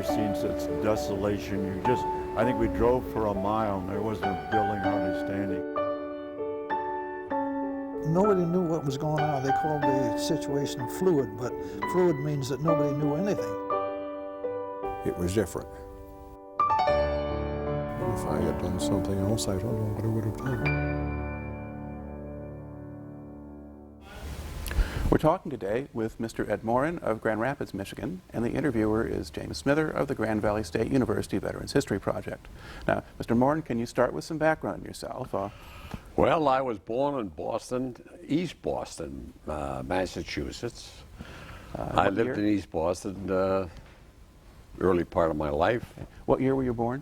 seen such desolation. I think we drove for a mile and there wasn't a building hardly standing. Nobody knew what was going on. They called the situation fluid, but fluid means that nobody knew anything. It was different. If I had done something else, I don't know what I would have done. We're talking today with Mr. Ed Morrin of Grand Rapids, Michigan, and the interviewer is James Smither of the Grand Valley State University Veterans History Project. Now, Mr. Morrin, can you start with some background on yourself? Well, I was born in Boston, East Boston, Massachusetts. I lived in East Boston early part of my life. Okay. What year were you born?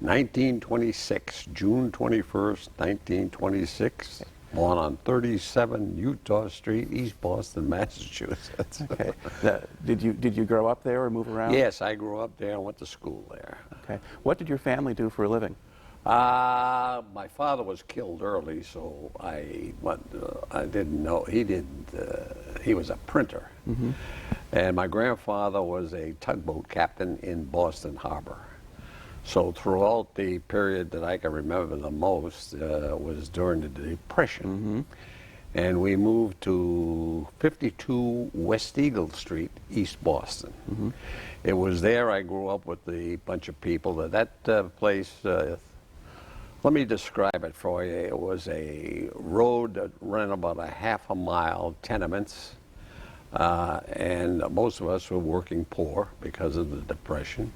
1926, June 21st, 1926. Okay. Born on 37 Utah Street, East Boston, Massachusetts. Okay. Did you grow up there or move around? Yes, I grew up there and went to school there. Okay. What did your family do for a living? My father was killed early, so I didn't know. He was a printer. Mm-hmm. And my grandfather was a tugboat captain in Boston Harbor. So throughout the period that I can remember the most was during the Depression. Mm-hmm. And we moved to 52 West Eagle Street, East Boston. Mm-hmm. It was there I grew up with a bunch of people. That place, let me describe it for you. It was a road that ran about a half a mile, tenements, and most of us were working poor because of the Depression.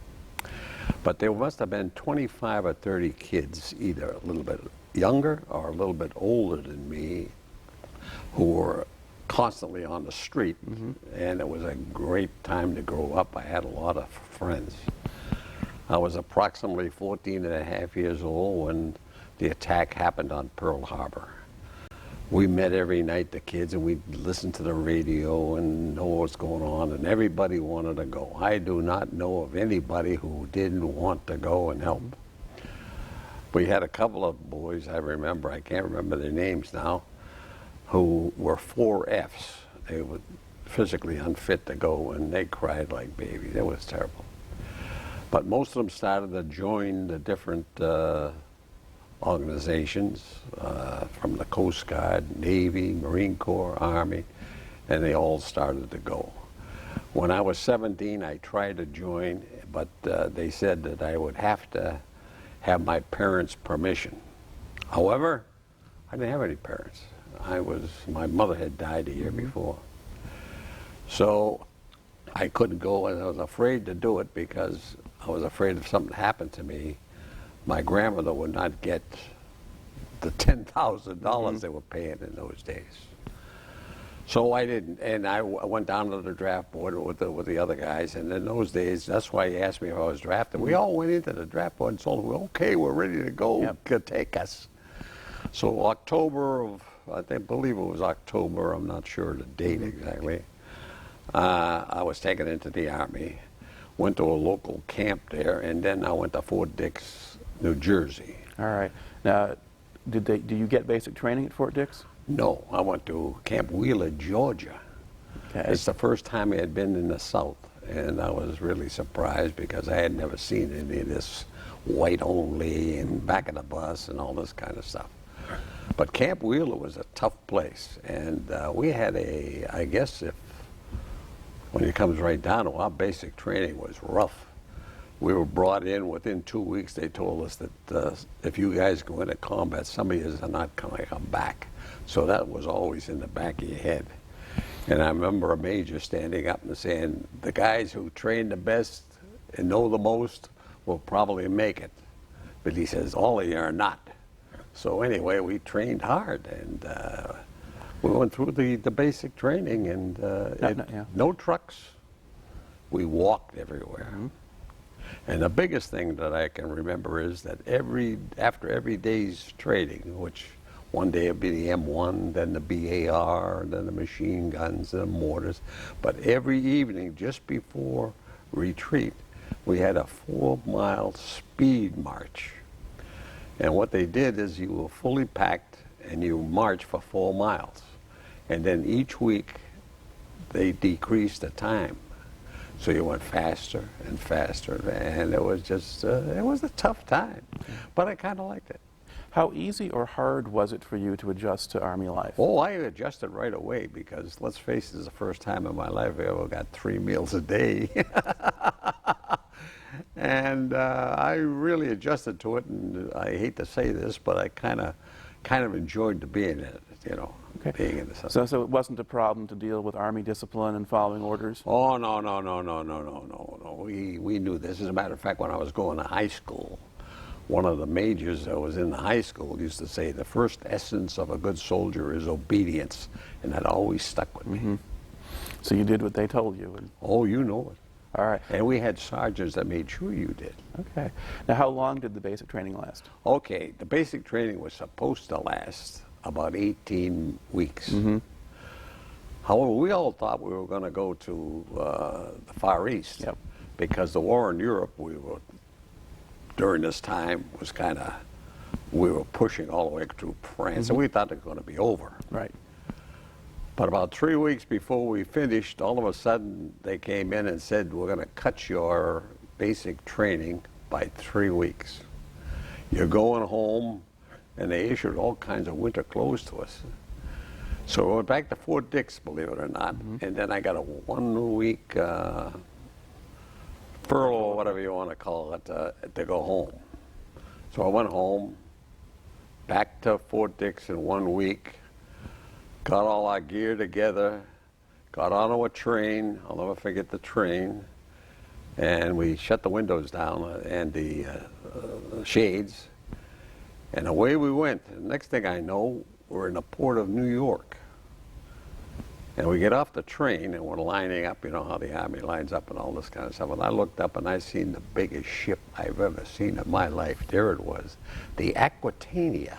But there must have been 25 or 30 kids, either a little bit younger or a little bit older than me, who were constantly on the street. Mm-hmm. And it was a great time to grow up. I had a lot of friends. I was approximately 14 and a half years old when the attack happened on Pearl Harbor. We met every night, the kids, and we'd listen to the radio and know what's going on, and everybody wanted to go. I do not know of anybody who didn't want to go and help. We had a couple of boys, I remember, I can't remember their names now, who were 4Fs. They were physically unfit to go, and they cried like babies. It was terrible. But most of them started to join the different organizations from the Coast Guard, Navy, Marine Corps, Army, and they all started to go. When I was 17, I tried to join, but they said that I would have to have my parents' permission. However, I didn't have any parents. My mother had died a year before. So I couldn't go, and I was afraid to do it because I was afraid if something happened to me, my grandmother would not get the $10,000 they were paying in those days. So I didn't, and I went down to the draft board with the other guys, and in those days, that's why he asked me if I was drafted. We all went into the draft board and told them, okay, we're ready to go, Yep. Take us. So October of, I believe it was October, I'm not sure the date exactly, I was taken into the Army, went to a local camp there, and then I went to Fort Dix, New Jersey. All right. Now, do you get basic training at Fort Dix? No, I went to Camp Wheeler, Georgia. Okay. It's the first time I had been in the South, and I was really surprised because I had never seen any of this white only and back of the bus and all this kind of stuff. But Camp Wheeler was a tough place, and we had I guess when it comes right down to it, our basic training was rough. We were brought in within 2 weeks. They told us that if you guys go into combat, some of you are not going to come back. So that was always in the back of your head. And I remember a major standing up and saying, the guys who train the best and know the most will probably make it. But he says, all of you are not. So anyway, we trained hard, and we went through the basic training, and no trucks. We walked everywhere. Mm-hmm. And the biggest thing that I can remember is that after every day's training, which one day it'd be the M1, then the BAR, then the machine guns, and the mortars, but every evening just before retreat, we had a 4-mile speed march. And what they did is you were fully packed and you march for 4 miles. And then each week they decreased the time. So you went faster and faster, and it was just, it was a tough time, but I kind of liked it. How easy or hard was it for you to adjust to Army life? Oh, I adjusted right away because, let's face it, it's the first time in my life I ever got 3 meals a day. And I really adjusted to it, and I hate to say this, but I kind of enjoyed being in it, you know, being in the So it wasn't a problem to deal with Army discipline and following orders? Oh, no, no, no, no, no, no, no, no. We knew this. As a matter of fact, when I was going to high school, one of the majors that was in the high school used to say, the first essence of a good soldier is obedience, and that always stuck with me. So you did what they told you? And... Oh, you know it. All right. And we had sergeants that made sure you did. Okay. Now, how long did the basic training last? Okay, the basic training was supposed to last about 18 weeks. However, we all thought we were going to go to the Far East. Yep. Because the war in Europe, during this time, was we were pushing all the way through France, and we thought it was going to be over. Right. But about 3 weeks before we finished, all of a sudden they came in and said, we're going to cut your basic training by 3 weeks. You're going home, and they issued all kinds of winter clothes to us. So we went back to Fort Dix, believe it or not, and then I got a 1 week furlough, or whatever you want to call it, to go home. So I went home, back to Fort Dix in 1 week, got all our gear together, got onto a train. I'll never forget the train. And we shut the windows down and the shades. And away we went. And the next thing I know, we're in the port of New York. And we get off the train and we're lining up, you know how the Army lines up and all this kind of stuff. And I looked up and I seen the biggest ship I've ever seen in my life. There it was, the Aquitania.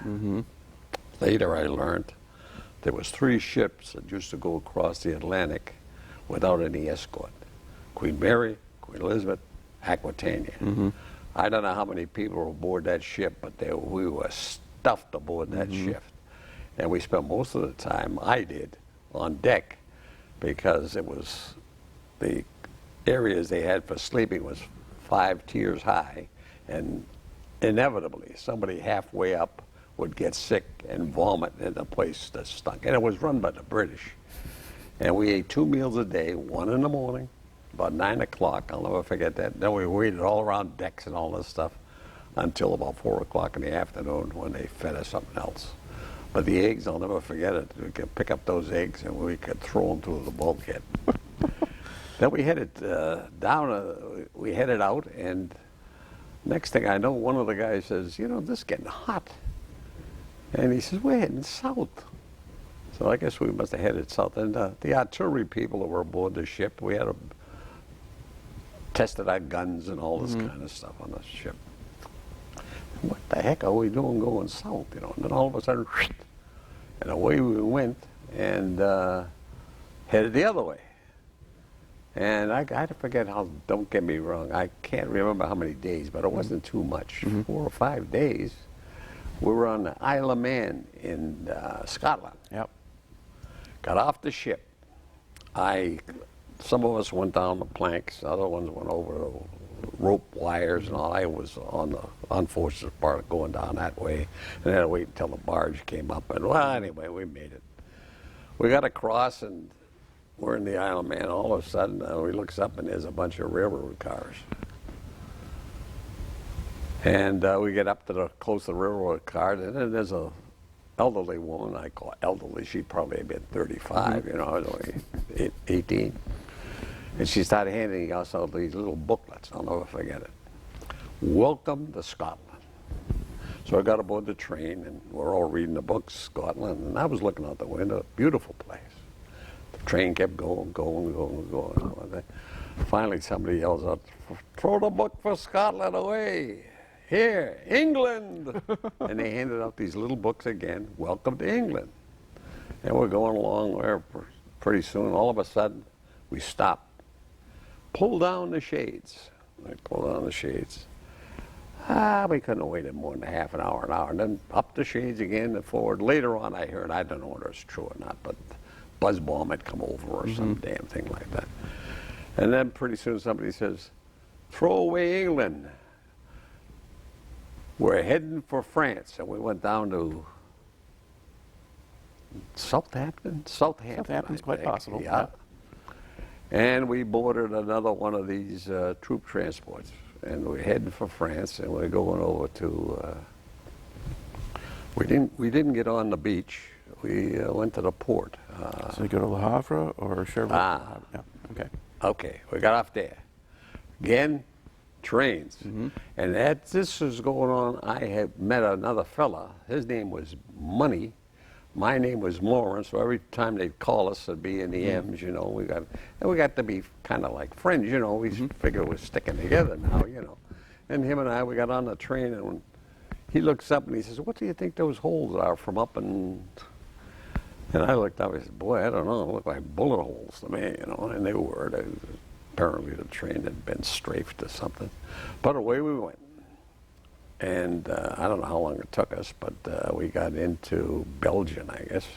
Later I learned there was 3 ships that used to go across the Atlantic without any escort. Queen Mary, Queen Elizabeth, Aquitania. I don't know how many people were aboard that ship, but we were stuffed aboard that ship. And we spent most of the time, I did, on deck, because it was, the areas they had for sleeping was 5 tiers high, and inevitably somebody halfway up would get sick and vomit in a place that stunk. And it was run by the British. And we ate 2 meals a day, 1 in the morning, about 9 o'clock, I'll never forget that. Then we waited all around decks and all this stuff until about 4 o'clock in the afternoon when they fed us something else. But the eggs, I'll never forget it. We could pick up those eggs and we could throw them through the bulkhead. Then we headed we headed out, and next thing I know, one of the guys says, you know, this is getting hot. And he says, we're heading south. So I guess we must have headed south. And the artillery people that were aboard the ship, we had tested our guns and all this kind of stuff on the ship. What the heck are we doing going south, you know? And then all of a sudden, and away we went and headed the other way. And I forget how, don't get me wrong, I can't remember how many days, but it wasn't too much, 4 or 5 days. We were on the Isle of Man in Scotland. Yep. Got off the ship. Some of us went down the planks, other ones went over the rope wires and all. I was on the unfortunate part of going down that way, and had to wait until the barge came up. And well, anyway, we made it. We got across, and we're in the Isle of Man. All of a sudden, we looks up, and there's a bunch of railroad cars. And we get up to the close to the railroad car, and then there's a elderly woman. I call elderly. She'd probably been 35. You know, I was only 18. And she started handing us all these little booklets. I'll never forget it. Welcome to Scotland. So I got aboard the train, and we're all reading the book, Scotland, and I was looking out the window. Beautiful place. The train kept going. Finally, somebody yells out, "Throw the book for Scotland away. Here, England." And they handed out these little books again, "Welcome to England." And we're going along there. Pretty soon, all of a sudden, we stop. Pull down the shades. I pull down the shades. We couldn't have waited more than half an hour, and then up the shades again and forward. Later on, I heard, I don't know whether it's true or not, but buzz bomb had come over or some damn thing like that. And then pretty soon somebody says, throw away England. We're heading for France. And we went down to Southampton? Southampton's I quite think. possible. Yeah. And we boarded another one of these troop transports. And we're heading for France, and we're going over to, we didn't get on the beach. We went to the port. So you go to Le Havre or Cherbourg? Ah. Yeah. Okay. Okay, we got off there. Again, trains. And as this was going on, I had met another fella. His name was Money. My name was Morrin, so every time they'd call us, it'd be in the M's, you know. We got to be kind of like friends, you know. We figured we're sticking together now, you know. And him and I, we got on the train, and when he looks up and he says, "What do you think those holes are from up in?" And I looked up and I said, "Boy, I don't know. They look like bullet holes to me, you know." And they were. Apparently the train had been strafed or something. But away we went. And I don't know how long it took us, but we got into Belgium, I guess.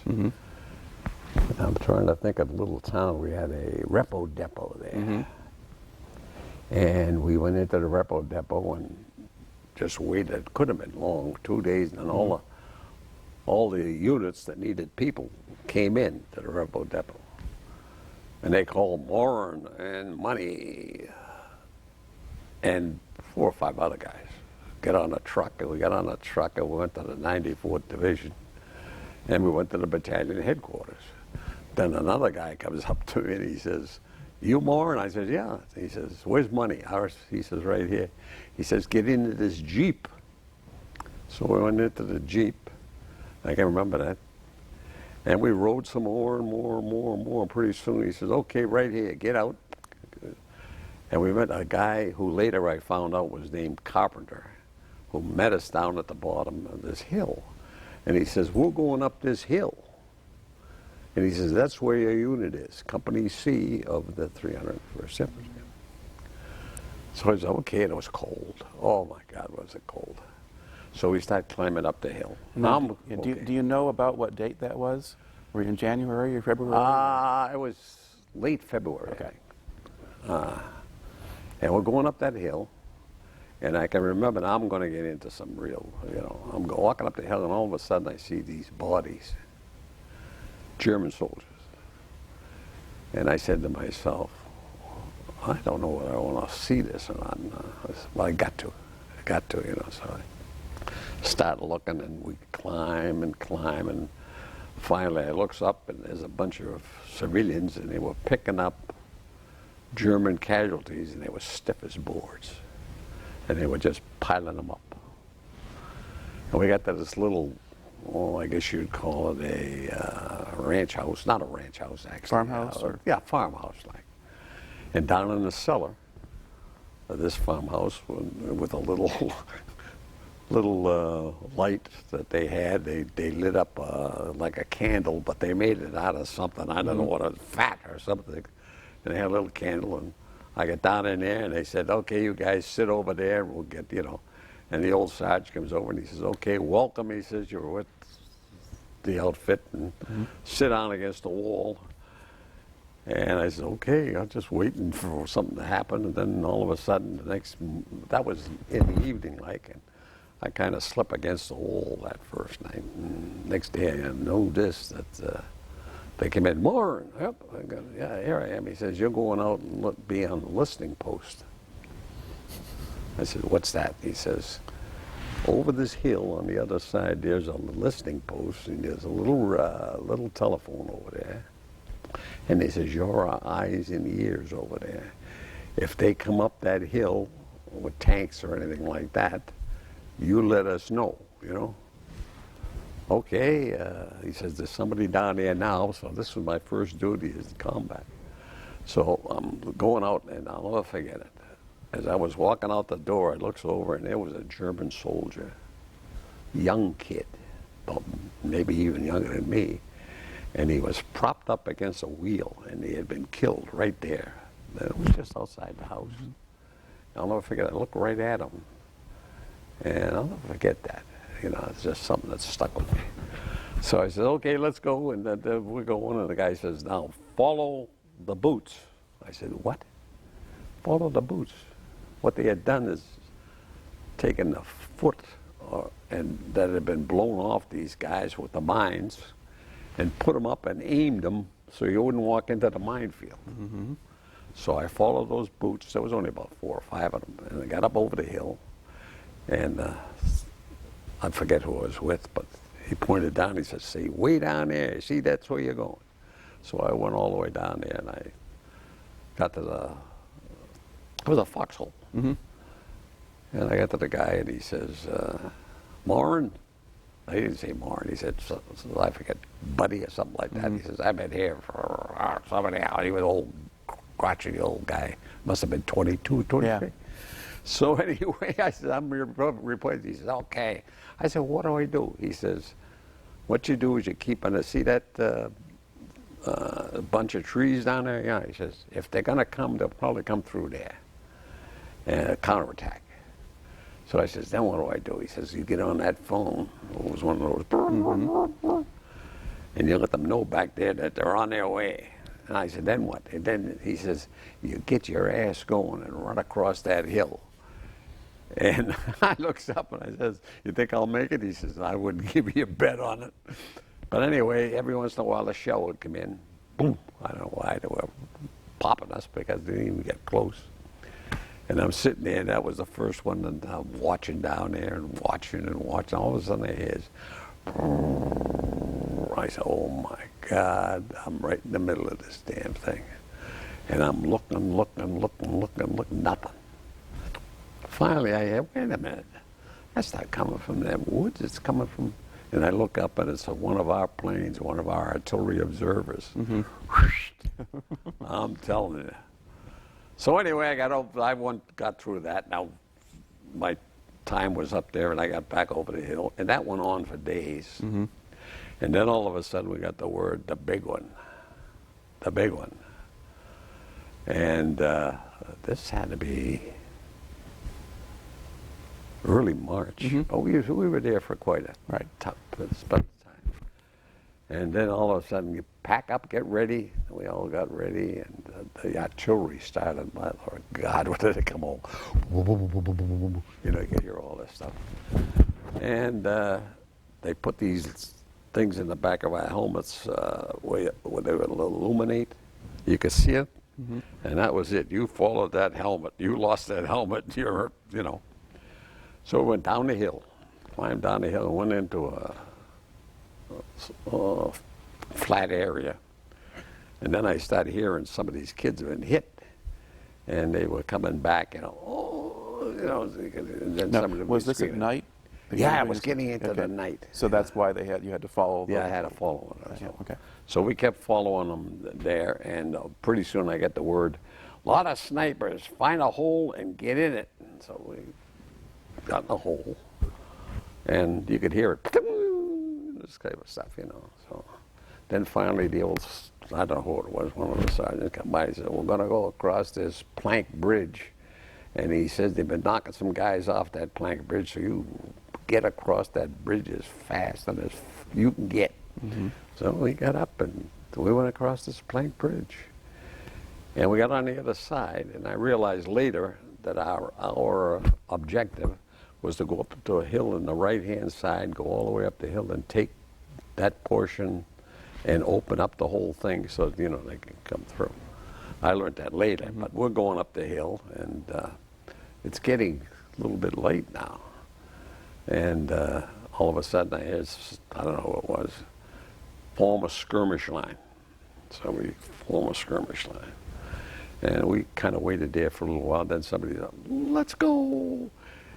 I'm trying to think of the little town. We had a repo depot there. And we went into the repo depot and just waited. It could have been long, 2 days, and all the units that needed people came in to the repo depot. And they called Morrin and Money and 4 or 5 other guys. Get on a truck, and we got on a truck and we went to the 94th Division, and we went to the battalion headquarters. Then another guy comes up to me and he says, "You Morrin?" I said, "Yeah." He says, "Where's Money?" He says, "Right here." He says, "Get into this Jeep." So we went into the Jeep. I can remember that. And we rode some more and more and more and more. Pretty soon he says, "Okay, right here, get out." And we met a guy who later I found out was named Carpenter, who met us down at the bottom of this hill. And he says, "We're going up this hill." And he says, "That's where your unit is, Company C of the 301st Infantry." So I said, okay, and it was cold. Oh my God, was it cold. So we started climbing up the hill. Now, do you know about what date that was? Were you in January or February? It was late February. Okay. And we're going up that hill. And I can remember now I'm going to get into some real, you know, I'm walking up the hill and all of a sudden I see these bodies, German soldiers. And I said to myself, I don't know whether I want to see this or not. Well, I got to, you know, so I start looking and we climb and climb and finally I looks up and there's a bunch of civilians and they were picking up German casualties and they were stiff as boards. And they were just piling them up. And we got to this little, I guess you'd call it a ranch house. Not a ranch house, actually. Farmhouse? Yeah, farmhouse like. And down in the cellar of this farmhouse with a little light that they had, they lit up like a candle, but they made it out of something. I don't know what, fat or something. And they had a little candle and I got down in there and they said, okay, you guys sit over there, we'll get, you know. And the old sergeant comes over and he says, okay, welcome. He says, you're with the outfit and sit down against the wall. And I said, okay, I'm just waiting for something to happen. And then all of a sudden, that was in the evening like, and I kind of slept against the wall that first night. And next day I noticed that they came in, Morrin. Yep, yeah, here I am. He says, you're going out and be on the listening post. I said, what's that? He says, over this hill on the other side, there's a listening post, and there's a little telephone over there. And he says, you're our eyes and ears over there. If they come up that hill with tanks or anything like that, you let us know, you know. Okay, he says, there's somebody down there now, so this was my first duty is combat. So I'm going out, and I'll never forget it. As I was walking out the door, I looks over, and there was a German soldier, young kid, about maybe even younger than me, and he was propped up against a wheel, and he had been killed right there. It was just outside the house. I'll never forget it. I looked right at him, and I'll never forget that. You know, it's just something that stuck with me. So I said, okay, let's go. And we're going. And the guy says, now follow the boots. I said, what? follow the boots. What they had done is taken the foot and that had been blown off these guys with the mines and put them up and aimed them so you wouldn't walk into the minefield. So I followed those boots. There was only about 4 or 5 of them. And I got up over the hill, and I forget who I was with, but he pointed down. He said, "See, way down there. See, that's where you're going." So I went all the way down there, and I got to it was a foxhole. And I got to the guy, and he says, "Morrin?" He didn't say Morrin. He said, I forget, Buddy or something like that. He says, "I've been here for somebody else." He was an old, crotchety old guy. Must have been 22, 23. Yeah. So anyway, I said, "I'm your replacement." He says, "Okay." I said, "What do I do?" He says, "What you do is you keep on see that bunch of trees down there?" Yeah. He says, "If they're going to come, they'll probably come through there and counterattack." So I says, "Then what do I do?" He says, "You get on that phone." It was one of those. And you let them know back there that they're on their way. And I said, "Then what?" And then he says, "You get your ass going and run across that hill." And I looks up and I says, "You think I'll make it?" He says, "I wouldn't give you a bet on it." But anyway, every once in a while a shell would come in. Boom. I don't know why they were popping us, because they didn't even get close. And I'm sitting there, and that was the first one, and I'm watching down there and watching and watching. All of a sudden I hear, I said, "Oh my God, I'm right in the middle of this damn thing." And I'm looking, nothing. Finally I hear, "Wait a minute, that's not coming from them woods, it's coming from," and I look up, and it's one of our planes, one of our artillery observers. I'm telling you. So anyway, I got through that. Now, my time was up there, and I got back over the hill, and that went on for days. And then all of a sudden, we got the word, the big one. And this had to be early March. But we were there for quite a tough time. And then all of a sudden, you pack up, get ready. We all got ready, and the artillery started. My Lord God, what did it come on? You know, you can hear all this stuff. And they put these things in the back of our helmets where they would illuminate. You could see it, and that was it. You followed that helmet. You lost that helmet, you know. So we went down the hill, climbed down the hill, and went into a flat area. And then I started hearing some of these kids have been hit, and they were coming back, and and then Now, some of them was this screaming. at night? Yeah, it was getting into the night. So that's why you had to follow. Yeah, I had to follow them. Yeah, okay. So we kept following them there, and pretty soon I get the word, "Lot of snipers, find a hole and get in it." And so we got in a hole, and you could hear it, this type of stuff, you know. So then finally the old, I don't know who it was, one of the sergeants come by and said, "We're going to go across this plank bridge." And he says they've been knocking some guys off that plank bridge, so you get across that bridge as fast and as you can get. So we got up and we went across this plank bridge. And we got on the other side, and I realized later that our objective was to go up to a hill on the right-hand side, go all the way up the hill and take that portion and open up the whole thing so, you know, they can come through. I learned that later, but we're going up the hill, and it's getting a little bit late now. And all of a sudden I hear, I don't know who it was, form a skirmish line. So we form a skirmish line. And we kind of waited there for a little while, then somebody said, "Let's go."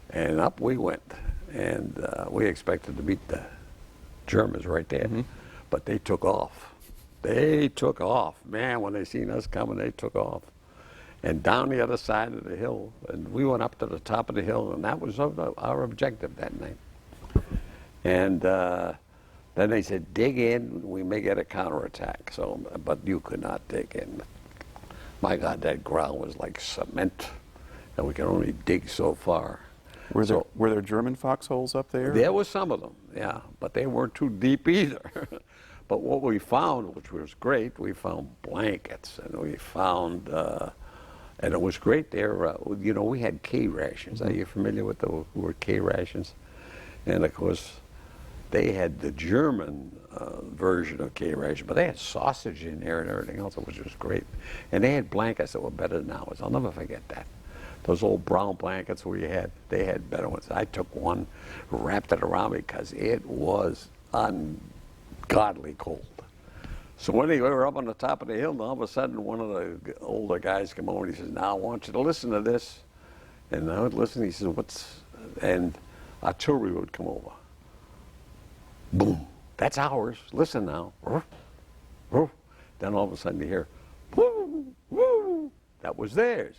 And up we went, and we expected to meet the Germans right there, but they took off. They took off. Man, when they seen us coming, they took off. And down the other side of the hill, and we went up to the top of the hill, and that was our objective that night. And then they said, "Dig in, we may get a counterattack." So, but you could not dig in. My God, that ground was like cement, and we could only dig so far. Were there German foxholes up there? There were some of them, yeah, but they weren't too deep either. But what we found, which was great, we found blankets, and we found And it was great there. You know, we had K rations. Are you familiar with the word K rations? And of course, they had the German version of K ration, but they had sausage in there and everything else, which was great. And they had blankets that were better than ours. I'll never forget that. Those old brown blankets they had better ones. I took one, wrapped it around me because it was ungodly cold. So anyway, we were up on the top of the hill, and all of a sudden one of the older guys came over and he says, "Now I want you to listen to this." And I would listen. He says, "What's?" And artillery would come over. Boom. That's ours. Listen now. Then all of a sudden you hear, woo, woo. That was theirs.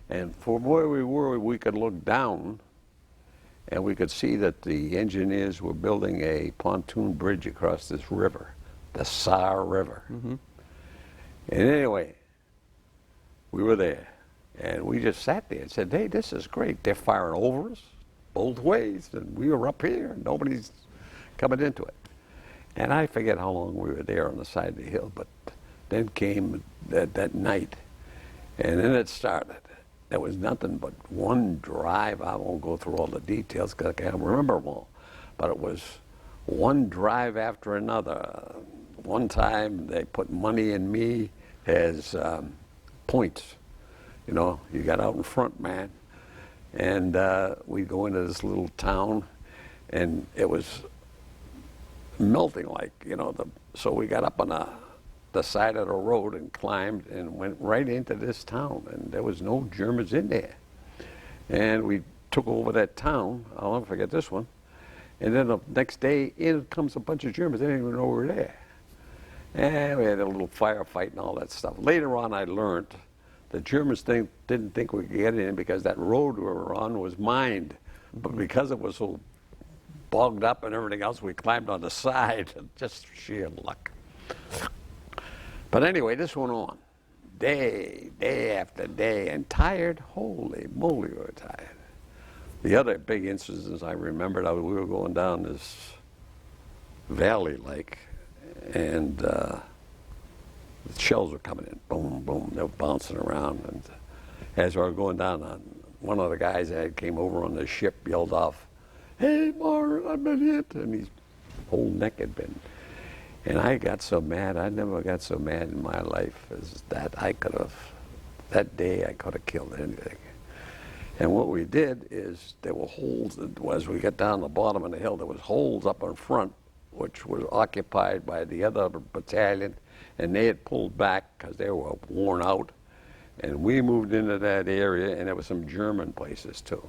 And from where we were, we could look down and we could see that the engineers were building a pontoon bridge across this river, the Saar River. And anyway, we were there. And we just sat there and said, "Hey, this is great. They're firing over us both ways. And we were up here. And nobody's coming into it." And I forget how long we were there on the side of the hill, but then came that night, and then it started. There was nothing but one drive. I won't go through all the details because I can't remember them all, but it was one drive after another. One time they put money in me as points. You know, you got out in front, man. And we'd go into this little town, and it was melting like, you know, so we got up on the side of the road and climbed and went right into this town, and there was no Germans in there. And we took over that town. I'll never forget this one. And then the next day, in comes a bunch of Germans. They didn't even know we were there. And we had a little firefight and all that stuff. Later on, I learned the Germans didn't think we could get in because that road we were on was mined. But because it was so bogged up and everything else, we climbed on the side. Just sheer luck. But anyway, this went on. Day after day, and tired. Holy moly, we were tired. The other big incidents I remembered, we were going down this valley like, and the shells were coming in. Boom, boom. They were bouncing around. And as we were going down, one of the guys that came over on the ship yelled off, "Hey, Morrin, I've been hit." And his whole neck had been. And I got so mad. I never got so mad in my life as that. That day I could have killed anything. And what we did is there were holes, as we got down the bottom of the hill, there was holes up in front, which was occupied by the other battalion, and they had pulled back because they were worn out. And we moved into that area, and there were some German places too.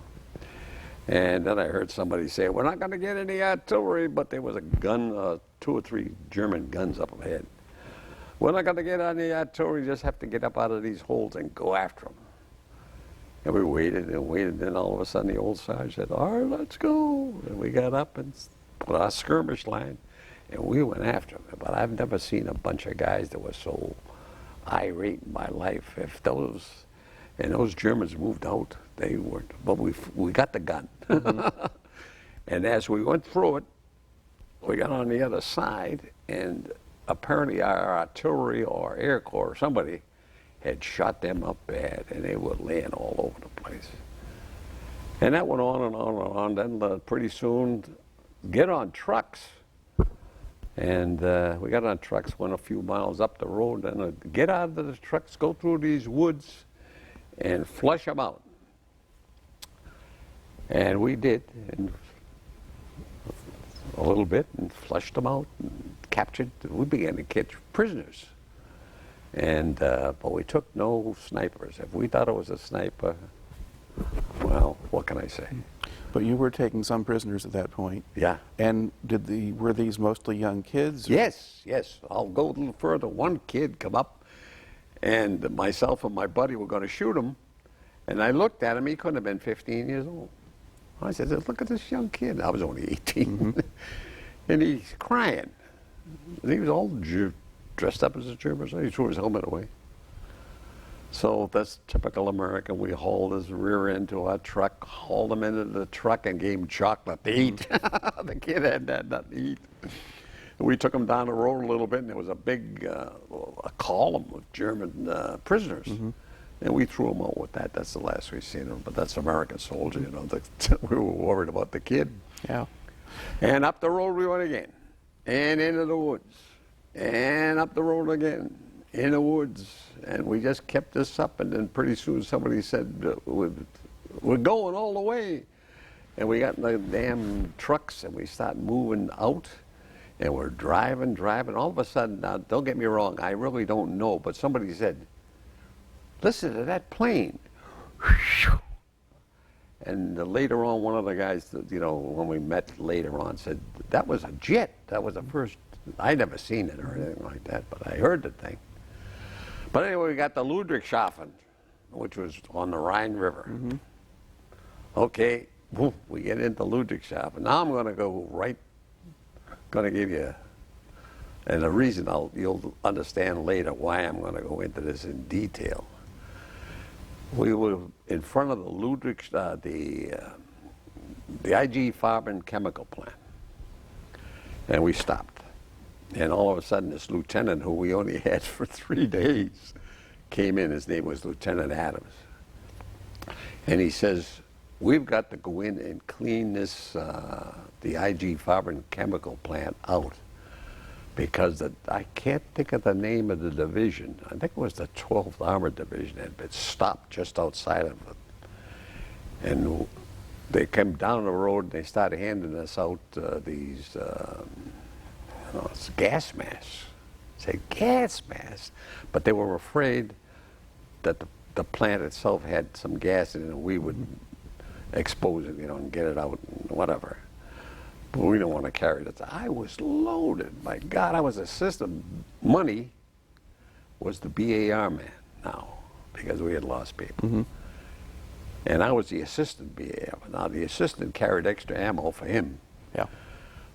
And then I heard somebody say, "We're not going to get any artillery," but there was a gun, 2 or 3 German guns up ahead. "We're not going to get any artillery, just have to get up out of these holes and go after them." And we waited and waited, and then all of a sudden the old sergeant said, "All right, let's go." And we got up and put our skirmish line, and we went after them. But I've never seen a bunch of guys that were so irate in my life. Those Germans moved out, they weren't, but we got the gun. And as we went through it, we got on the other side, and apparently our artillery or Air Corps or somebody had shot them up bad, and they were laying all over the place. And that went on and on and on. Then pretty soon, get on trucks. And we got on trucks, went a few miles up the road, and get out of the trucks, go through these woods, and flush them out. And we did, and a little bit, and flushed them out, and captured. We began to catch prisoners. And but we took no snipers. If we thought it was a sniper, well, what can I say? But you were taking some prisoners at that point. Yeah. And were these mostly young kids? Yes. I'll go a little further. One kid come up, and myself and my buddy were going to shoot him, and I looked at him. He couldn't have been 15 years old. I said, "Look at this young kid." I was only 18. And he's crying. And he was all dressed up as a German, so he threw his helmet away. So that's typical American. We hauled his rear end to our truck, hauled him into the truck, and gave him chocolate to eat. The kid had nothing to eat. And we took him down the road a little bit, and there was a big a column of German prisoners. And we threw him out with that. That's the last we seen him. But that's American soldier, you know. We were worried about the kid. Yeah. And up the road we went again, and into the woods, and up the road again, in the woods. And we just kept this up, and then pretty soon somebody said, we're going all the way. And we got in the damn trucks, and we started moving out, and we're driving. All of a sudden, now, don't get me wrong, I really don't know, but somebody said, listen to that plane. And later on, one of the guys, you know, when we met later on, said, that was a jet. That was the first, I'd never seen it or anything like that, but I heard the thing. But anyway, we got the Ludwigshafen, which was on the Rhine River. Okay, boom, we get into Ludwigshafen. Now I'm going to go right, going to give you, and the reason you'll understand later why I'm going to go into this in detail. We were in front of the IG Farben chemical plant, and we stopped. And all of a sudden, this lieutenant, who we only had for 3 days, came in. His name was Lieutenant Adams. And he says, we've got to go in and clean this, the IG Farben chemical plant out, because I can't think of the name of the division. I think it was the 12th Armored Division had been stopped just outside of it. And they came down the road and they started handing us out these it's gas masks. Say gas masks. But they were afraid that the plant itself had some gas in it and we would expose it, you know, and get it out and whatever. But we don't want to carry it. I was loaded. My God, I was assistant. Money was the BAR man now, because we had lost people. And I was the assistant BAR. Now the assistant carried extra ammo for him. Yeah.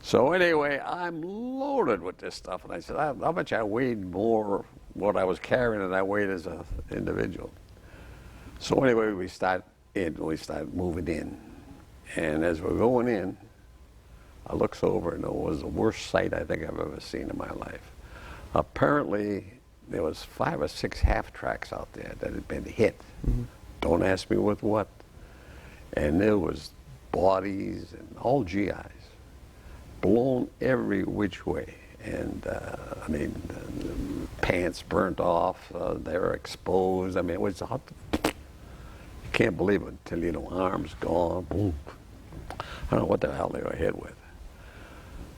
So anyway, I'm loaded with this stuff. And I said, I bet you I weighed more what I was carrying than I weighed as an individual. So anyway, we started moving in. And as we're going in, I looks over, and it was the worst sight I think I've ever seen in my life. Apparently, there was 5 or 6 half-tracks out there that had been hit. Don't ask me with what. And there was bodies and all GIs, blown every which way. And, I mean, pants burnt off, they were exposed. I mean, it was, you can't believe it until, you know, arms gone, boom. I don't know what the hell they were hit with.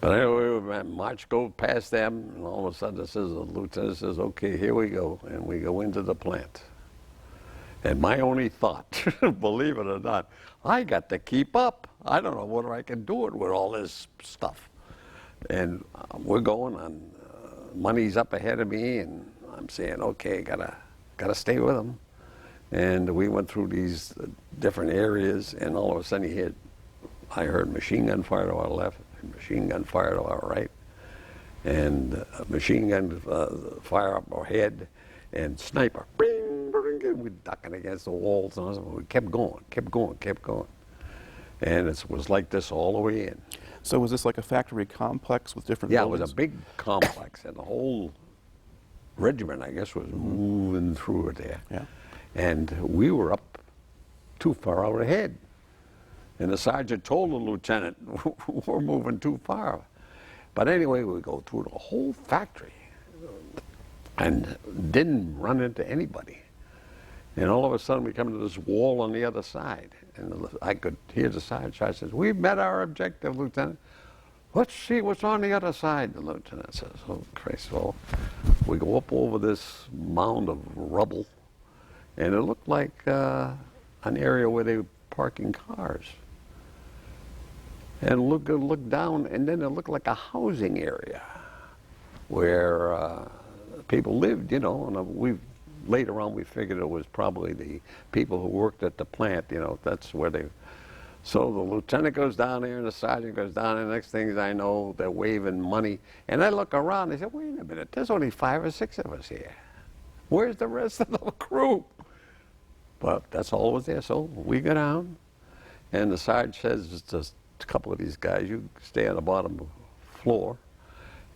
But anyway, we march, go past them, and all of a sudden the lieutenant says, okay, here we go. And we go into the plant. And my only thought, believe it or not, I got to keep up. I don't know whether I can do it with all this stuff. And we're going on, money's up ahead of me, and I'm saying, okay, gotta stay with them. And we went through these different areas, and all of a sudden I heard machine gun fire to our left, machine gun fire to our right, and machine gun fire up our head, and sniper, bing, bing, we're ducking against the walls, and we kept going. And it was like this all the way in. So was this like a factory complex with different Yeah, buildings? it was a big complex, and the whole regiment, I guess, was moving through it there. Yeah. And we were up too far out ahead. And the sergeant told the lieutenant, we're moving too far. But anyway, we go through the whole factory and didn't run into anybody. And all of a sudden we come to this wall on the other side. And I could hear the sergeant says, we've met our objective, Lieutenant. Let's see what's on the other side, the lieutenant says. Oh, Christ. So we go up over this mound of rubble, and it looked like an area where they were parking cars. And look down, and then it looked like a housing area where people lived, you know. And later on we figured it was probably the people who worked at the plant, you know. That's where they. So the lieutenant goes down there, and the sergeant goes down there. The next things I know, they're waving money, and I look around. And I said, "Wait a minute, there's only 5 or 6 of us here. Where's the rest of the crew?" But that's all was there. So we go down, and the sergeant says to a couple of these guys, you stay on the bottom floor,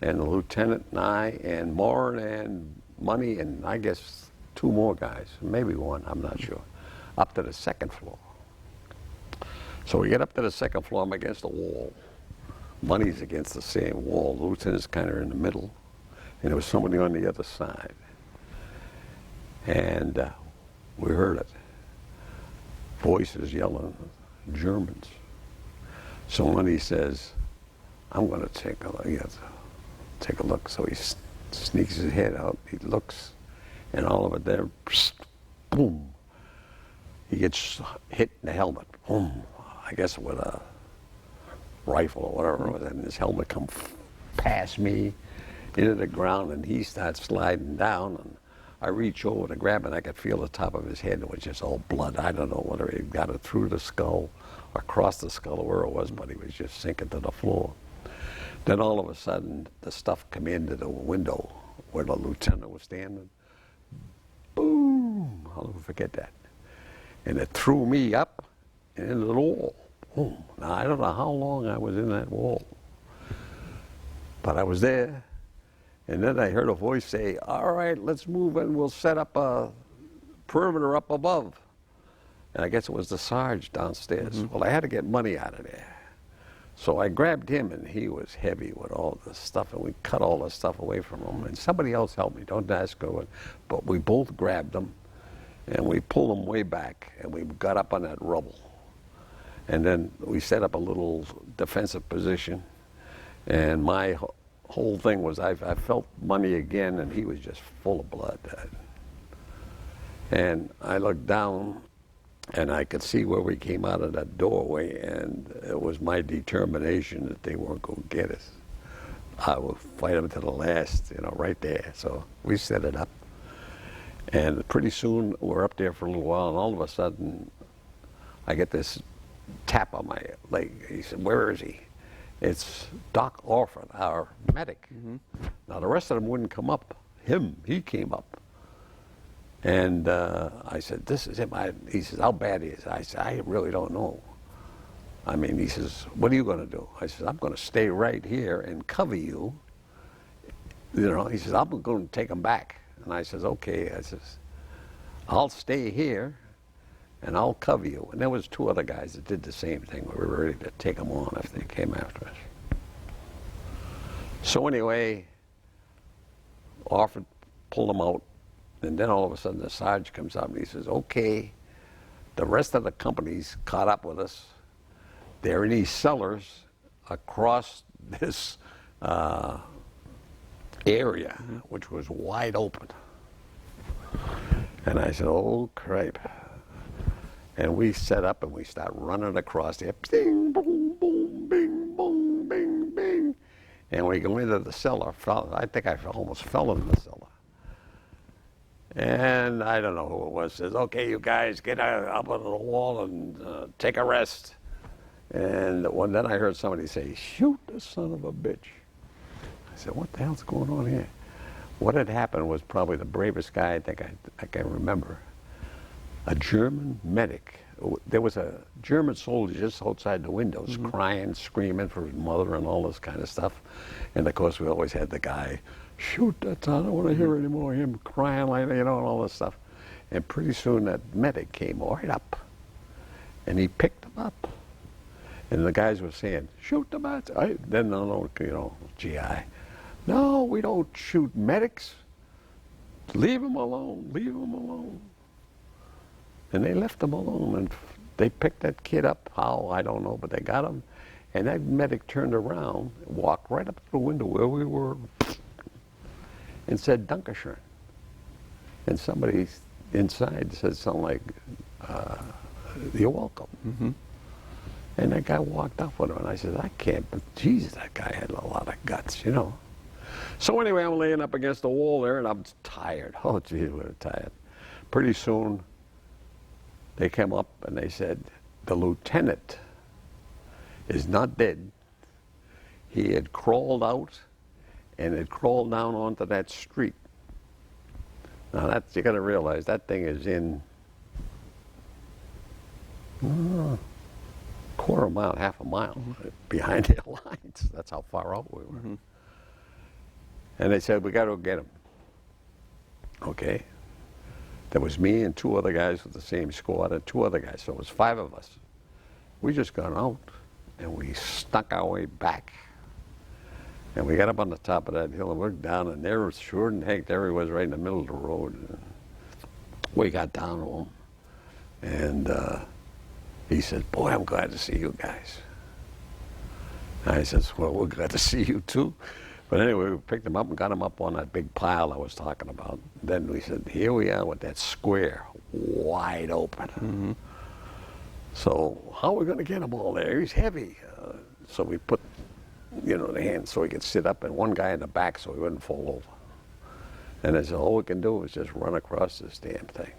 and the lieutenant and I and Morrin and Money and I guess 2 more guys, maybe 1, I'm not sure, up to the 2nd floor. So we get up to the 2nd floor, I'm against the wall. Money's against the same wall. The lieutenant's kind of in the middle, and there was somebody on the other side. And we heard it. Voices yelling, Germans. So Money says, I'm going to take a look. He has to take a look. So he sneaks his head out. He looks, and all of it there, boom. He gets hit in the helmet. Boom. I guess with a rifle or whatever it was, and his helmet come past me into the ground, and he starts sliding down, and I reach over to grab it, and I could feel the top of his head. It was just all blood. I don't know whether he got it through the skull, across the skull, or where it was, but he was just sinking to the floor. Then all of a sudden, the stuff come into the window where the lieutenant was standing. Boom! I'll never forget that. And it threw me up and into the wall. Boom. Now, I don't know how long I was in that wall, but I was there. And then I heard a voice say, all right, let's move and we'll set up a perimeter up above. And I guess it was the Sarge downstairs. Well, I had to get Money out of there. So I grabbed him, and he was heavy with all the stuff, and we cut all the stuff away from him. And somebody else helped me, don't ask who, but we both grabbed him, and we pulled him way back, and we got up on that rubble. And then we set up a little defensive position, and my whole thing was I felt Money again, and he was just full of blood. And I looked down, and I could see where we came out of that doorway, and it was my determination that they weren't going to get us. I would fight them to the last, you know, right there. So we set it up. And pretty soon, we're up there for a little while, and all of a sudden, I get this tap on my leg. He said, where is he? It's Doc Orford, our medic. Now, the rest of them wouldn't come up. He came up. And I said, this is him. He says, how bad he is? I said, I really don't know. I mean, he says, what are you going to do? I said, I'm going to stay right here and cover you. You know, he says, I'm going to take him back. And I says, okay. I says, I'll stay here and I'll cover you. And there was 2 other guys that did the same thing. We were ready to take them on if they came after us. So anyway, Orford pulled them out. And then all of a sudden the Sarge comes up and he says, okay, the rest of the company's caught up with us. They're in these cellars across this area, which was wide open. And I said, oh, crap. And we set up and we start running across there. Bing, boom, boom, bing, boom, bing, bing. And we go into the cellar. I think I almost fell in the cellar. And I don't know who it was, says, okay, you guys, get up on the wall and take a rest. And then I heard somebody say, shoot the son of a bitch. I said, what the hell's going on here? What had happened was probably the bravest guy I can remember. A German medic. There was a German soldier just outside the windows crying, screaming for his mother and all this kind of stuff. And of course, we always had the guy, shoot that son, I don't want to hear any more of him crying like that, you know, and all this stuff. And pretty soon that medic came right up and he picked him up. And the guys were saying, shoot the bats. Then, no, you know, GI. No, we don't shoot medics. Leave them alone, leave them alone. And they left him alone, and they picked that kid up. How, I don't know, but they got him. And that medic turned around, walked right up to the window where we were, and said, Dankeschön. And somebody inside said something like, you're welcome. And that guy walked up with him, and I said, I can't, but Jesus, that guy had a lot of guts, you know. So anyway, I'm laying up against the wall there, and I'm tired. Oh, geez, we were tired. Pretty soon, they came up and they said, the lieutenant is not dead. He had crawled out and had crawled down onto that street. Now that's, you got to realize that thing is in quarter mile, half a mile behind their lines. That's how far out we were. And they said, we got to go get him. Okay. There was me and 2 other guys with the same squad and 2 other guys, so it was 5 of us. We just got out and we snuck our way back. And we got up on the top of that hill and looked down, and there was, sure and heck, there he was right in the middle of the road. We got down to him, and he said, "Boy, I'm glad to see you guys." I says, "Well, we're glad to see you too." But anyway, we picked him up and got him up on that big pile I was talking about. Then we said, here we are with that square wide open. So how are we going to get him all there? He's heavy. So we put, you know, the hand so he could sit up, and one guy in the back so he wouldn't fall over. And I said, all we can do is just run across this damn thing.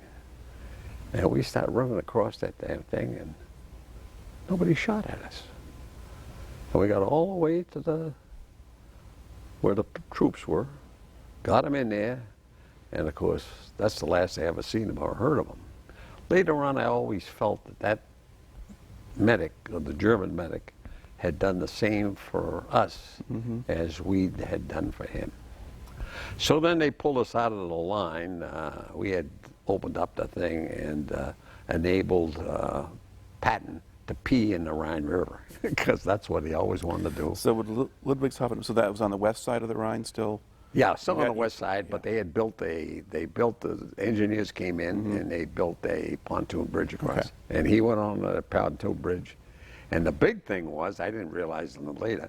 And we started running across that damn thing, and nobody shot at us. And we got all the way to where the troops were, got them in there, and of course, that's the last I ever seen them or heard of them. Later on, I always felt that that medic, or the German medic, had done the same for us as we had done for him. So then they pulled us out of the line. We had opened up the thing and enabled Patton to pee in the Rhine River, because that's what he always wanted to do. So with Ludwigshafen, so that was on the west side of the Rhine still? Yeah, still on the west side, but they had built the engineers came in and they built a pontoon bridge across. Okay. And he went on the pontoon bridge. And the big thing was, I didn't realize until later,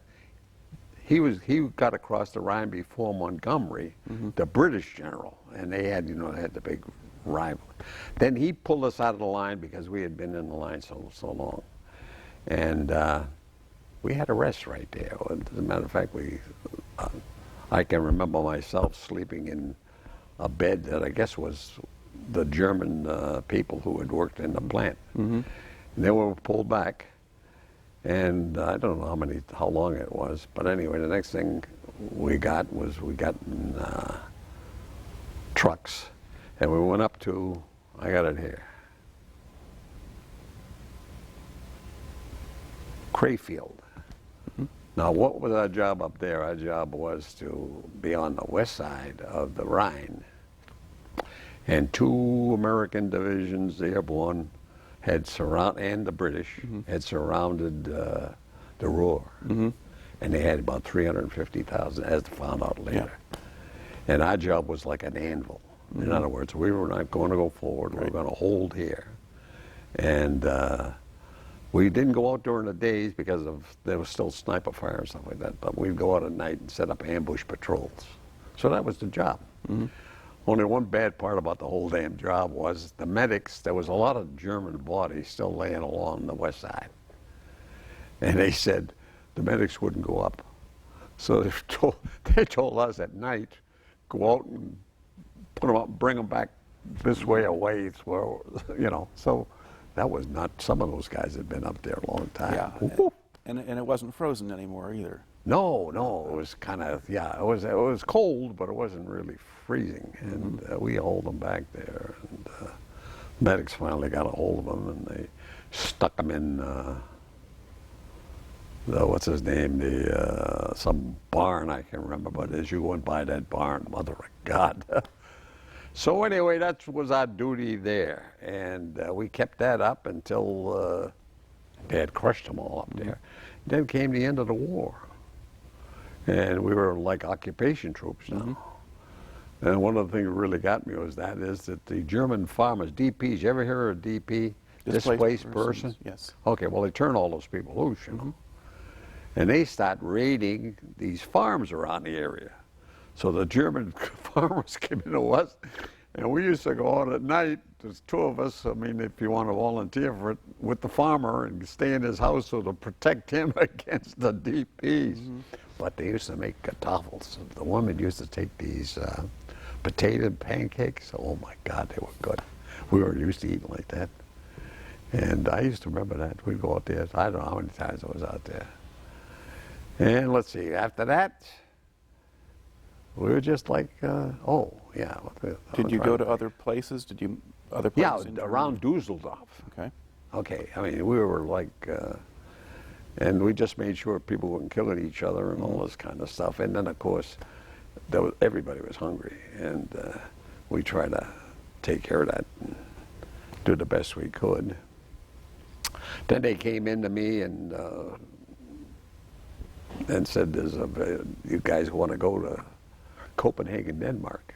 he got across the Rhine before Montgomery, the British general, and they had, you know, they had the big rival. Then he pulled us out of the line because we had been in the line so long. And we had a rest right there. As a matter of fact, I can remember myself sleeping in a bed that I guess was the German people who had worked in the plant. And they were pulled back, and I don't know how long it was, but anyway, the next thing we got in trucks, and we went up to, I got it here, Crayfield. Now, what was our job up there? Our job was to be on the west side of the Rhine. And 2 American divisions, the airborne, had and the British had surrounded the Ruhr. And they had about 350,000, as I found out later. Yeah. And our job was like an anvil. In other words, we were not going to go forward. We were going to hold here. And we didn't go out during the days because there was still sniper fire and stuff like that, but we'd go out at night and set up ambush patrols. So that was the job. Only one bad part about the whole damn job was the medics, there was a lot of German bodies still laying along the west side. And they said the medics wouldn't go up. So they told us at night, go out and put them up, bring them back this way away, you know. So that was not, some of those guys had been up there a long time. Yeah, and it wasn't frozen anymore either. No, it was kind of, yeah, it was cold, but it wasn't really freezing. And we hauled them back there. And medics finally got a hold of them, and they stuck them in, what's his name, some barn, I can't remember, but as you went by that barn, mother of God. So anyway, that was our duty there, and we kept that up until they had crushed them all up there. Then came the end of the war, and we were like occupation troops now. And one of the things that really got me was that the German farmers, DPs, you ever hear of DP? Displaced person? Yes. Okay, well, they turn all those people loose, you know. And they start raiding these farms around the area. So the German farmers came into us, and we used to go out at night, there's 2 of us, I mean, if you want to volunteer for it, with the farmer and stay in his house so to protect him against the DPs. But they used to make kartoffels. The women used to take these potato pancakes. Oh my God, they were good. We were used to eating like that. And I used to remember that. We'd go out there, I don't know how many times I was out there. And let's see, after that, we were just like, oh, yeah. Did you go to other places? Other places? Yeah, around Dusseldorf. Okay. Okay, I mean, we were like, and we just made sure people weren't killing each other and all this kind of stuff. And then, of course, everybody was hungry, and we tried to take care of that and do the best we could. Then they came in to me and said, you guys want to go to Copenhagen, Denmark?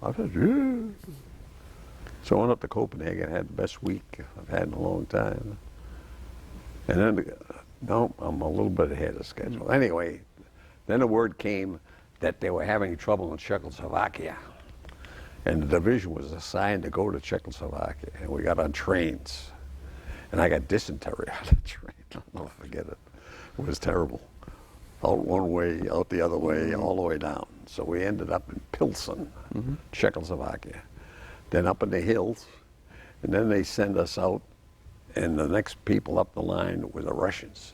I said, yeah. So I went up to Copenhagen, had the best week I've had in a long time. And then, no, I'm a little bit ahead of schedule. Anyway, then the word came that they were having trouble in Czechoslovakia. And the division was assigned to go to Czechoslovakia. And we got on trains. And I got dysentery on the train. I'll never forget it. It was terrible. Out one way, out the other way, all the way down. So we ended up in Pilsen, Czechoslovakia. Then up in the hills. And then they sent us out. And the next people up the line were the Russians.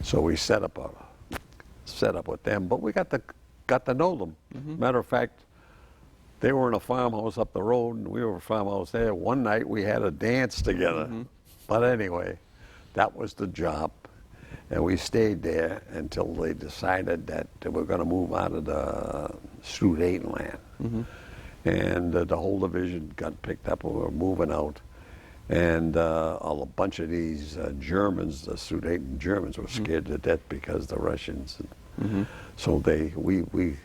So we set up with them. But we got to know them. Matter of fact, they were in a farmhouse up the road, and we were in a farmhouse there. One night we had a dance together. But anyway, that was the job. And we stayed there until they decided that they were going to move out of the Sudetenland. And the whole division got picked up and we were moving out. And a bunch of these Germans, the Sudeten Germans, were scared to death because the Russians. So we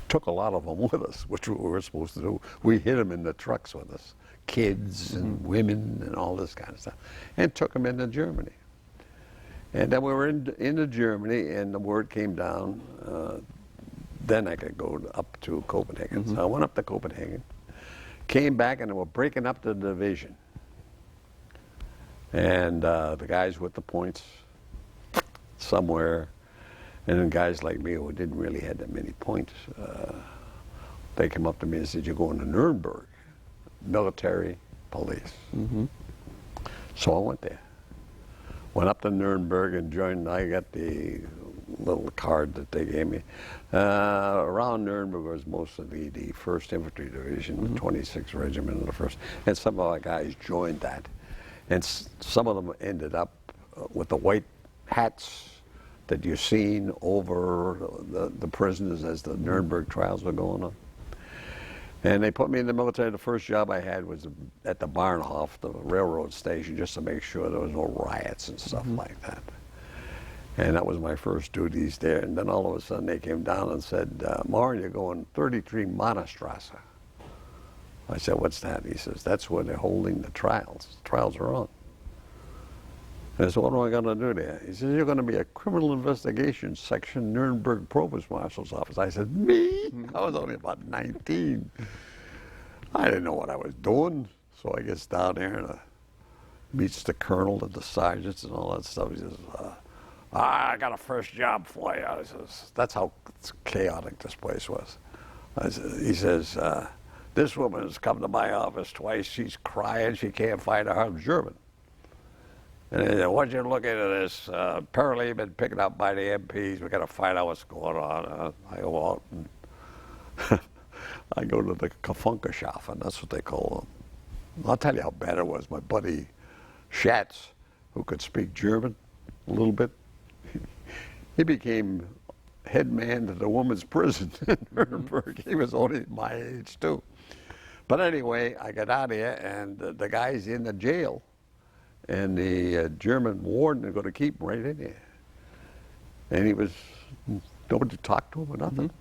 took a lot of them with us, which we were supposed to do. We hid them in the trucks with us, kids and women and all this kind of stuff, and took them into Germany. And then we were into Germany, and the word came down. Then I could go up to Copenhagen. So I went up to Copenhagen, came back, and they were breaking up the division. And the guys with the points somewhere, and then guys like me who didn't really have that many points, they came up to me and said, "You're going to Nuremberg, military police." So I went there. Went up to Nuremberg and joined. I got the little card that they gave me. Around Nuremberg was mostly the 1st Infantry Division, the 26th Regiment, and the 1st. And some of our guys joined that. And some of them ended up with the white hats that you've seen over the prisoners as the Nuremberg trials were going on. And they put me in the military. The first job I had was at the Bahnhof, the railroad station, just to make sure there was no riots and stuff like that. And that was my first duties there. And then all of a sudden they came down and said, "Morrin, you're going 33 Mannerstrasse." I said, "What's that?" He says, "That's where they're holding the trials. The trials are on." And I said, "What am I going to do there?" He says, "You're going to be a criminal investigation section, Nuremberg Provost Marshal's office." I said, "Me?" I was only about 19. I didn't know what I was doing. So I gets down there and meets the colonel and the sergeants and all that stuff. He says, "I got a first job for you." I says, that's how chaotic this place was. He says, "This woman has come to my office twice. She's crying. She can't find her German." And he said, "I want you to look into this. Apparently you've been picked up by the MPs. We got to find out what's going on." I go out and I go to the Kafunkerschaffen, that's what they call them. I'll tell you how bad it was. My buddy Schatz, who could speak German a little bit, he became head man to the women's prison in Nuremberg. He was only my age too. But anyway, I got out of here, and the guy's in the jail. And the German warden is going to keep him right in there. And nobody talked to him or nothing.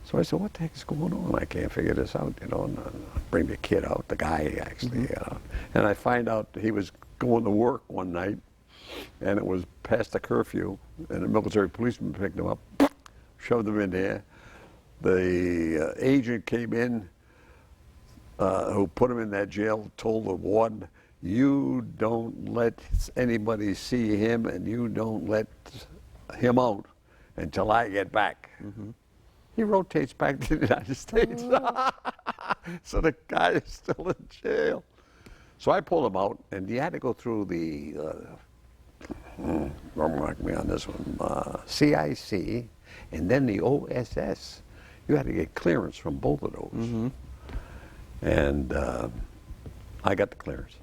So I said, "What the heck is going on? I can't figure this out, you know." And I bring the kid out, the guy actually, and I find out he was going to work one night, and it was past the curfew, and a military policeman picked him up, shoved him in there. The agent came in, who put him in that jail, told the warden, "You don't let anybody see him, and you don't let him out until I get back." He rotates back to the United States. So the guy is still in jail. So I pulled him out, and you had to go through the, don't mark me on this one, CIC, and then the OSS. You had to get clearance from both of those. And I got the clearance.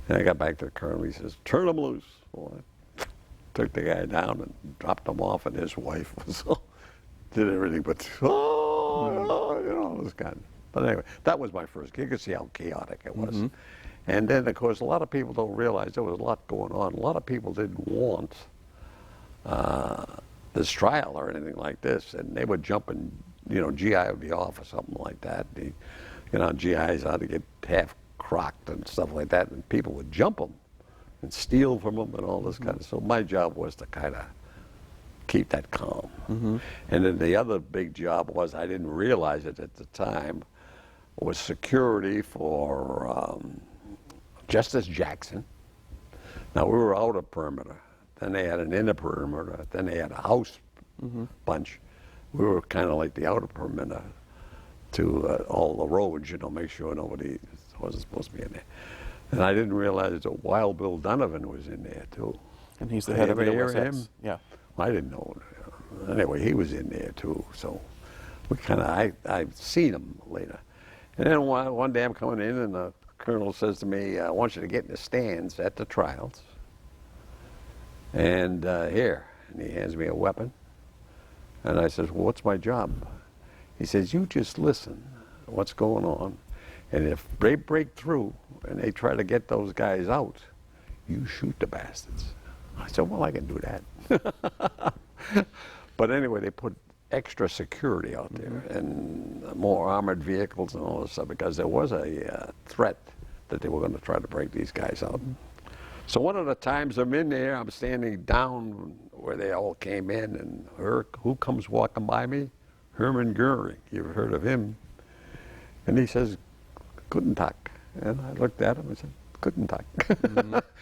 And I got back to the colonel. He says, "Turn him loose." Well, I took the guy down and dropped him off, and his wife was did everything but, "Oh, you know, all this kind. But anyway, that was my first gig. You could see how chaotic it was. And then, of course, a lot of people don't realize there was a lot going on. A lot of people didn't want this trial or anything like this, and they would jump in, you know, GI would be off or something like that. You know, GIs ought to get half crocked and stuff like that, and people would jump them and steal from them and all this kind of. So my job was to kind of keep that calm. And then the other big job was, I didn't realize it at the time, was security for Justice Jackson. Now, we were out of perimeter. Then they had an inner perimeter. Then they had a house bunch. We were kind of like the outer perimeter to all the roads, you know, make sure nobody wasn't supposed to be in there. And I didn't realize that Wild Bill Donovan was in there, too. And he's the head of the Ever hear OSS. him? Yeah. I didn't know. Anyway, he was in there, too. So we kind of, I've seen him later. And then one day I'm coming in, and the colonel says to me, I want you to get in the stands at the trials. And here, and he hands me a weapon. And I says, well, what's my job? He says, you just listen to what's going on. And if they break through and they try to get those guys out, you shoot the bastards. I said, well, I can do that. But anyway, they put extra security out there and more armored vehicles and all this stuff, because there was a threat that they were going to try to break these guys out. So one of the times I'm in there, I'm standing down where they all came in, and who comes walking by me? Hermann Goering. You've heard of him. And he says, Guten Tag. And I looked at him and said, Guten Tag.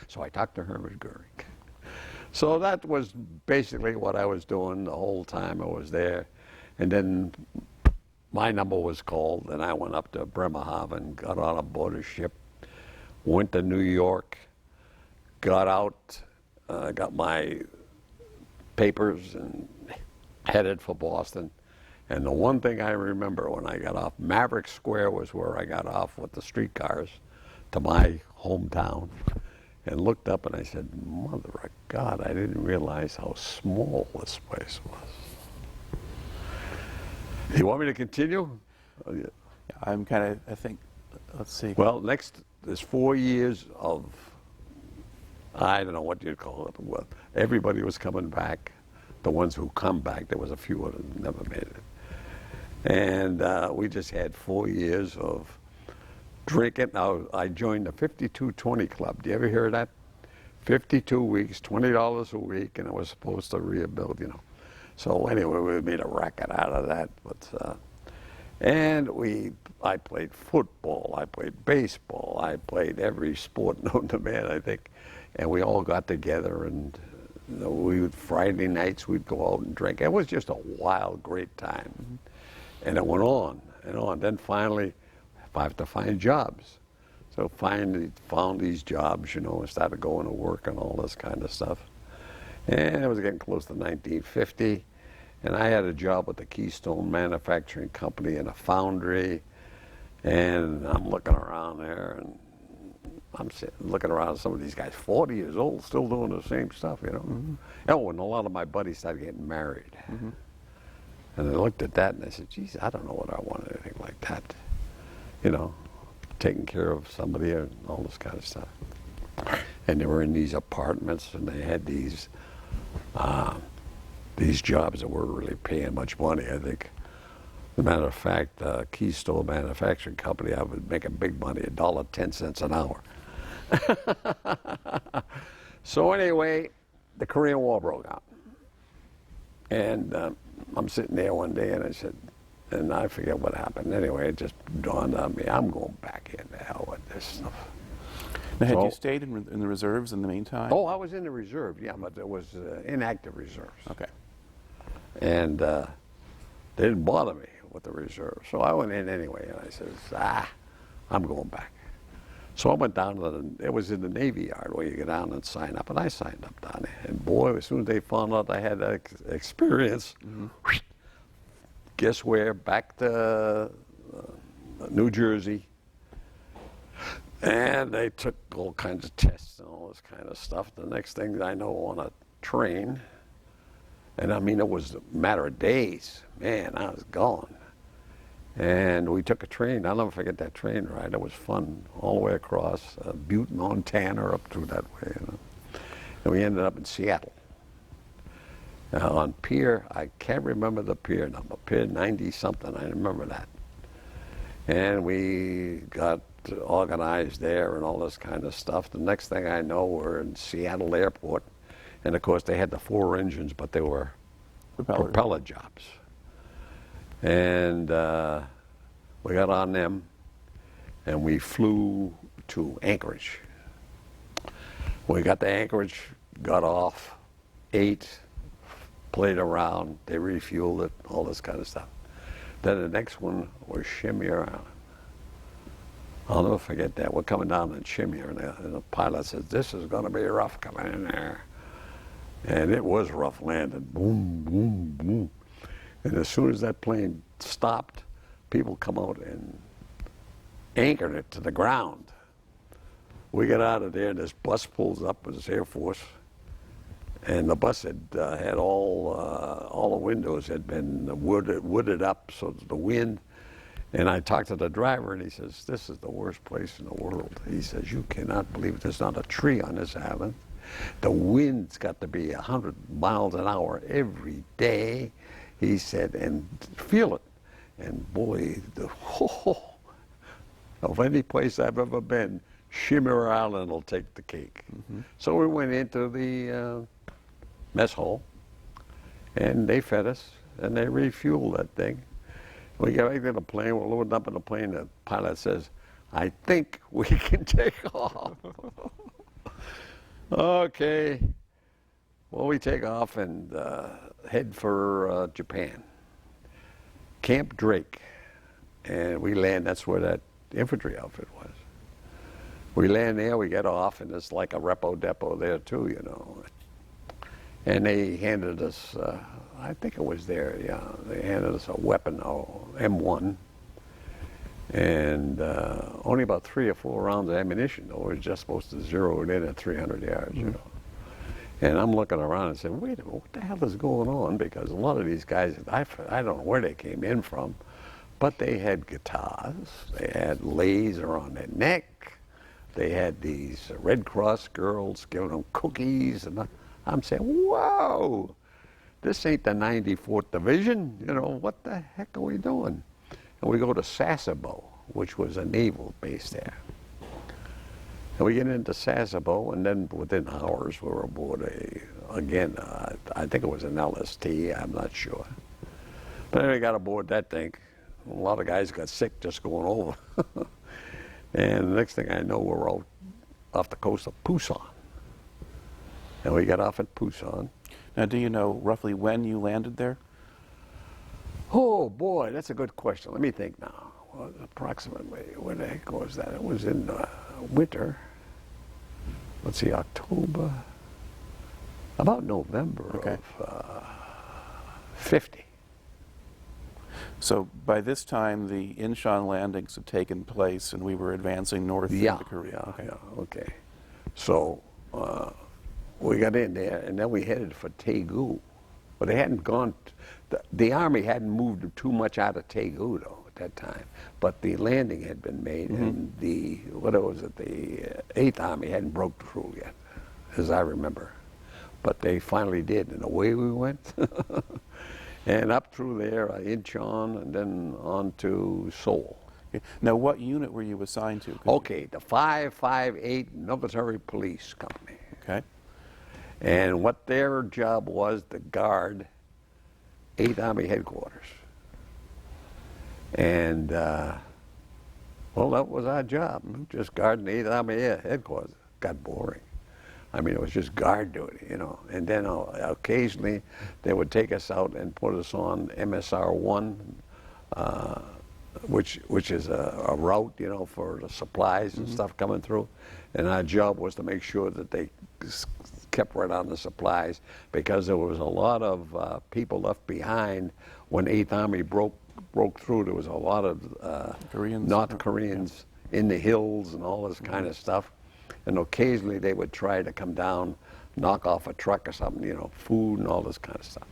So I talked to Hermann Goering. So that was basically what I was doing the whole time I was there. And then my number was called, and I went up to Bremerhaven, got on a board a ship, went to New York, got out, got my papers, and headed for Boston. And the one thing I remember when I got off, Maverick Square was where I got off with the streetcars to my hometown, and looked up and I said, Mother of God, I didn't realize how small this place was. You want me to continue? Oh, yeah. I'm kind of, I think, let's see. Well, next, there's 4 years of, I don't know what you'd call it. Well, everybody was coming back. The ones who come back, there was a few of them never made it. And we just had 4 years of drinking. Now, I joined the 52-20 Club. Do you ever hear of that? 52 weeks, $20 a week, and I was supposed to rebuild, you know. So anyway, we made a racket out of that. But and I played football, I played baseball, I played every sport known to man, I think. And we all got together, and you know, Friday nights we'd go out and drink. It was just a wild, great time. And it went on and on. Then finally, I have to find jobs. So finally found these jobs, you know, and started going to work and all this kind of stuff. And it was getting close to 1950. And I had a job with the Keystone Manufacturing Company in a foundry. And I'm looking around there, and I'm looking around at some of these guys, 40 years old, still doing the same stuff, you know. Oh, and a lot of my buddies started getting married. And I looked at that and I said, geez, I don't know what I want, anything like that. You know, taking care of somebody and all this kind of stuff. And they were in these apartments, and they had these jobs that weren't really paying much money, I think. As a matter of fact, Keystone Manufacturing Company, I was making big money, $1.10 an hour. So anyway, the Korean War broke out. And I'm sitting there one day, and I said, and I forget what happened. Anyway, it just dawned on me, I'm going back in the hell with this stuff. Now, had So- you stayed in the reserves in the meantime? Oh, I was in the reserve, yeah, but it was inactive reserves. Okay. And they didn't bother me with the reserve. So I went in anyway, and I says, I'm going back. So I went down to it was in the Navy Yard where you go down and sign up, and I signed up down there. And boy, as soon as they found out I had that experience, guess where? Back to New Jersey. And they took all kinds of tests and all this kind of stuff. The next thing I know, on a train, and I mean, it was a matter of days. Man, I was gone. And we took a train. I'll never forget that train ride. It was fun all the way across Butte, Montana, up through that way. You know. And we ended up in Seattle. Now on pier, I can't remember the pier number, pier 90-something, I remember that. And we got organized there and all this kind of stuff. The next thing I know, we're in Seattle Airport. And of course, they had the 4 engines, but they were propeller jobs. And we got on them, and we flew to Anchorage. We got to Anchorage, got off, ate, played around, they refueled it, all this kind of stuff. Then the next one was Chimere Island. I'll never forget that. We're coming down in Chimere, and the pilot says, "This is going to be rough coming in there." And it was rough landing. Boom, boom, boom. And as soon as that plane stopped, people come out and anchored it to the ground. We get out of there, and this bus pulls up with this Air Force, and the bus had all the windows had been wooded up so that the wind. And I talked to the driver, and he says, "This is the worst place in the world." He says, "You cannot believe it. There's not a tree on this island. The wind's got to be 100 miles an hour every day." He said, "And feel it." And boy, of any place I've ever been, Chimere Island will take the cake. Mm-hmm. So we went into the mess hall, and they fed us, and they refueled that thing. We got back to the plane, we're loading up in the plane, the pilot says, "I think we can take off." Okay. Well, we take off and head for Japan. Camp Drake. And we land, that's where that infantry outfit was. We land there, we get off, and it's like a repo depot there too, you know. And they handed us, I think it was there, yeah, they handed us a weapon, M1, and only about 3 or 4 rounds of ammunition, though. We were just supposed to zero it in at 300 yards, you know. And I'm looking around and saying, wait a minute, what the hell is going on? Because a lot of these guys, I don't know where they came in from, but they had guitars, they had laser on their neck, they had these Red Cross girls giving them cookies, and I'm saying, whoa, this ain't the 94th Division, you know, what the heck are we doing? And we go to Sasebo, which was a naval base there. And we get into Sasebo, and then within hours we were aboard I think it was an LST, I'm not sure. But then we got aboard that thing. A lot of guys got sick just going over. And the next thing I know, we're out off the coast of Pusan. And we got off at Pusan. Now, do you know roughly when you landed there? Oh boy, that's a good question. Let me think now. Well, approximately, when the heck was that? It was in winter. Let's see, October, about November of 50. So by this time, the Incheon landings had taken place, and we were advancing north into Korea. Okay. So we got in there, and then we headed for Daegu. But they hadn't gone, the Army hadn't moved too much out of Daegu, though, at that time. But the landing had been made, and the 8th Army hadn't broke through yet, as I remember. But they finally did, and away we went. And up through there, Incheon, and then on to Seoul. Now, what unit were you assigned to? Okay, the 558 Military Police Company. Okay. And what their job was to guard 8th Army headquarters. And, well, that was our job, just guarding the 8th Army headquarters. Got boring. I mean, it was just guard duty, you know. And then occasionally they would take us out and put us on MSR-1, which is a route, you know, for the supplies and stuff coming through. And our job was to make sure that they kept right on the supplies, because there was a lot of people left behind when 8th Army broke through. There was a lot of North Koreans in the hills and all this kind of stuff. And occasionally they would try to come down, knock off a truck or something, you know, food and all this kind of stuff.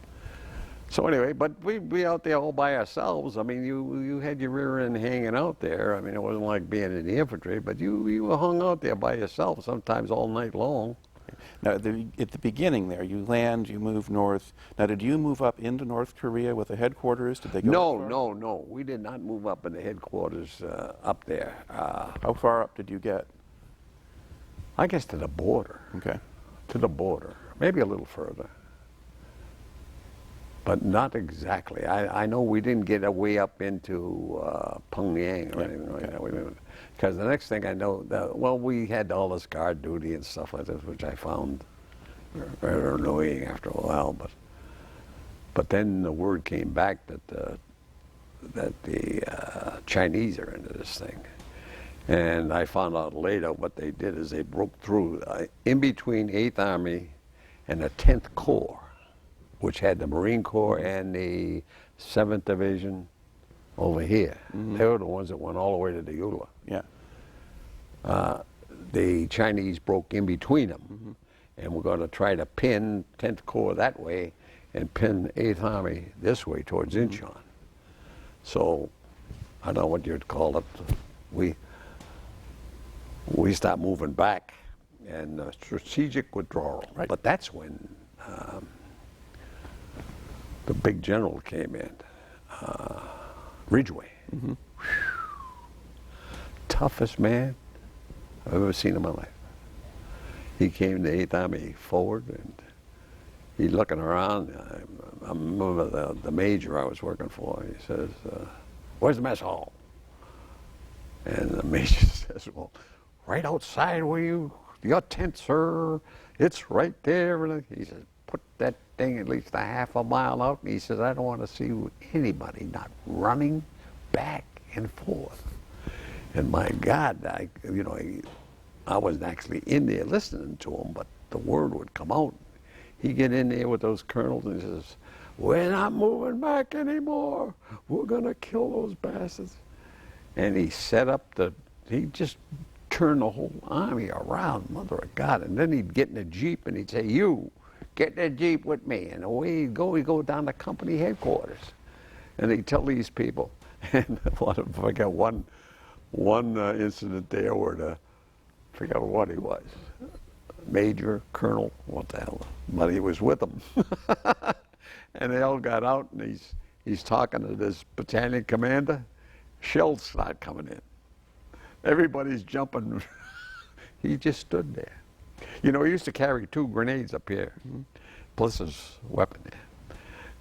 So anyway, but we'd be out there all by ourselves. I mean, you had your rear end hanging out there. I mean, it wasn't like being in the infantry, but you were hung out there by yourself, sometimes all night long. Now, at the beginning there, you land, you move north. Now, did you move up into North Korea with the headquarters? Did they go No, that far? no, no. We did not move up in the headquarters up there. How far up did you get? I guess to the border. Okay. To the border, maybe a little further. But not exactly. I know we didn't get way up into Pyongyang or anything like that. Because the next thing I know, well, we had all this guard duty and stuff like this, which I found rather annoying after a while. But then the word came back that the Chinese are into this thing. And I found out later what they did is they broke through in between 8th Army and the 10th Corps, which had the Marine Corps and the 7th Division over here. They were the ones that went all the way to the Eula. Yeah. The Chinese broke in between them, and we're going to try to pin 10th Corps that way and pin 8th Army this way towards Incheon. So, I don't know what you'd call it. We stopped moving back, and strategic withdrawal. Right. But that's when the big general came in, Ridgway. Toughest man I've ever seen in my life. He came to 8th Army forward, and he's looking around. I remember the major I was working for. He says, "Where's the mess hall?" And the major says, "Well, right outside where your tent, sir. It's right there." And he says, "Put that thing at least a half a mile out." And he says, "I don't want to see anybody not running back and forth." And my God, I wasn't actually in there listening to him, but the word would come out. He'd get in there with those colonels and he says, "We're not moving back anymore. We're going to kill those bastards." And he he just turned the whole army around, mother of God. And then he'd get in a Jeep and he'd say, "You, get in the Jeep with me." And away he'd go down to company headquarters. And he'd tell these people. And I forget one incident there where I forgot what he was. Major, colonel, what the hell. But he was with them. And they all got out and he's talking to this battalion commander. Shells start coming in. Everybody's jumping. He just stood there. He used to carry 2 grenades up here, plus his weapon there.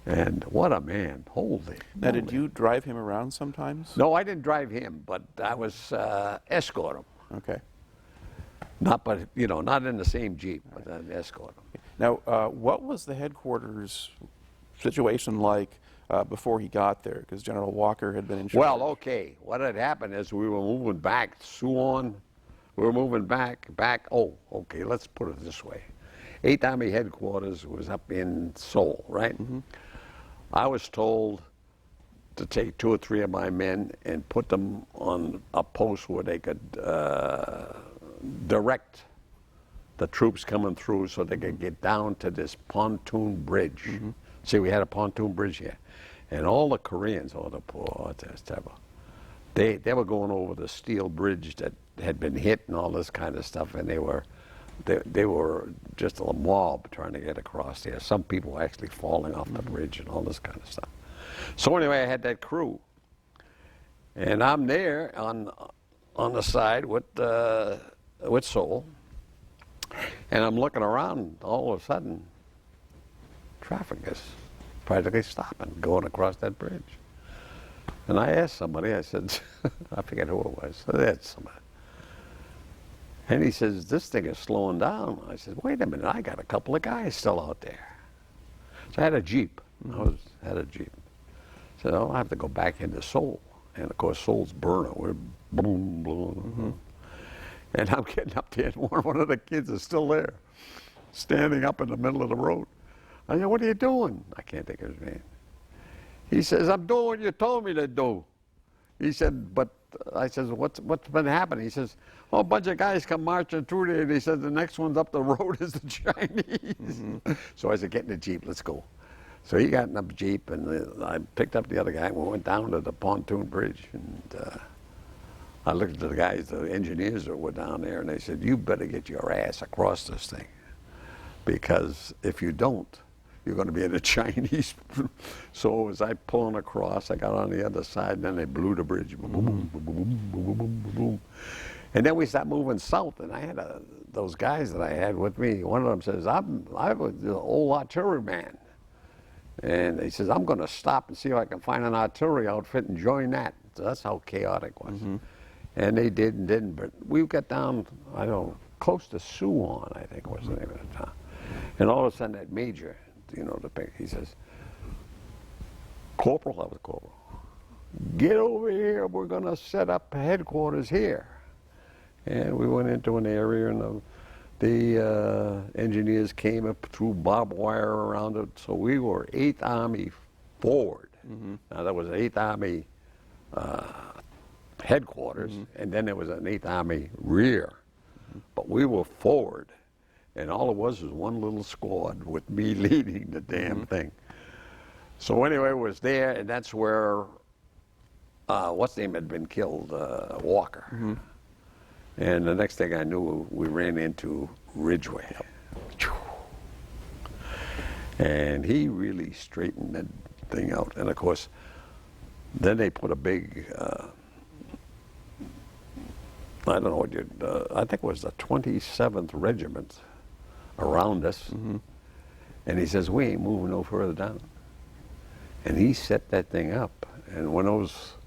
And what a man, holy. Now, did moly. you drive him around sometimes? No, I didn't drive him, but I was escort him. Okay. Not in the same Jeep, but I'd escort him. Now, what was the headquarters situation like before he got there? Because General Walker had been in charge. Well, okay. What had happened is we were moving back, Suwon. We were moving back. Oh, okay, let's put it this way. 8th Army headquarters was up in Seoul, right? I was told to take 2 or 3 of my men and put them on a post where they could direct the troops coming through so they could get down to this pontoon bridge. See, we had a pontoon bridge here. And all the Koreans, that's terrible. They were going over the steel bridge that had been hit and all this kind of stuff, and they were just a mob trying to get across there. Some people actually falling off the bridge and all this kind of stuff. So anyway, I had that crew, and I'm there on the side with Seoul, and I'm looking around. All of a sudden, traffic is practically stopping going across that bridge. And I asked somebody. I said, I forget who it was. I asked somebody. And he says, "This thing is slowing down." I said, "Wait a minute, I got a couple of guys still out there." So I had a Jeep. I had a Jeep. So I'll have to go back into Seoul. And of course, Seoul's burning. We're boom, boom. And I'm getting up there, and one of the kids is still there, standing up in the middle of the road. I said, "What are you doing?" I can't think of his name. He says, "I'm doing what you told me to do." He said, "But," I says, what's been happening?" He says, "Oh, a bunch of guys come marching through there." And he said, "The next one's up the road is the Chinese." So I said, "Get in the Jeep, let's go." So he got in a Jeep, and I picked up the other guy, and we went down to the pontoon bridge. And I looked at the guys, the engineers that were down there, and they said, "You better get your ass across this thing, because if you don't, you're going to be in the Chinese." So as I pulling across, I got on the other side, and then they blew the bridge. Boom, boom, boom, boom, boom, boom, boom, boom, boom. And then we started moving south, and I had those guys that I had with me. One of them says, I was an old artilleryman. And he says, "I'm going to stop and see if I can find an artillery outfit and join that." So that's how chaotic it was. And they did and didn't. But we got down, I don't know, close to Suwon, I think was the name of the town. And all of a sudden that major, you know, he says, "Corporal," I was corporal, "get over here. We're going to set up headquarters here." And we went into an area, and the engineers came up through barbed wire around it. So we were 8th Army forward. Now there was an 8th Army headquarters, and then there was an 8th Army rear. But we were forward, and all it was one little squad with me leading the damn thing. So anyway, it was there, and that's where what's name had been killed, Walker. And the next thing I knew, we ran into Ridgway. And he really straightened that thing out. And of course, then they put a big, I don't know what I think it was the 27th Regiment around us. And he says, "We ain't moving no further down." And he set that thing up. And when those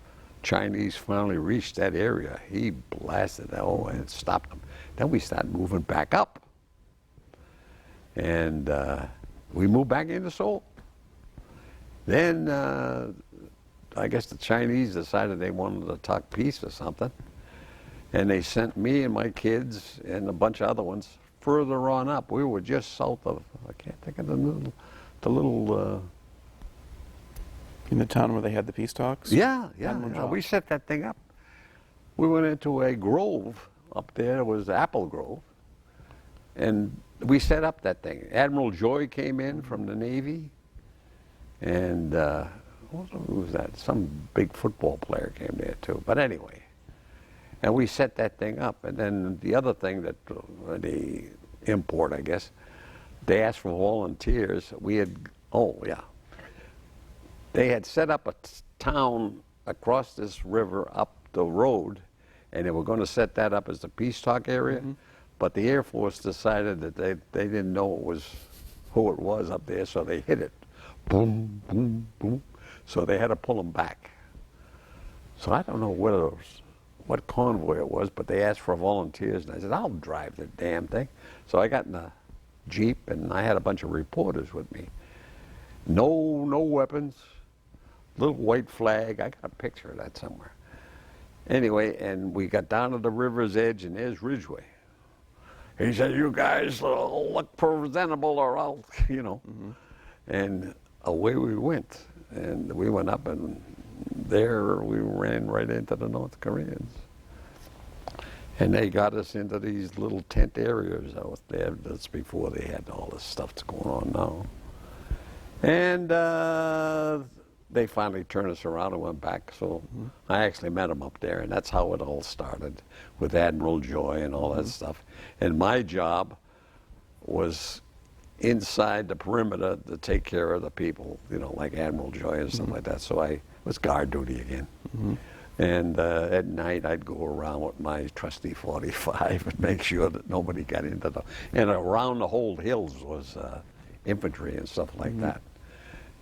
Chinese finally reached that area, he blasted that whole and stopped them. Then we started moving back up. And we moved back into Seoul. Then I guess the Chinese decided they wanted to talk peace or something. And they sent me and my kids and a bunch of other ones further on up. We were just south of, I can't think of the little In the town where they had the peace talks? Yeah. We set that thing up. We went into a grove up there. It was Apple Grove. And we set up that thing. Admiral Joy came in from the Navy. And who was that? Some big football player came there too. But anyway. And we set that thing up. And then the other thing that the import, I guess, they asked for volunteers. We had, they had set up a town across this river up the road, and they were going to set that up as the peace talk area. But the Air Force decided that they didn't know who it was up there, so they hit it. Boom, boom, boom. So they had to pull them back. So I don't know what convoy it was, but they asked for volunteers, and I said, "I'll drive the damn thing." So I got in a Jeep, and I had a bunch of reporters with me. No weapons. Little white flag. I got a picture of that somewhere. Anyway, and we got down to the river's edge, and there's Ridgway. He said, "You guys look presentable, or I'll," you know. And away we went. And we went up, and there we ran right into the North Koreans. And they got us into these little tent areas out there. That's before they had all this stuff that's going on now. And they finally turned us around and went back. So I actually met them up there, and that's how it all started with Admiral Joy and all that stuff. And my job was inside the perimeter to take care of the people, you know, like Admiral Joy and stuff like that. So I was guard duty again. And at night I'd go around with my trusty .45 and make sure that nobody got into and around the whole hills was infantry and stuff like that.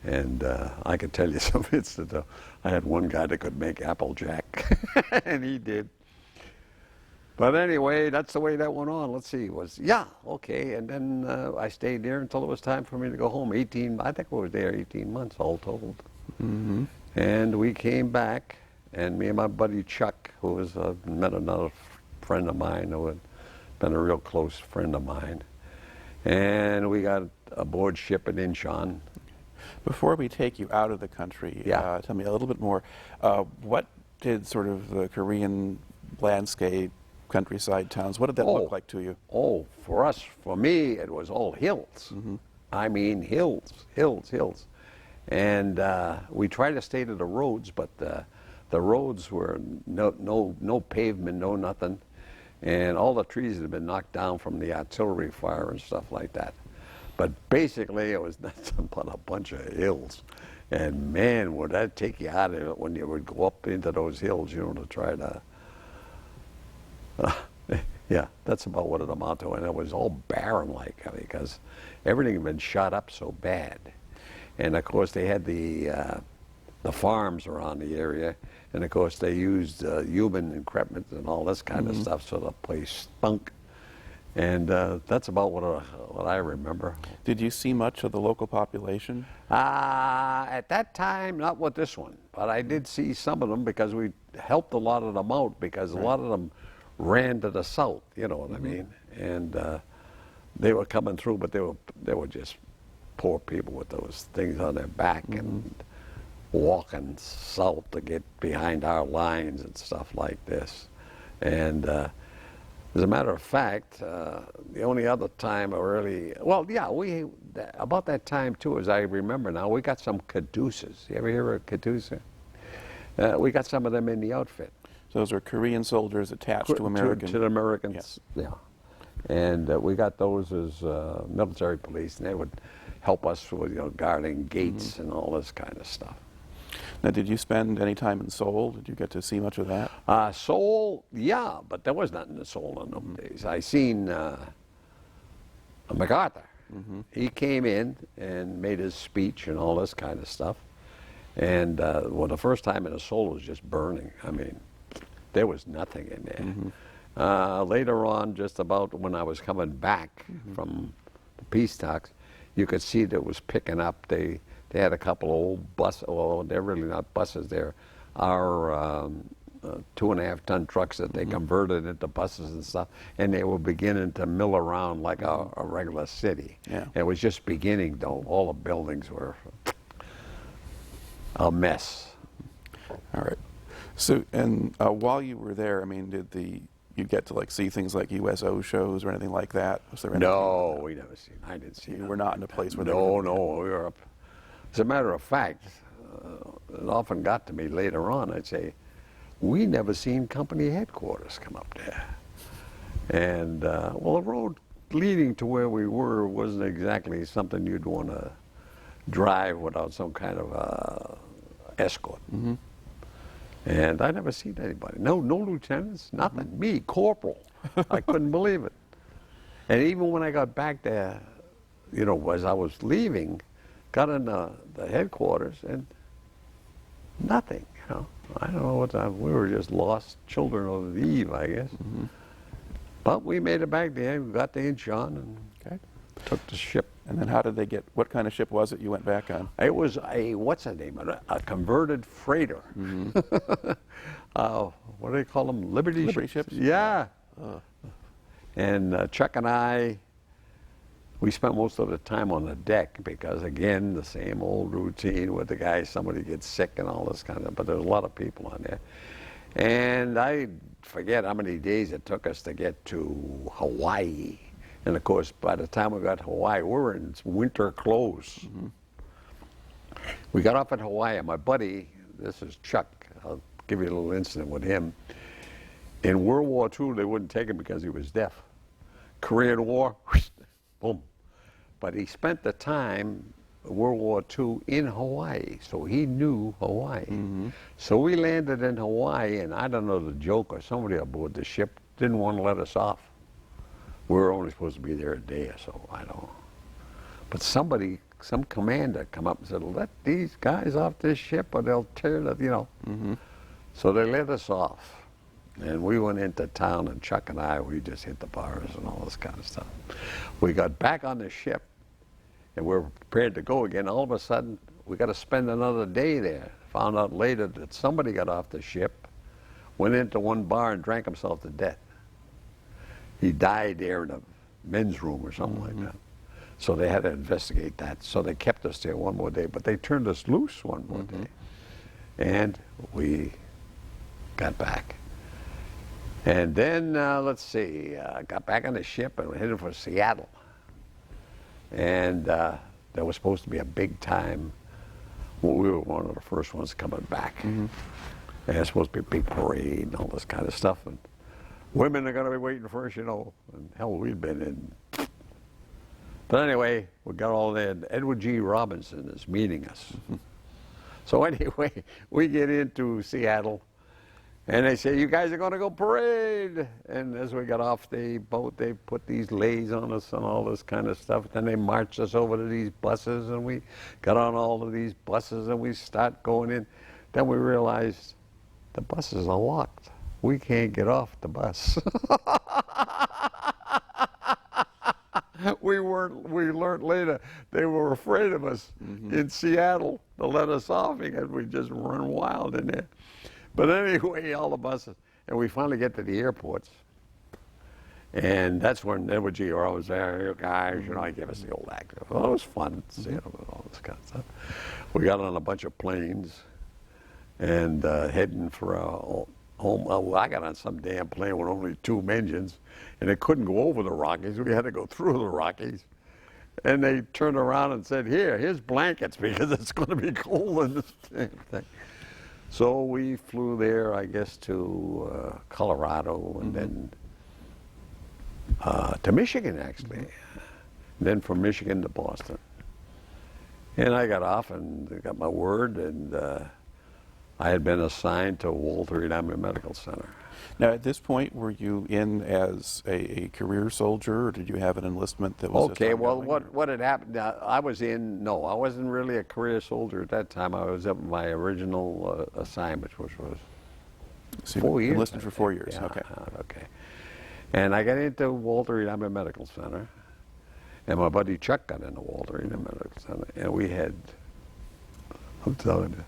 And I could tell you some instances. I had one guy that could make Applejack, and he did. But anyway, that's the way that went on. Let's see, okay. And then I stayed there until it was time for me to go home. I think I was there 18 months all told. And we came back, and me and my buddy Chuck, who was met another friend of mine who had been a real close friend of mine, and we got aboard ship in Incheon. Before we take you out of the country, tell me a little bit more. What did sort of the Korean landscape, countryside towns, what did that look like to you? For me, it was all hills. I mean, hills. And we tried to stay to the roads, but the roads were no pavement, no nothing. And all the trees had been knocked down from the artillery fire and stuff like that. But basically, it was nothing but a bunch of hills. And man, would that take you out of it when you would go up into those hills, you know, to try to... yeah, that's about what it amounted to. And it was all barren-like, because everything had been shot up so bad. And of course, they had the farms around the area. And of course, they used human increment and all this kind of stuff, so the place stunk. And that's about what I remember. Did you see much of the local population? At that time, not with this one, but I did see some of them because we helped a lot of them out, because a lot of them ran to the south, you know what I mean? And they were coming through, but they were just poor people with those things on their back and walking south to get behind our lines and stuff like this. And as a matter of fact, the only other time I really, well, yeah, about that time too, as I remember now, we got some caduceus. You ever hear of caduceus? We got some of them in the outfit. So those are Korean soldiers attached to American... To the Americans, yeah. And we got those as military police, and they would help us with, you know, guarding gates and all this kind of stuff. Now, did you spend any time in Seoul? Did you get to see much of that? Seoul, yeah, but there was nothing in Seoul in those days. I seen MacArthur. He came in and made his speech and all this kind of stuff. And well, the first time in Seoul was just burning. I mean, there was nothing in there. Later on, just about when I was coming back from the peace talks, you could see that it was picking up. They had a couple of old buses. Well, they're really not buses. They're our 2.5-ton trucks that they converted into buses and stuff. And they were beginning to mill around like a regular city. Yeah. It was just beginning, though. All the buildings were a mess. All right. So, and while you were there, I mean, you get to like see things like USO shows or anything like that? Was there anything? No, we never seen. I didn't see. You were not in a place where they No, were. no, we were up. As a matter of fact, it often got to me later on. I'd say, we never seen company headquarters come up there. And well, the road leading to where we were wasn't exactly something you'd want to drive without some kind of escort. And I never seen anybody. No lieutenants, nothing. Me, corporal. I couldn't believe it. And even when I got back there, you know, as I was leaving, got in the headquarters and nothing, you know. I don't know what time. We were just lost children of Eve, I guess. But we made it back there. We got the Incheon and took the ship. And then how did they get, what kind of ship was it you went back on? It was a, what's the name of it? A converted freighter. What do they call them? Liberty ships? Yeah. And Chuck and I, we spent most of the time on the deck because, again, the same old routine with the guy, somebody gets sick and all this kind of, but there's a lot of people on there. And I forget how many days it took us to get to Hawaii. And of course, by the time we got to Hawaii, we were in winter clothes. We got off at Hawaii, and my buddy, this is Chuck, I'll give you a little incident with him. In World War II, they wouldn't take him because he was deaf. Korean War, boom. But he spent the time, World War II, in Hawaii, so he knew Hawaii. So we landed in Hawaii, and I don't know the joke or somebody aboard the ship didn't want to let us off. We were only supposed to be there a day or so, I don't know. But somebody, some commander come up and said, let these guys off this ship or they'll tear the, you know. So they let us off. And we went into town, and Chuck and I, we just hit the bars and all this kind of stuff. We got back on the ship, and we were prepared to go again. All of a sudden, we got to spend another day there. Found out later that somebody got off the ship, went into one bar and drank himself to death. He died there in a men's room or something like that. So they had to investigate that. So they kept us there one more day, but they turned us loose one more day. And we got back. And then, let's see, got back on the ship and we headed for Seattle. And there was supposed to be a big time Well, we were one of the first ones coming back. And it's supposed to be a big parade and all this kind of stuff. And women are going to be waiting for us, you know. And hell, we'd been in. But anyway, we got all there. And Edward G. Robinson is meeting us. So anyway, we get into Seattle. And they say, you guys are going to go parade. And as we got off the boat, they put these lays on us and all this kind of stuff. Then they marched us over to these buses, and we got on all of these buses, and we start going in. Then we realized the buses are locked. We can't get off the bus. We learned later they were afraid of us in Seattle to let us off because we just run wild in there. But anyway, all the buses, and we finally get to the airports, and that's when Edward G. R. was there. You guys, you know, he gave us the old act. Well, it was fun, you know, all this kind of stuff. We got on a bunch of planes and heading for home. Well, I got on some damn plane with only 2 engines, and it couldn't go over the Rockies. We had to go through the Rockies. And they turned around and said, here's blankets, because it's going to be cold in this damn thing. So we flew there, I guess, to Colorado, and then to Michigan, actually. And then from Michigan to Boston. And I got off and got my word, and I had been assigned to Walter Reed Army Medical Center. Now, at this point, were you in as a career soldier, or did you have an enlistment that was Okay, well, ongoing, what had happened, I wasn't really a career soldier at that time. I was up in my original assignment, which was So you 4 years. enlisted for 4 years, Yeah, okay. okay. And I got into Walter Reed Army Medical Center, and my buddy Chuck got into Walter Reed Army Medical Center, and we had, I'm telling you,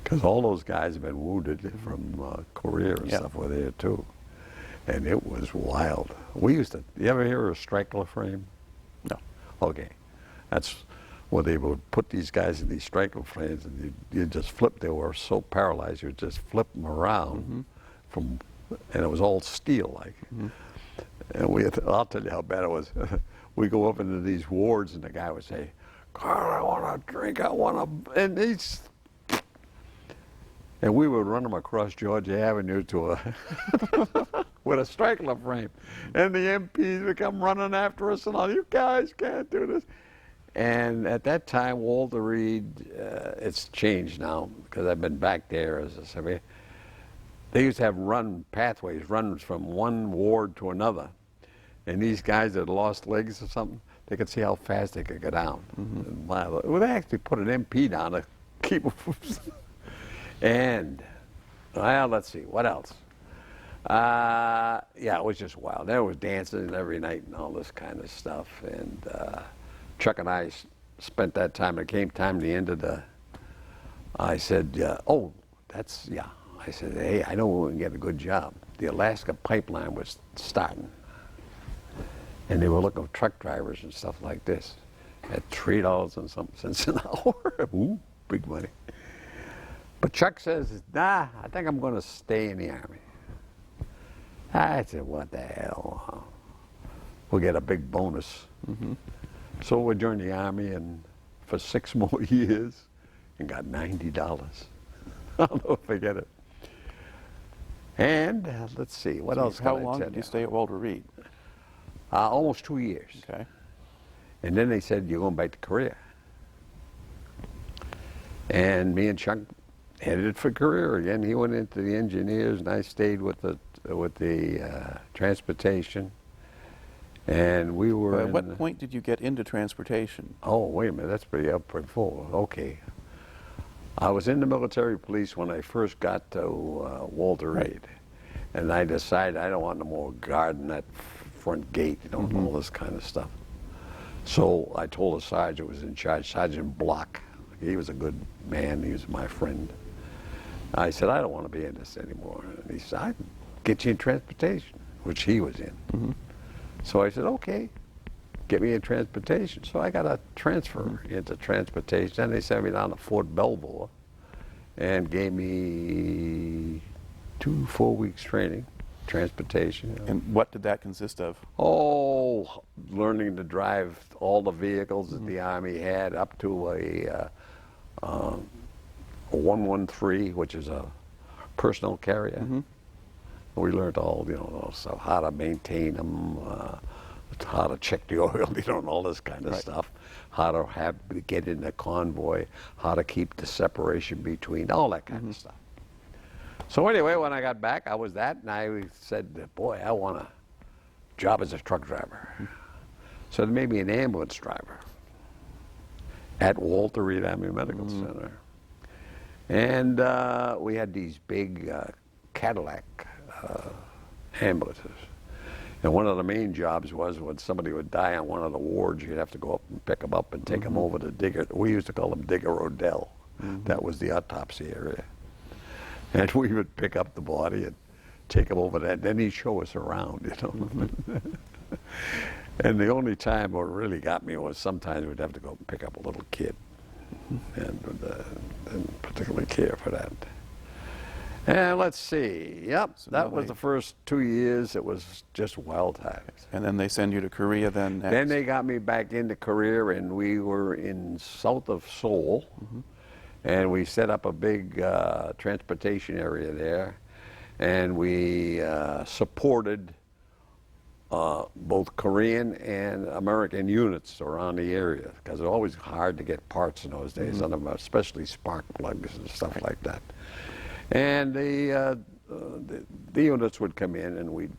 because all those guys have been wounded from Korea and stuff were there too. And it was wild. We used to, you ever hear of a striker frame? No. Okay. That's where they would put these guys in these striker frames, and you just flip. They were so paralyzed, you would just flip them around from, and it was all steel like. And I'll tell you how bad it was. We go up into these wards, and the guy would say, "Carl, I want a drink, I want a," and we would run them across Georgia Avenue to with a striker frame. And the MPs would come running after us and all, you guys can't do this. And at that time, Walter Reed, it's changed now, because I've been back there as a civilian. They used to have run runs from one ward to another. And these guys that lost legs or something, they could see how fast they could go down. Well, they actually put an MP down to keep them from... And, well, let's see, what else? Yeah, it was just wild. There was dancing every night and all this kind of stuff. And Chuck and I spent that time. It came time to the end of the, I said, I said, hey, I know we can get a good job. The Alaska pipeline was starting. And they were looking for truck drivers and stuff like this at $3 and something cents an hour. Ooh, big money. But Chuck says, nah, I think I'm going to stay in the Army. I said, what the hell? We'll get a big bonus. So we joined the Army and for 6 more years and got $90. I'll never forget it. And let's see, what else can I tell you? How long did you stay at Walter Reed? Almost 2 years. Okay. And then they said, you're going back to Korea. And me and Chuck headed for career again. He went into the engineers, and I stayed with the transportation. And we were. At what point did you get into transportation? Oh, wait a minute, that's pretty up before. Okay. I was in the military police when I first got to Walter Reed, and I decided I don't want no more guarding that front gate, you know, and all this kind of stuff. So I told the sergeant who was in charge, Sergeant Block. He was a good man. He was my friend. I said, I don't want to be in this anymore. And he said, I can get you in transportation, which he was in. So I said, okay, get me in transportation. So I got a transfer into transportation. Then they sent me down to Fort Belvoir and gave me 2 4 weeks training, transportation. And what did that consist of? Oh, learning to drive all the vehicles that the Army had, up to a 113, which is a personal carrier. We learned all, stuff, how to maintain them, how to check the oil, and all this kind of stuff, how to get in the convoy, how to keep the separation between, all that kind of stuff. So anyway, when I got back, I was that, and I said, boy, I want a job as a truck driver. So they made me an ambulance driver at Walter Reed Army Medical Center. And we had these big Cadillac ambulances. And one of the main jobs was when somebody would die on one of the wards, you'd have to go up and pick them up and take them over to Digger. We used to call them Digger Odell. That was the autopsy area. And we would pick up the body and take them over there. Then he'd show us around, And the only time what really got me was sometimes we'd have to go up and pick up a little kid. And didn't particularly care for that. And let's see, so that was the first 2 years. It was just wild times. And then they send you to Korea then next? Then they got me back into Korea, and we were in south of Seoul, and we set up a big transportation area there, and we supported both Korean and American units around the area, because it was always hard to get parts in those days, especially spark plugs and stuff like that. And the units would come in, and we'd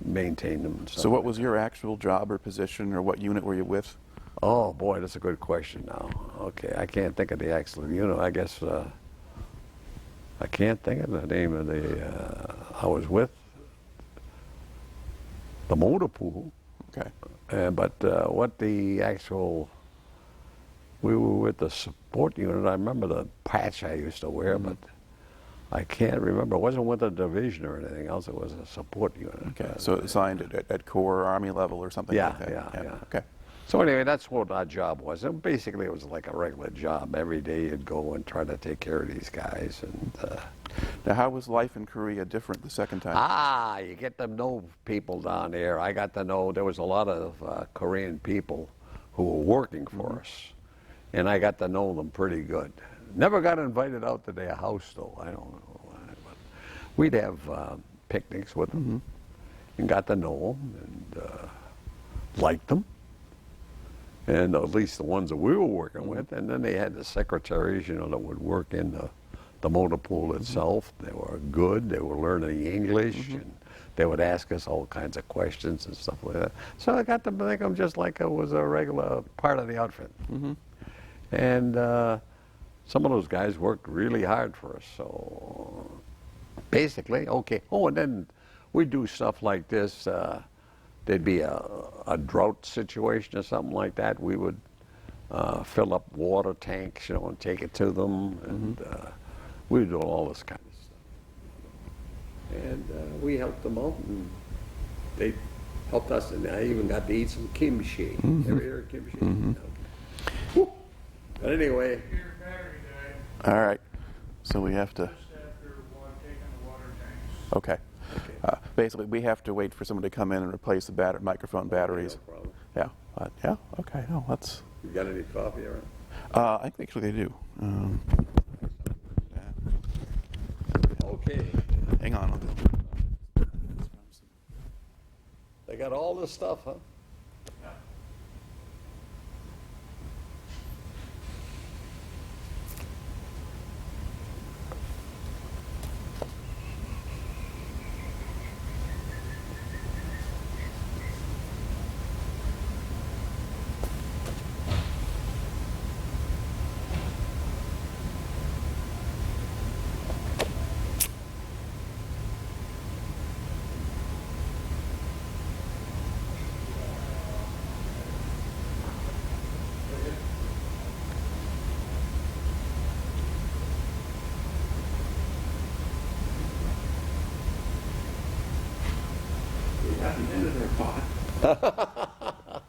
maintain them. And So what was your actual job or position, or what unit were you with? Oh boy, that's a good question now. Okay, I can't think of the actual unit. I guess I can't think of the name of the. I was with the motor pool. Okay. But what the actual. We were with the support unit. I remember the patch I used to wear, but I can't remember. It wasn't with a division or anything else. It was a support unit. Okay. So assigned at Corps or Army level or something like that? Yeah. Okay. So anyway, that's what our job was. And basically, it was like a regular job. Every day you'd go and try to take care of these guys. And now, how was life in Korea different the second time? you get to know people down there. I got to know there was a lot of Korean people who were working for us. And I got to know them pretty good. Never got invited out to their house, though. I don't know why. But we'd have picnics with them and got to know them and liked them. And at least the ones that we were working with. And then they had the secretaries, that would work in the motor pool itself. They were good. They were learning English. And they would ask us all kinds of questions and stuff like that. So I got to think them just like it was a regular part of the outfit. And some of those guys worked really hard for us. So basically, okay. Oh, and then we'd do stuff like this. There'd be a drought situation or something like that. We would fill up water tanks, and take it to them. And we would do all this kind of stuff. And we helped them out, and they helped us. And I even got to eat some kimchi. Ever hear of kimchi? Okay. But anyway. Your battery died All right. So we have to. just after taking the water tanks. Okay. Basically, we have to wait for someone to come in and replace the microphone batteries. No problem. Yeah. Yeah. Okay. No, that's. You got any coffee around? I think actually they do. Okay. Hang on. They got all this stuff, huh?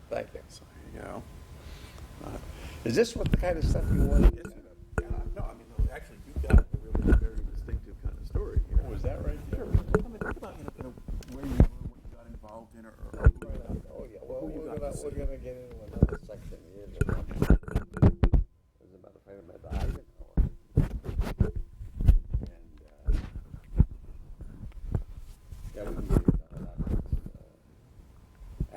Thank you. So there you go. Is this what the kind of stuff you wanted? Yeah, no, I mean, actually, you've got a really very distinctive kind of story here. Was that right? Sure. I mean, think about, where you were, what you got involved in, or Oh yeah. Well, we're gonna get into another section here. As a matter of fact,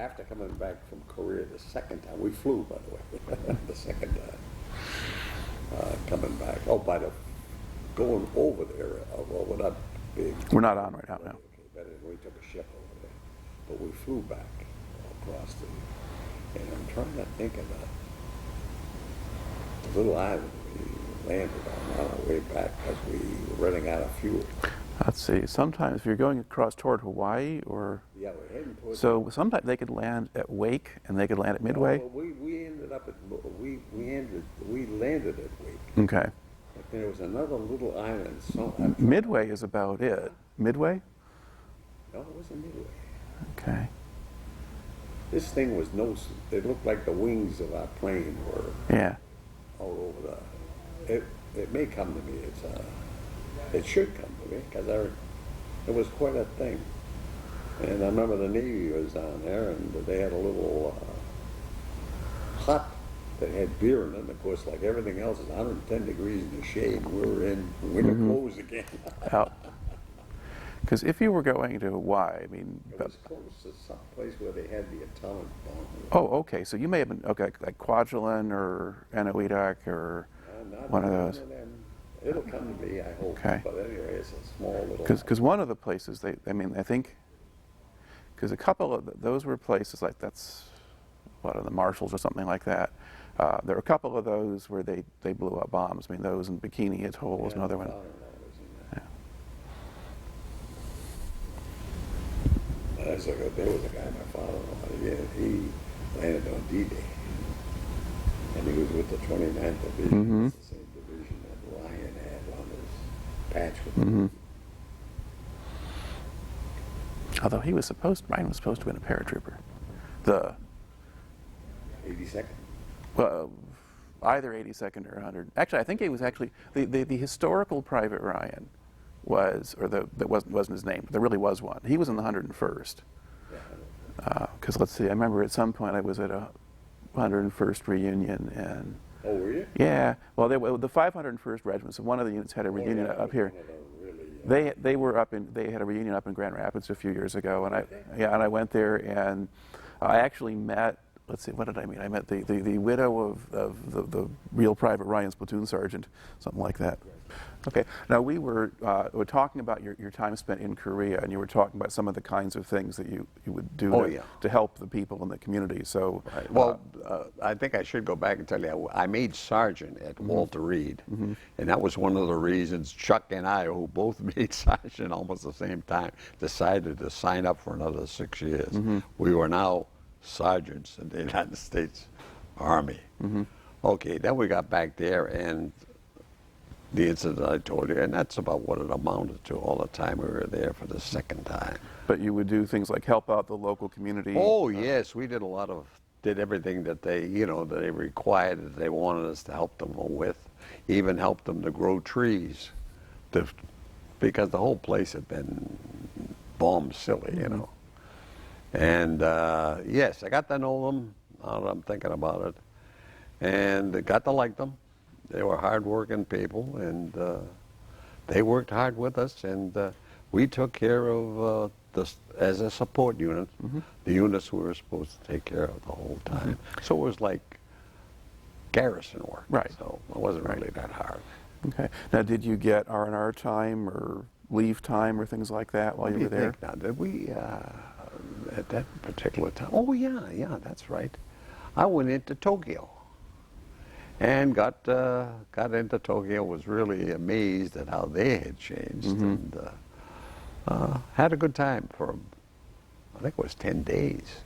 after coming back from Korea the second time, we flew, by the way, the second time, coming back. Oh, going over there, well, we're not big. We're not on right now, no. Okay, but we took a ship over there. But we flew back across and I'm trying to think of the little island we landed on our way back because we were running out of fuel. Let's see, sometimes if you're going across toward Hawaii or... Yeah, we're heading towards... So sometimes they could land at Wake and they could land at Midway? No, we ended up at, we landed at Wake. Okay. But there was another little island. Midway is about it. Midway? No, it wasn't Midway. Okay. This thing was it looked like the wings of our plane were Yeah. all over it may come to me. It should come to me because it was quite a thing. And I remember the Navy was down there and they had a little hut that had beer in it. And of course, like everything else, it's 110 degrees in the shade. And we were in winter clothes again. Because if you were going to Hawaii, I mean... It was close to some place where they had the atomic bomb. Oh, okay. So you may have been, okay, like Kwajalein or Eniwetok or one of those. It'll come to me, I hope. Okay. But anyway, it's a small little... Because one of the places, I think, because a couple of those were places like that's, what are the Marshalls or something like that. There were a couple of those where they blew up bombs. I mean, those in Bikini Atoll was another one. There was a guy, my father-in-law, he landed on D-Day. And he was with the 29th Division. It's the same division that Ryan had on his patch with him. Although Ryan was supposed to have been a paratrooper. The 82nd? Well, either 82nd or 100. Actually, I think he was actually, the historical Private Ryan was, or that wasn't his name, but there really was one. He was in the 101st. Because let's see, I remember at some point I was at a 101st reunion and... Oh, were you? Yeah, well, the 501st Regiment, so one of the units had a reunion up here. They had a reunion up in Grand Rapids a few years ago, and I went there and I actually met, let's see, what did I meet? I met the widow of the real Private Ryan's platoon sergeant, something like that. Okay, now we were talking about your time spent in Korea, and you were talking about some of the kinds of things that you would do to help the people in the community. So, right. Well, I think I should go back and tell you, I made sergeant at Walter Reed, and that was one of the reasons Chuck and I, who both made sergeant almost the same time, decided to sign up for another 6 years. We were now sergeants in the United States Army. Okay, then we got back there, and the incident I told you, and that's about what it amounted to all the time we were there for the second time. But you would do things like help out the local community? Oh, yes, we did did everything that they, that they required, that they wanted us to help them with. Even helped them to grow trees, because the whole place had been bombed silly, And yes, I got to know them, now that I'm thinking about it, and got to like them. They were hard-working people, and they worked hard with us, and we took care of as a support unit, the units we were supposed to take care of the whole time. So it was like garrison work. Right. So it wasn't really that hard. Okay. Now, did you get R&R time or leave time or things like that while you were there? Now, did we, at that particular time? Oh, yeah, that's right. I went into Tokyo. And got into Tokyo, was really amazed at how they had changed, and had a good time for, I think it was 10 days.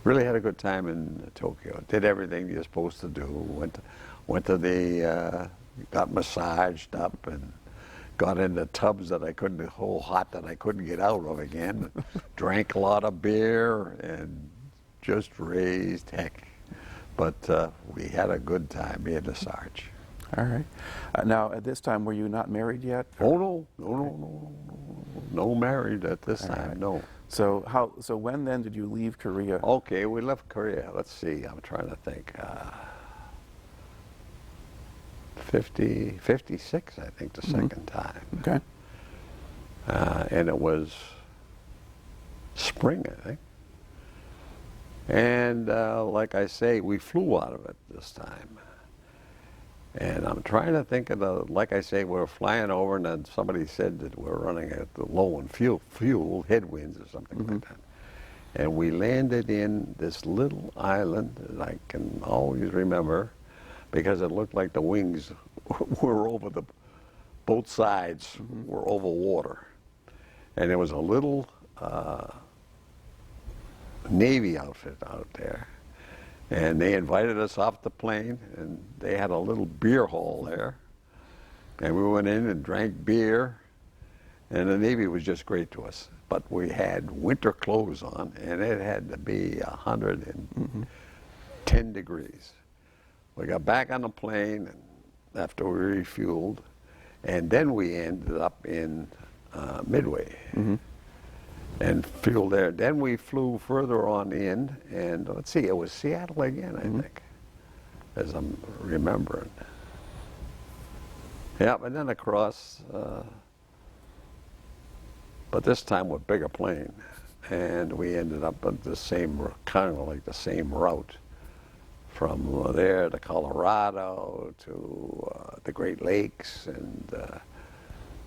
Really had a good time in Tokyo. Did everything you're supposed to do. Went to the, got massaged up and got into tubs that I couldn't, whole hot that I couldn't get out of again. Drank a lot of beer and just raised heck. But we had a good time being a Sarge. All right. Now, at this time, were you not married yet? Oh, no married at this time, no. So so when then did you leave Korea? Okay, we left Korea. Let's see, I'm trying to think. 56, I think, the second time. Okay. And it was spring, I think. And like I say, we flew out of it this time. And I'm trying to think of like I say, we were flying over, and then somebody said that we're running at the low on fuel, headwinds or something like that. And we landed in this little island that I can always remember because it looked like the wings were over both sides were over water. And there was a little Navy outfit out there. And they invited us off the plane, and they had a little beer hall there. And we went in and drank beer, and the Navy was just great to us. But we had winter clothes on, and it had to be 110 degrees. We got back on the plane and after we refueled, and then we ended up in Midway. And fueled there. Then we flew further on in, and let's see, it was Seattle again, I think, as I'm remembering. Yeah, and then across, but this time with bigger plane, and we ended up at the same, kind of like the same route, from there to Colorado to the Great Lakes, and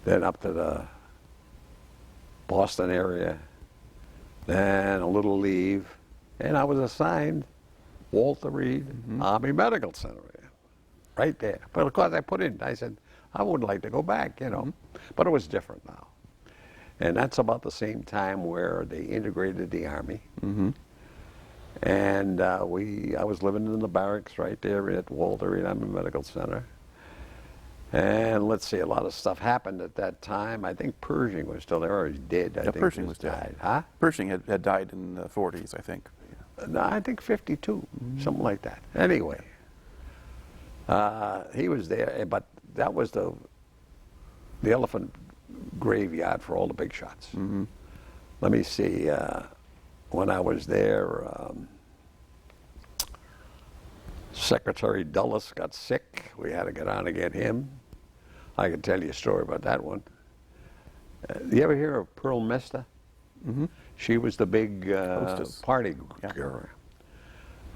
then up to the Boston area, then a little leave, and I was assigned Walter Reed Army Medical Center, right there. But of course I said, I would like to go back, you know, but it was different now. And that's about the same time where they integrated the Army. And I was living in the barracks right there at Walter Reed Army Medical Center. And let's see, a lot of stuff happened at that time. I think Pershing was still there, or he did. I think Pershing was died. dead. Huh? Pershing had died in the 40s, I think. No, I think 52, something like that. Anyway, he was there, but that was the elephant graveyard for all the big shots. Let me see, when I was there, Secretary Dulles got sick. We had to get on to get him. I can tell you a story about that one. You ever hear of Pearl Mesta? She was the big party girl.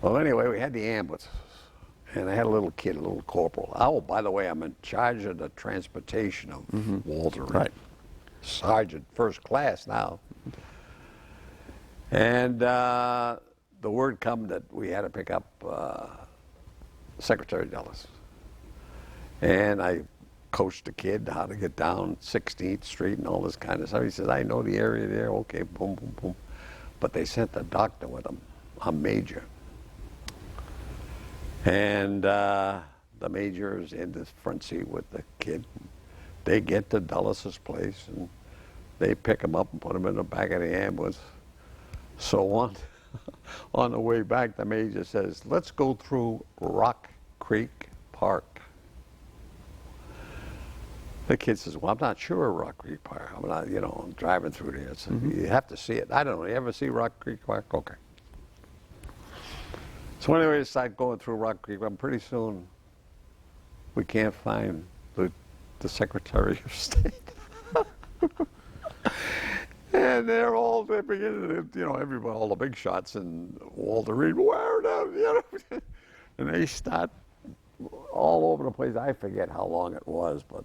Well, anyway, we had the ambulance, and I had a little kid, a little corporal. Oh, by the way, I'm in charge of the transportation of Walter Reed. Right. Sergeant, first class now. And the word come that we had to pick up Secretary Dulles. And I coached the kid how to get down 16th Street and all this kind of stuff. He says, I know the area there. Okay, boom, boom, boom. But they sent the doctor with him, a major. And the major is in the front seat with the kid. They get to Dulles' place, and they pick him up and put him in the back of the ambulance. So on the way back, the major says, let's go through Rock Creek Park. The kid says, well, I'm not sure of Rock Creek Park. I'm not, you know, I'm driving through there. So you have to see it. I don't know, you ever see Rock Creek Park? Okay. So anyway, I start going through Rock Creek, but pretty soon we can't find the Secretary of State. And they're beginning to, you know, everybody, all the big shots, and Walter Reed, where down, you know, and they start all over the place. I forget how long it was, but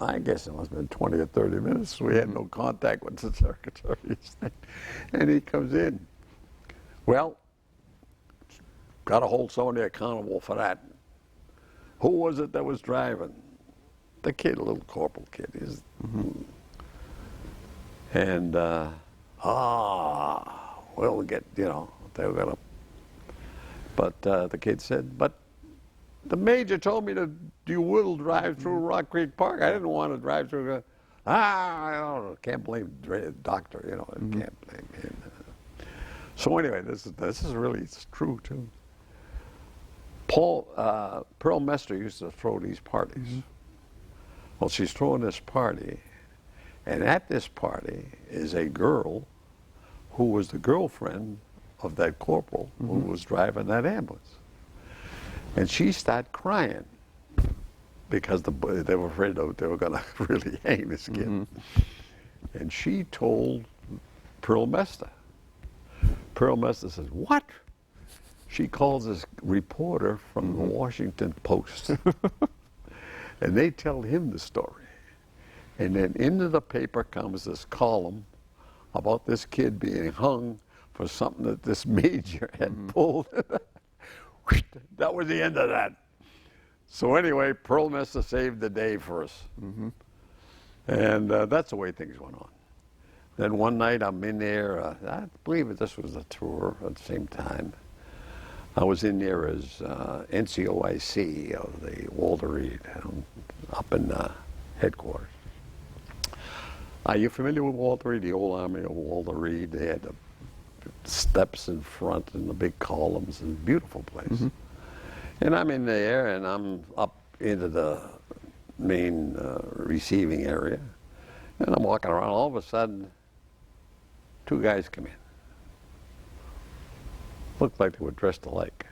I guess it must have been 20 or 30 minutes. We had no contact with the Secretary of State. And he comes in. Well, got to hold somebody accountable for that. Who was it that was driving? The kid, a little corporal kid. And, we'll get, you know, they were going to. But the kid said, but the major told me that you will drive through Rock Creek Park. I didn't want to drive through. I can't blame the doctor, you know, I can't blame him. So anyway, this is really, it's true too. Pearl Mesta used to throw these parties. Well, she's throwing this party, and at this party is a girl who was the girlfriend of that corporal who was driving that ambulance. And she started crying because they were afraid they were going to really hang this kid. And she told Pearl Mesta. Pearl Mesta says, what? she calls this reporter from the Washington Post, and they tell him the story. And then into the paper comes this column about this kid being hung for something that this major had pulled. That was the end of that. So anyway, Pearl Mesa saved the day for us. And that's the way things went on. Then one night I'm in there, I believe this was a tour at the same time. I was in there as NCOIC of the Walter Reed up in headquarters. Are you familiar with Walter Reed, the old army of Walter Reed? They had the steps in front and the big columns, and beautiful place. And I'm in there, and I'm up into the main receiving area, and I'm walking around. All of a sudden, two guys come in. Looked like they were dressed alike.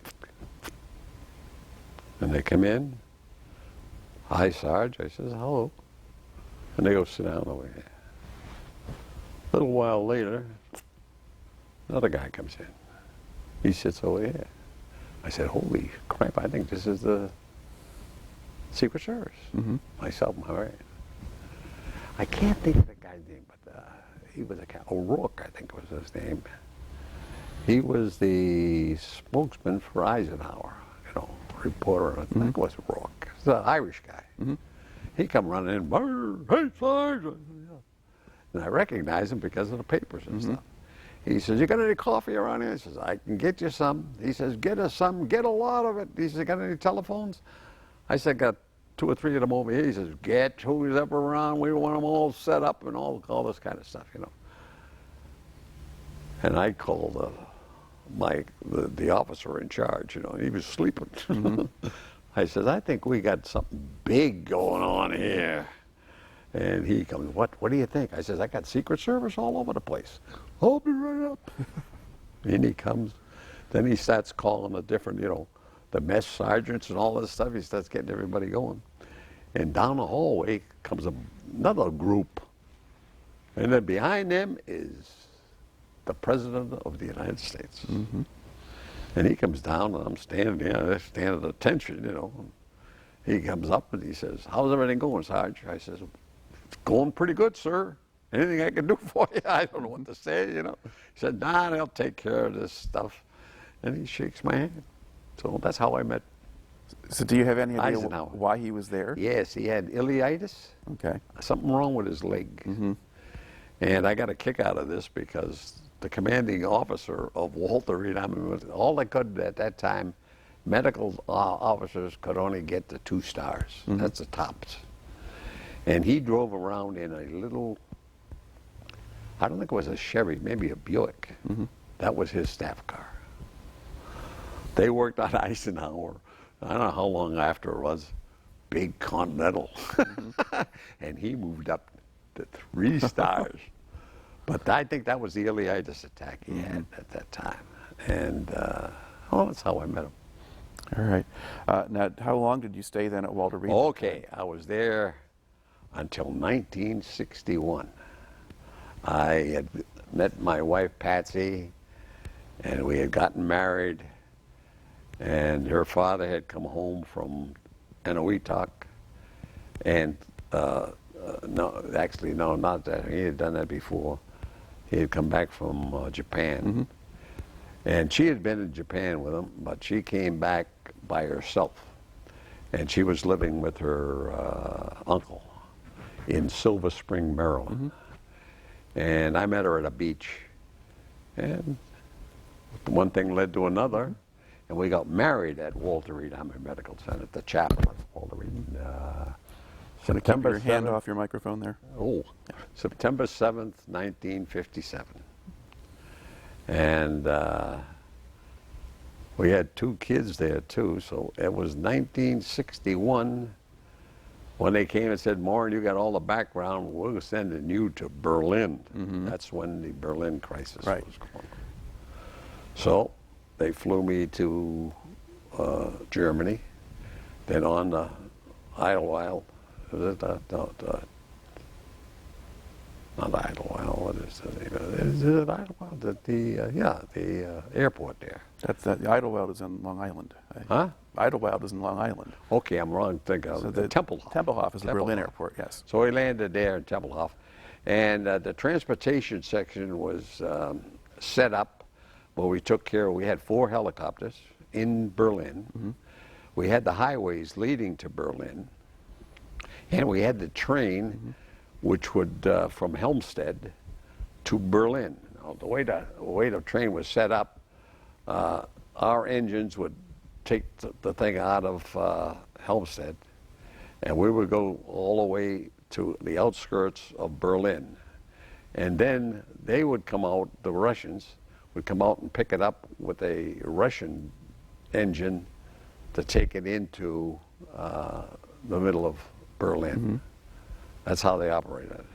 And they come in. Hi, Sarge. I says, hello. And they go sit down over here. A little while later, another guy comes in. He sits over here. I said, holy crap, I think this is the Secret Service. Myself, my right. I can't think of the guy's name, but he was a guy, O'Rourke, I think was his name. He was the spokesman for Eisenhower, you know, reporter. I think it was O'Rourke. He's an Irish guy. He come running in, hey, Sarge. And I recognize him because of the papers and stuff. He says, you got any coffee around here? He says, I can get you some. He says, get us some, get a lot of it. He says, got any telephones? I said, got 2 or 3 of them over here. He says, get who's up around. We want them all set up and all this kind of stuff, you know. And I called the officer in charge, you know, and he was sleeping. I said, I think we got something big going on here. And he comes, what do you think? I says, I got Secret Service all over the place. I'll be right up. And he comes, then he starts calling the different, you know, the mess sergeants and all this stuff. He starts getting everybody going. And down the hallway comes another group. And then behind them is the President of the United States. And he comes down, and I'm standing there, standing at attention, you know. He comes up and he says, how's everything going, Sarge? I says, it's going pretty good, sir. Anything I can do for you? I don't know what to say, you know. He said, nah, they'll take care of this stuff. And he shakes my hand. So that's how I met So do you have any idea Eisenhower. why he was there? Yes, he had ileitis, Okay. something wrong with his leg. And I got a kick out of this because the commanding officer of Walter Reed, I mean, all they could at that time, medical officers could only get the 2 stars. That's the tops. And he drove around in a little, I don't think it was a Chevy, maybe a Buick. That was his staff car. They worked on Eisenhower. I don't know how long after it was. Big Continental. And he moved up to 3 stars. But I think that was the ileitis attack he had at that time. And that's how I met him. All right. Now, how long did you stay then at Walter Reed? Okay, I was there until 1961. I had met my wife, Patsy, and we had gotten married, and her father had come home from Enowetok, and no, actually, no, not that. He had done that before. He had come back from Japan, and she had been in Japan with him, but she came back by herself, and she was living with her uncle in Silver Spring, Maryland. And I met her at a beach, and one thing led to another, and we got married at Walter Reed Army Medical Center, at the chapel at Walter Reed. Keep your hand off your microphone there. Oh, September 7th, 1957. And we had 2 kids there too, so it was 1961 when they came and said, Morrin, you got all the background, we're sending you to Berlin. That's when the Berlin crisis was going on. So they flew me to Germany, then on the Idlewild, Not Idlewild. What is the name of it? Is it Idlewild? The airport there. The Idlewild is in Long Island. Huh? Idlewild is in Long Island. Okay, I'm wrong. Think of So the Tempelhof. Tempelhof is the Berlin Tempelhof. airport, yes. So we landed there in Tempelhof, and the transportation section was set up where we took care of. We had 4 helicopters in Berlin. Mm-hmm. We had the highways leading to Berlin, and we had the train, Mm-hmm. which would from Helmstedt to Berlin. Now, the way the train was set up, our engines would take the thing out of Helmstedt, and we would go all the way to the outskirts of Berlin. And then they would come out, the Russians would come out and pick it up with a Russian engine to take it into the middle of Berlin. Mm-hmm. That's how they operated it.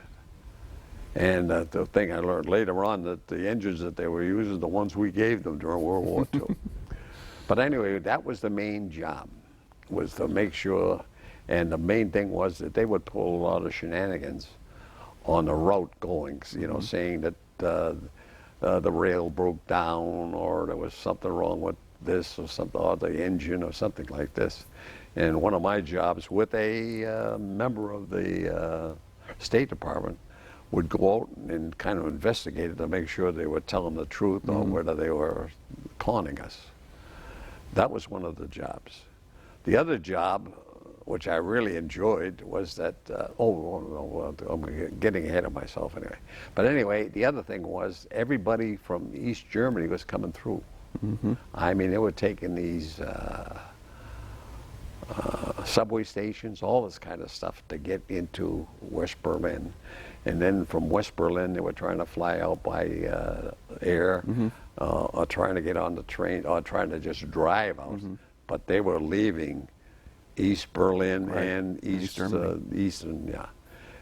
And the thing I learned later on, that the engines that they were using, the ones we gave them during World War II. But anyway, that was the main job, was to make sure, and the main thing was that they would pull a lot of shenanigans on the route going, you know, saying that the rail broke down, or there was something wrong with this, or something, or the engine, or something like this. And one of my jobs with a member of the State Department would go out and kind of investigate it to make sure they were telling the truth, or whether they were conning us. That was one of the jobs. The other job, which I really enjoyed, was that, I'm getting ahead of myself anyway. But anyway, the other thing was everybody from East Germany was coming through. Mm-hmm. I mean, they were taking these subway stations, all this kind of stuff to get into West Berlin. And then from West Berlin, they were trying to fly out by air, or trying to get on the train, or trying to just drive out. But they were leaving East Berlin and Eastern, yeah.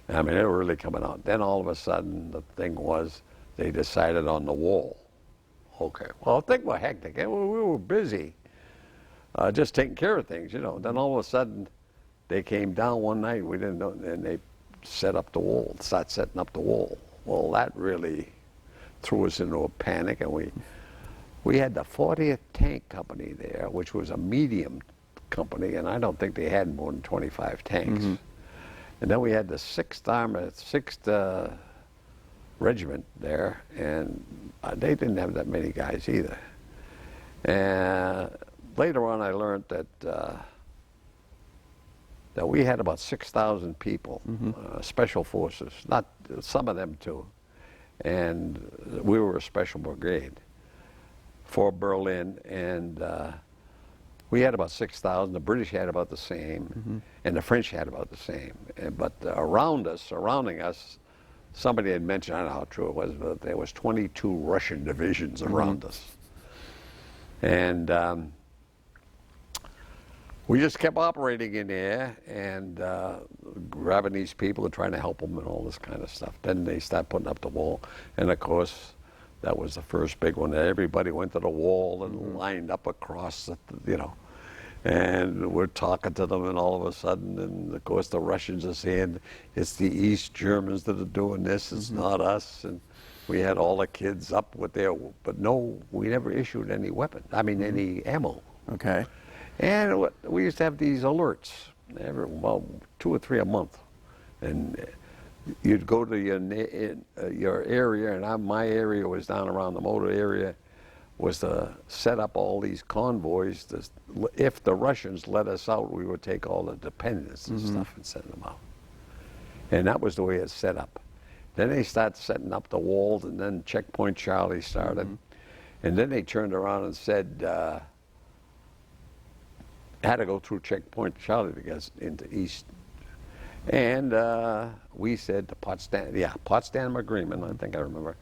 I mean, they were really coming out. Then all of a sudden, the thing was, they decided on the wall. Okay, well, things were hectic. We were busy, just taking care of things, you know. Then all of a sudden, they came down one night, we didn't know, and they set up the wall, start setting up the wall. Well, that really threw us into a panic, and we had the 40th Tank Company there, which was a medium company, and I don't think they had more than 25 tanks. And then we had the 6th Regiment there, and they didn't have that many guys either. And later on, I learned that we had about 6,000 people, special forces, not some of them too, and we were a special brigade for Berlin, and we had about 6,000. The British had about the same, and the French had about the same. But surrounding us, somebody had mentioned, I don't know how true it was, but there was 22 Russian divisions around us. And we just kept operating in there and grabbing these people and trying to help them and all this kind of stuff. Then they start putting up the wall. And of course, that was the first big one. Everybody went to the wall and lined up across, you know. And we're talking to them, and all of a sudden, and of course the Russians are saying, it's the East Germans that are doing this, it's not us. And we had all the kids up with their, but no, we never issued any weapon, any ammo. Okay. And we used to have these alerts, well, 2 or 3 a month. And you'd go to your area, and my area was down around the motor area, was to set up all these convoys. If the Russians let us out, we would take all the dependents and stuff and send them out. And that was the way it's set up. Then they started setting up the walls, and then Checkpoint Charlie started. And then they turned around and said, had to go through Checkpoint Charlie to get into East. And we said the Potsdam Agreement, I think I remember,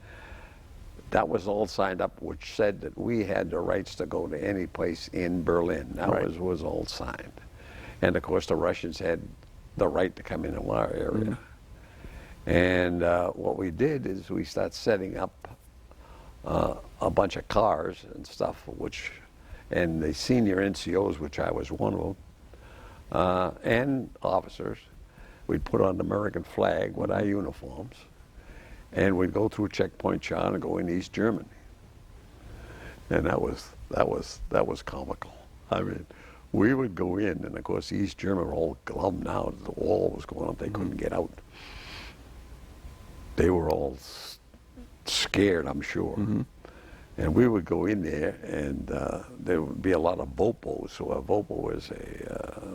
that was all signed up, which said that we had the rights to go to any place in Berlin. That was all signed. And of course the Russians had the right to come into our area. And what we did is we started setting up a bunch of cars and stuff, and the senior NCOs, which I was one of them, and officers, we'd put on the American flag with our uniforms, and we'd go through checkpoint Char and go in East Germany. And that was comical. I mean, we would go in, and of course the East Germans were all glum now. The wall was going up; they couldn't get out. They were all scared, I'm sure. And we would go in there, and there would be a lot of Vopos. So a Vopo was a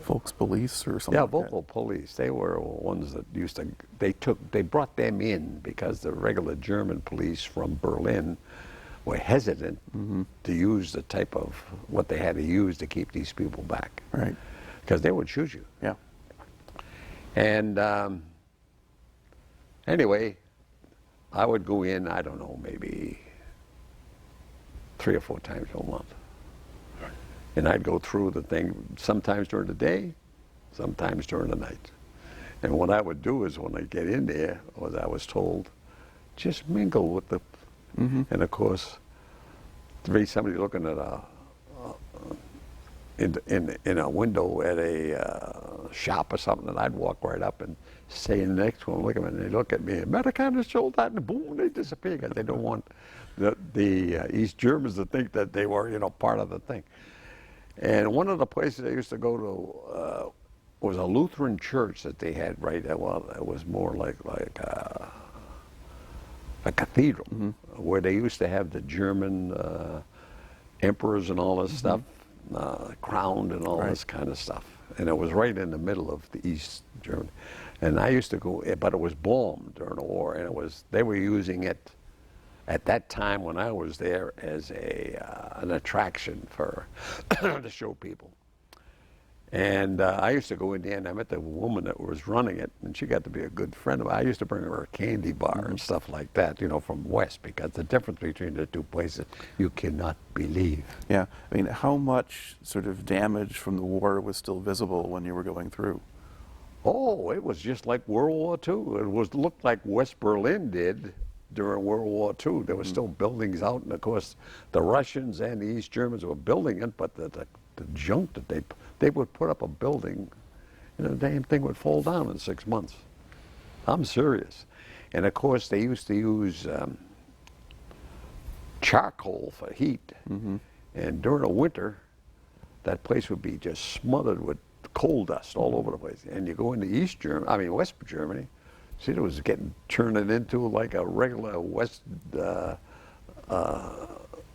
Volkspolice or something. yeah, like that. Vopo police. They were ones that used to. They brought them in because the regular German police from Berlin were hesitant to use the type of what they had to use to keep these people back. Right. Because they would shoot you. Yeah. And anyway, I would go in, I don't know, maybe 3 or 4 times a month. And I'd go through the thing sometimes during the day, sometimes during the night. And what I would do is when I get in there, was I was told, just mingle with the, and of course, to be somebody looking at in a window at a shop or something, and I'd walk right up and stay in the next one, look at them, and they look at me, Americana sold that, and boom, they disappear because they don't want the East Germans to think that they were, part of the thing. And one of the places I used to go to was a Lutheran church that they had right there. Well, it was more like a cathedral where they used to have the German emperors and all this stuff crowned and all this kind of stuff. And it was right in the middle of the East Germany. And I used to go, but it was bombed during the war, and they were using it at that time when I was there as an attraction for to show people. And I used to go in there, and I met the woman that was running it, and she got to be a good friend of mine. I used to bring her a candy bar and stuff like that, from West, because the difference between the two places, you cannot believe. Yeah. I mean, how much sort of damage from the war was still visible when you were going through? Oh, it was just like World War II. It looked like West Berlin did during World War II. There were still buildings out, and of course, the Russians and the East Germans were building it, but the junk that they would put up a building, and the damn thing would fall down in 6 months. I'm serious. And of course, they used to use charcoal for heat. And during the winter, that place would be just smothered with coal dust all over the place. And you go into West Germany, see, it was turning into like a regular West.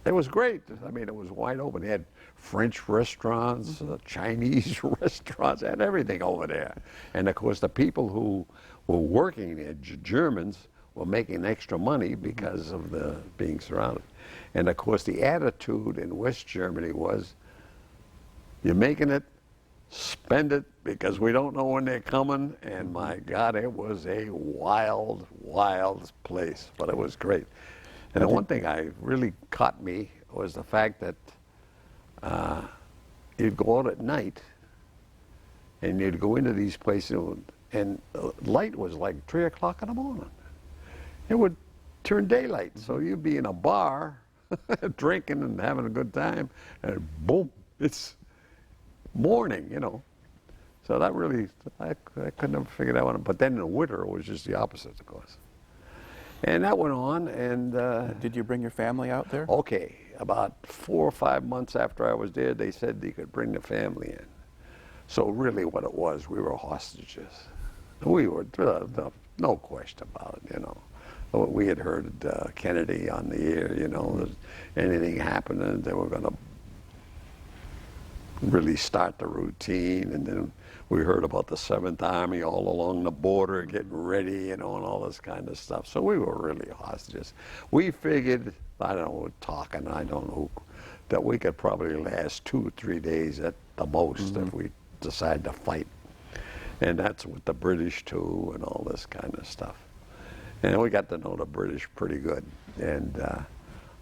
It was great. I mean, it was wide open. They had French restaurants, Chinese restaurants, and everything over there. And of course, the people who were working there, Germans, were making extra money because of the being surrounded. And of course, the attitude in West Germany was, you're making it, spend it, because we don't know when they're coming. And my God, it was a wild, wild place, but it was great. And the one thing I really caught me was the fact that you'd go out at night and you'd go into these places, and light was like 3 o'clock in the morning. It would turn daylight, so you'd be in a bar drinking and having a good time, and boom, it's morning, So that really, I could never figure that one out. But then in the winter, it was just the opposite, of course. And that went on, and Did you bring your family out there? okay, about 4 or 5 months after I was there, they said they could bring the family in. So really what it was, we were hostages. We were, no question about it, We had heard Kennedy on the air, that anything happening, they were going to really start the routine. And then we heard about the 7th Army all along the border getting ready, and all this kind of stuff. So we were really hostages. We figured, I don't know, that we could probably last 2 or 3 days at the most if we decide to fight. And that's with the British too, and all this kind of stuff. And we got to know the British pretty good. And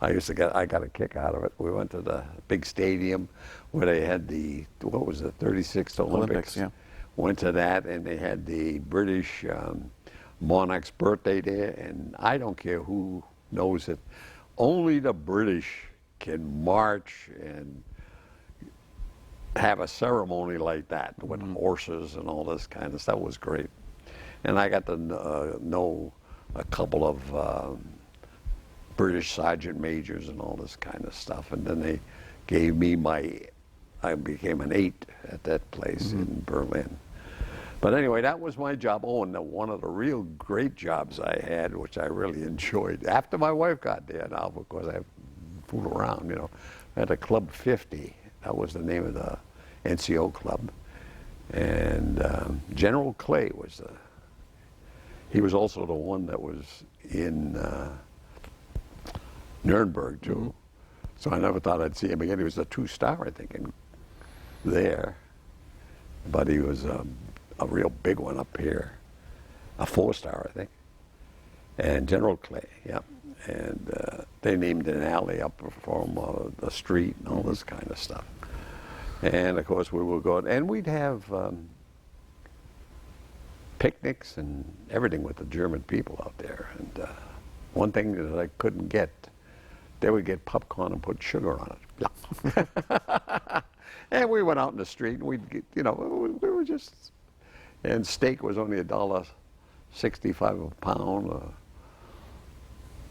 I got a kick out of it. We went to the big stadium where they had the 36th Olympics. Yeah. Went to that, and they had the British monarch's birthday there. And I don't care who knows it, only the British can march and have a ceremony like that with horses and all this kind of stuff. It was great. And I got to know a couple of British sergeant majors and all this kind of stuff. And then they gave me I became an 8 at that place in Berlin. But anyway, that was my job. Oh, and one of the real great jobs I had, which I really enjoyed, after my wife got there now, because I fooled around, you know, I had a Club 50. That was the name of the NCO club. And General Clay was he was also the one that was in Nuremberg, too. So I never thought I'd see him again. He was a 2-star, I think, there. But he was a real big one up here, a 4-star, I think. And General Clay, yeah. And they named an alley up from the street and all this kind of stuff. And of course we would go, and we'd have picnics and everything with the German people out there. And one thing that I couldn't get, they would get popcorn and put sugar on it. And we went out in the street and we'd get, you know, we were just, and steak was only $1.65 a pound.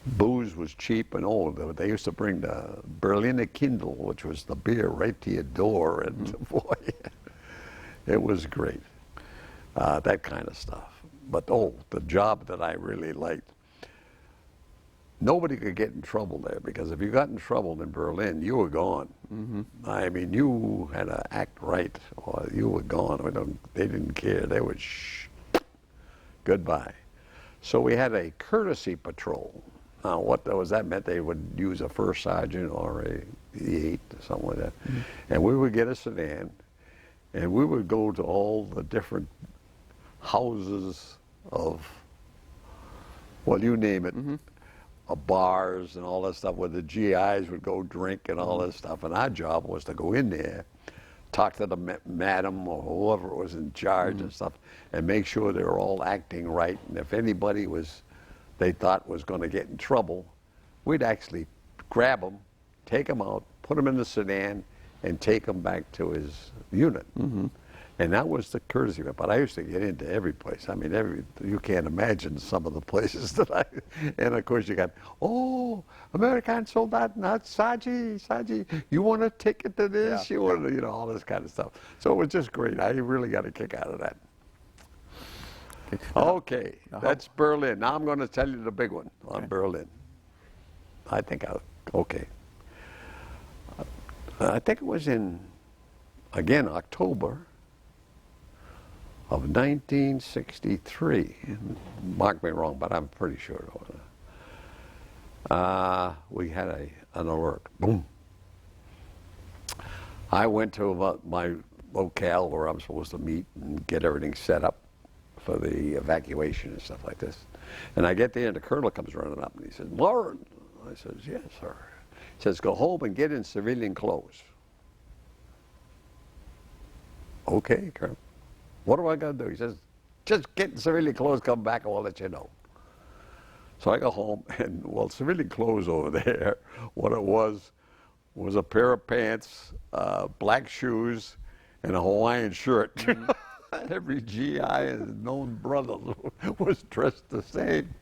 Booze was cheap and old. They used to bring the Berliner Kindle, which was the beer, right to your door, and boy, it was great. That kind of stuff. But the job that I really liked, nobody could get in trouble there, because if you got in trouble in Berlin, you were gone. I mean, you had to act right, or you were gone. They didn't care. They would goodbye. So we had a courtesy patrol. Now, what that meant, they would use a first sergeant or a E8 or something like that. And we would get a sedan, and we would go to all the different houses of, well, you name it, bars and all that stuff, where the GIs would go drink and all that stuff. And our job was to go in there, talk to the madam or whoever was in charge and stuff, and make sure they were all acting right. And if anybody they thought was going to get in trouble, we'd actually grab them, take them out, put them in the sedan, and take them back to his unit. And that was the courtesy. But I used to get into every place. I mean, you can't imagine some of the places that and of course you got, American soldat, not Saji, you want a ticket to this? You want to, all this kind of stuff. So it was just great. I really got a kick out of that. Okay, that's Berlin. Now I'm going to tell you the big one on Berlin. I think okay. I think it was in, again, October of 1963. Mark me wrong, but I'm pretty sure it was. We had an alert. Boom. I went to my locale where I'm supposed to meet and get everything set up for the evacuation and stuff like this. And I get there and the colonel comes running up and he says, Morrin. I says, yes, sir. He says, go home and get in civilian clothes. Okay, Colonel. What do I got to do? He says, just get in civilian clothes, come back, and we'll let you know. So I go home, and, well, civilian clothes over there, what it was a pair of pants, black shoes, and a Hawaiian shirt. Every GI and known brother was dressed the same.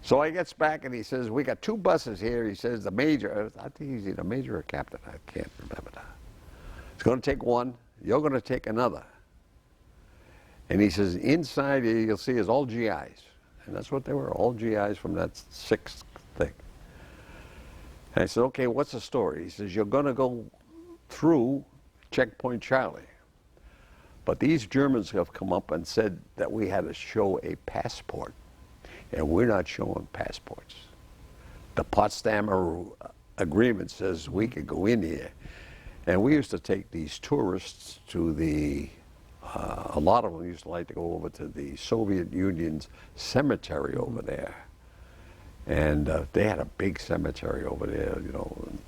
So he gets back and he says, we got 2 buses here. He says, the major, I think he's either major or captain, I can't remember that. It's going to take one, you're going to take another. And he says, inside here you'll see is all GIs. And that's what they were, all GIs from that 6th thing. And I said, okay, what's the story? He says, you're going to go through Checkpoint Charlie. But these Germans have come up and said that we had to show a passport, and we're not showing passports. The Potsdamer Agreement says we could go in here. And we used to take these tourists to a lot of them used to like to go over to the Soviet Union's cemetery over there. And they had a big cemetery over there, and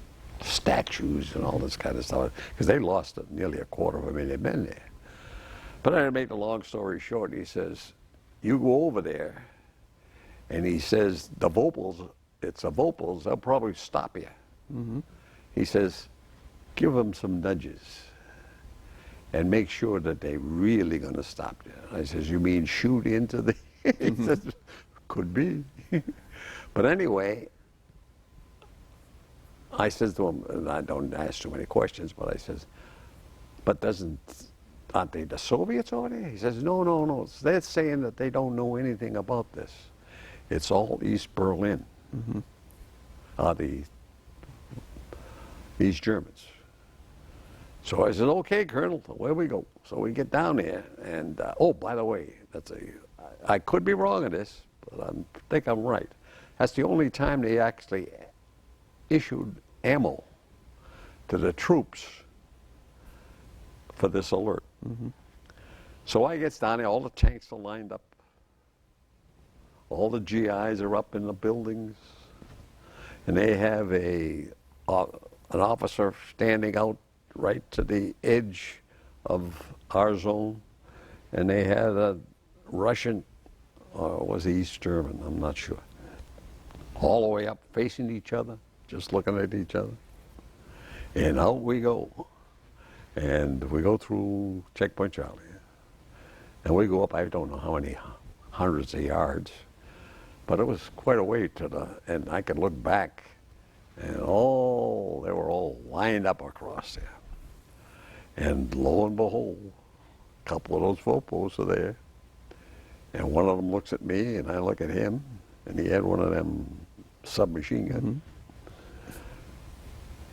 statues and all this kind of stuff, because they lost nearly 250,000 men there. But I make the long story short, he says, you go over there, and he says, it's the Vopels, they'll probably stop you. He says, give them some nudges and make sure that they're really going to stop you. I says, you mean shoot into the, he says, Could be. But anyway, I says to him, and I don't ask too many questions, but I says, but aren't they the Soviets over there? He says, no, no, no. They're saying that they don't know anything about this. It's all East Berlin. The East Germans. So I said, okay, Colonel, away we go. So we get down there, and oh, by the way, I could be wrong on this, but I think I'm right. That's the only time they actually issued ammo to the troops for this alert. So I gets down there, all the tanks are lined up. All the GIs are up in the buildings. And they have an officer standing out right to the edge of our zone. And they had a Russian, or was he East German, I'm not sure. All the way up, facing each other, just looking at each other. And out we go. And we go through Checkpoint Charlie. And we go up, I don't know how many hundreds of yards, but it was quite a way and I could look back, and they were all lined up across there. And lo and behold, a couple of those fofos are there. And one of them looks at me, and I look at him, and he had one of them submachine guns.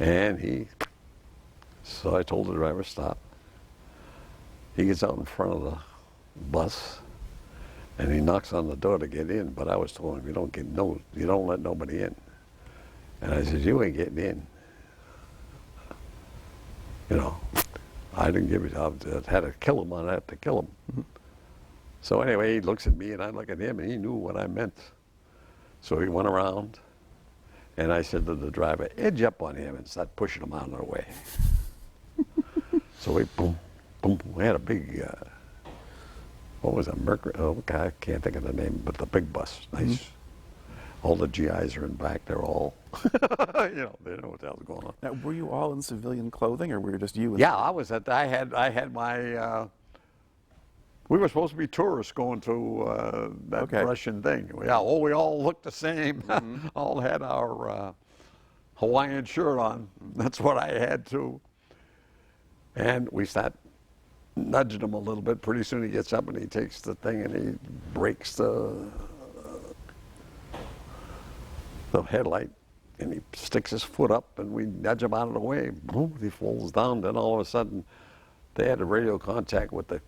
And so I told the driver, stop. He gets out in front of the bus, and he knocks on the door to get in, but I was told him, you don't let nobody in. And I said, you ain't getting in. You know, I didn't give it, I had to kill him, I'd have to kill him. So anyway, he looks at me, and I look at him, and he knew what I meant. So he went around, and I said to the driver, edge up on him and start pushing him out of the way. So we, boom, boom, we had a big, what was it, Mercury? Oh, okay, I can't think of the name, but the big bus, nice. All the GIs are in back, they're all, they know what the hell's going on. Now, were you all in civilian clothing, or were you just you? Yeah, I had my, we were supposed to be tourists going to that Russian thing. We all looked the same, all had our Hawaiian shirt on. That's what I had too. And we start nudging him a little bit. Pretty soon he gets up and he takes the thing and he breaks the headlight, and he sticks his foot up, and we nudge him out of the way. Boom, he falls down. Then all of a sudden, they had a radio contact with the.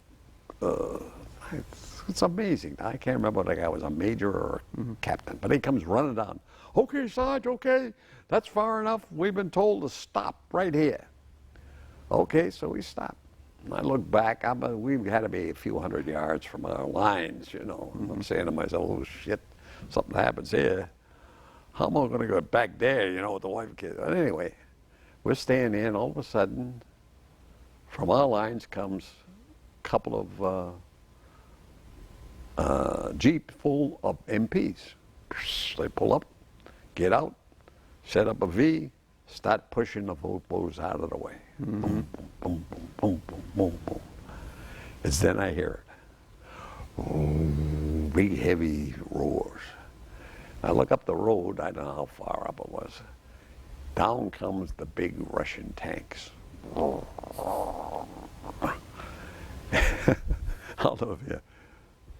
It's amazing. I can't remember if the guy was a major or a captain, but he comes running down. Okay, Sarge, okay, that's far enough. We've been told to stop right here. Okay, so we stopped. And I look back, we had to be a few hundred yards from our lines, you know. I'm saying to myself, oh shit, something happens here. How am I going to go back there, you know, with the wife and kids? But anyway, we're staying there, and all of a sudden, from our lines comes a couple of Jeep full of MPs. They pull up, get out, set up a V, start pushing the fofos out of the way. Boom, boom, boom, boom, boom, boom, boom. It's then I hear it. Boom, big heavy roars. I look up the road, I don't know how far up it was. Down comes the big Russian tanks. All of you.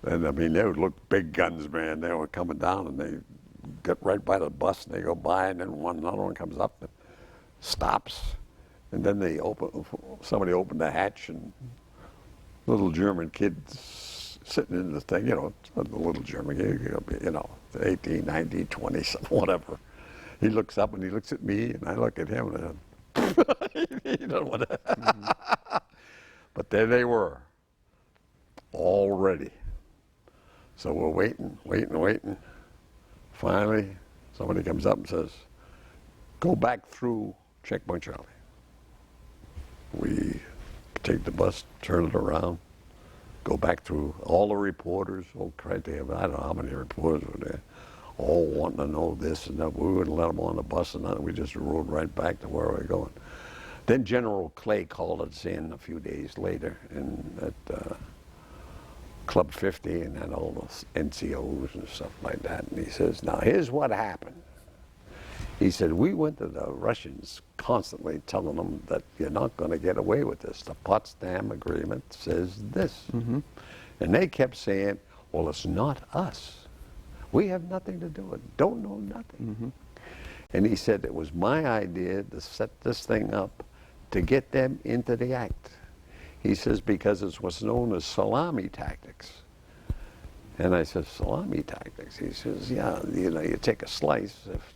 And I mean, they would look big guns, man. They were coming down, and they get right by the bus, and they go by, and then another one comes up and stops. And then somebody opened the hatch, and little German kids sitting in the thing, you know, the little German kid, you know, 18, 19, 20, something, whatever. He looks up and he looks at me, and I look at him, and you know what? But there they were, all ready. So we're waiting. Finally, somebody comes up and says, go back through Checkpoint Charlie. We take the bus, turn it around, go back through all the reporters, right there, I don't know how many reporters were there, all wanting to know this and that. We wouldn't let them on the bus, and we just rode right back to where we were going. Then General Clay called us in a few days later, and Club 50 and then all those NCOs and stuff like that. And he says, now here's what happened. He said, we went to the Russians constantly telling them that you're not going to get away with this. The Potsdam Agreement says this. And they kept saying, well, it's not us. We have nothing to do with it. Don't know nothing. And he said it was my idea to set this thing up to get them into the act. He says, because it's what's known as salami tactics. And I said, salami tactics? He says, yeah, you know, you take a slice. If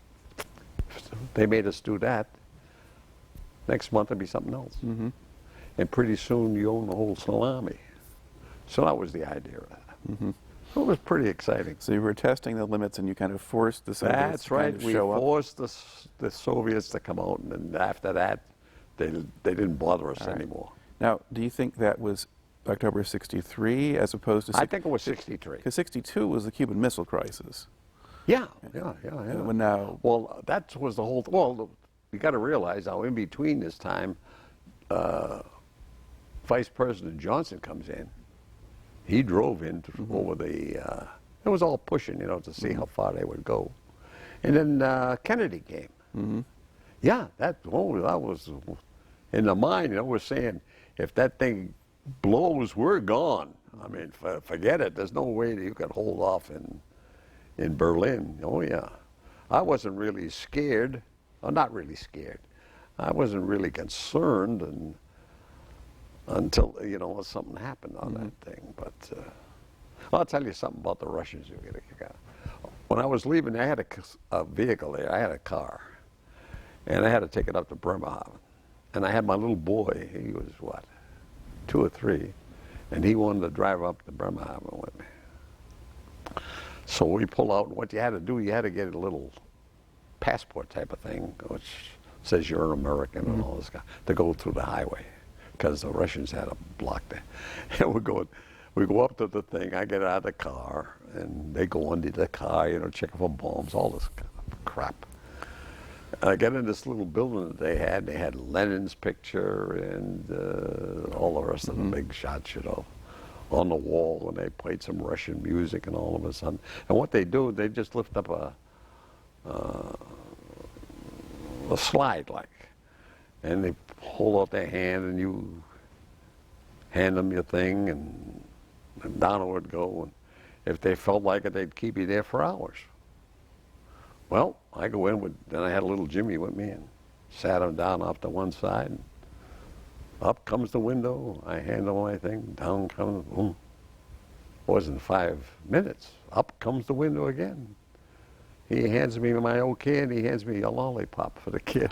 they made us do that, next month it'd be something else. And pretty soon you own the whole salami. So that was the idea of that. So it was pretty exciting. So you were testing the limits and you kind of forced the Soviets That's to right. kind of We show up. forced the Soviets to come out, and then after that, they didn't bother us anymore. Now, do you think that was October 63 as opposed to... I think it was 63. Because 62 was the Cuban Missile Crisis. Yeah. When now... Well, that was the whole. Well, you got to realize now, in between this time, Vice President Johnson comes in. He drove in over the. It was all pushing, you know, to see how far they would go, and then Kennedy came. Yeah, that was in the mind. You know, we're saying if that thing blows, we're gone. I mean, forget it. There's no way that you could hold off in Berlin. Oh yeah, I wasn't really scared. Well, not really scared. I wasn't really concerned until, you know, something happened on that thing. But I'll tell you something about the Russians. You get a kick out. When I was leaving, I had a vehicle there. I had a car, and I had to take it up to Bremerhaven. And I had my little boy. He was what, 2 or 3, and he wanted to drive up to Bremerhaven with me. So we pull out, and what you had to do, you had to get a little passport type of thing, which says you're an American and all this, to go through the highway, because the Russians had a block there. And we go up to the thing, I get out of the car, and they go under the car, you know, checking for bombs, all this kind of crap. And I get in this little building that they had Lenin's picture and all the rest of the big shots, you know, on the wall, and they played some Russian music and all of a sudden. And what they do, they just lift up a slide, like, and they hold out their hand, and you hand them your thing, and down it would go. And if they felt like it, they'd keep you there for hours. Well, I go in with, then I had a little Jimmy with me, and sat him down off to one side, and up comes the window. I hand him my thing, down comes, boom. Wasn't 5 minutes. Up comes the window again. He hands me my okay, and he hands me a lollipop for the kid.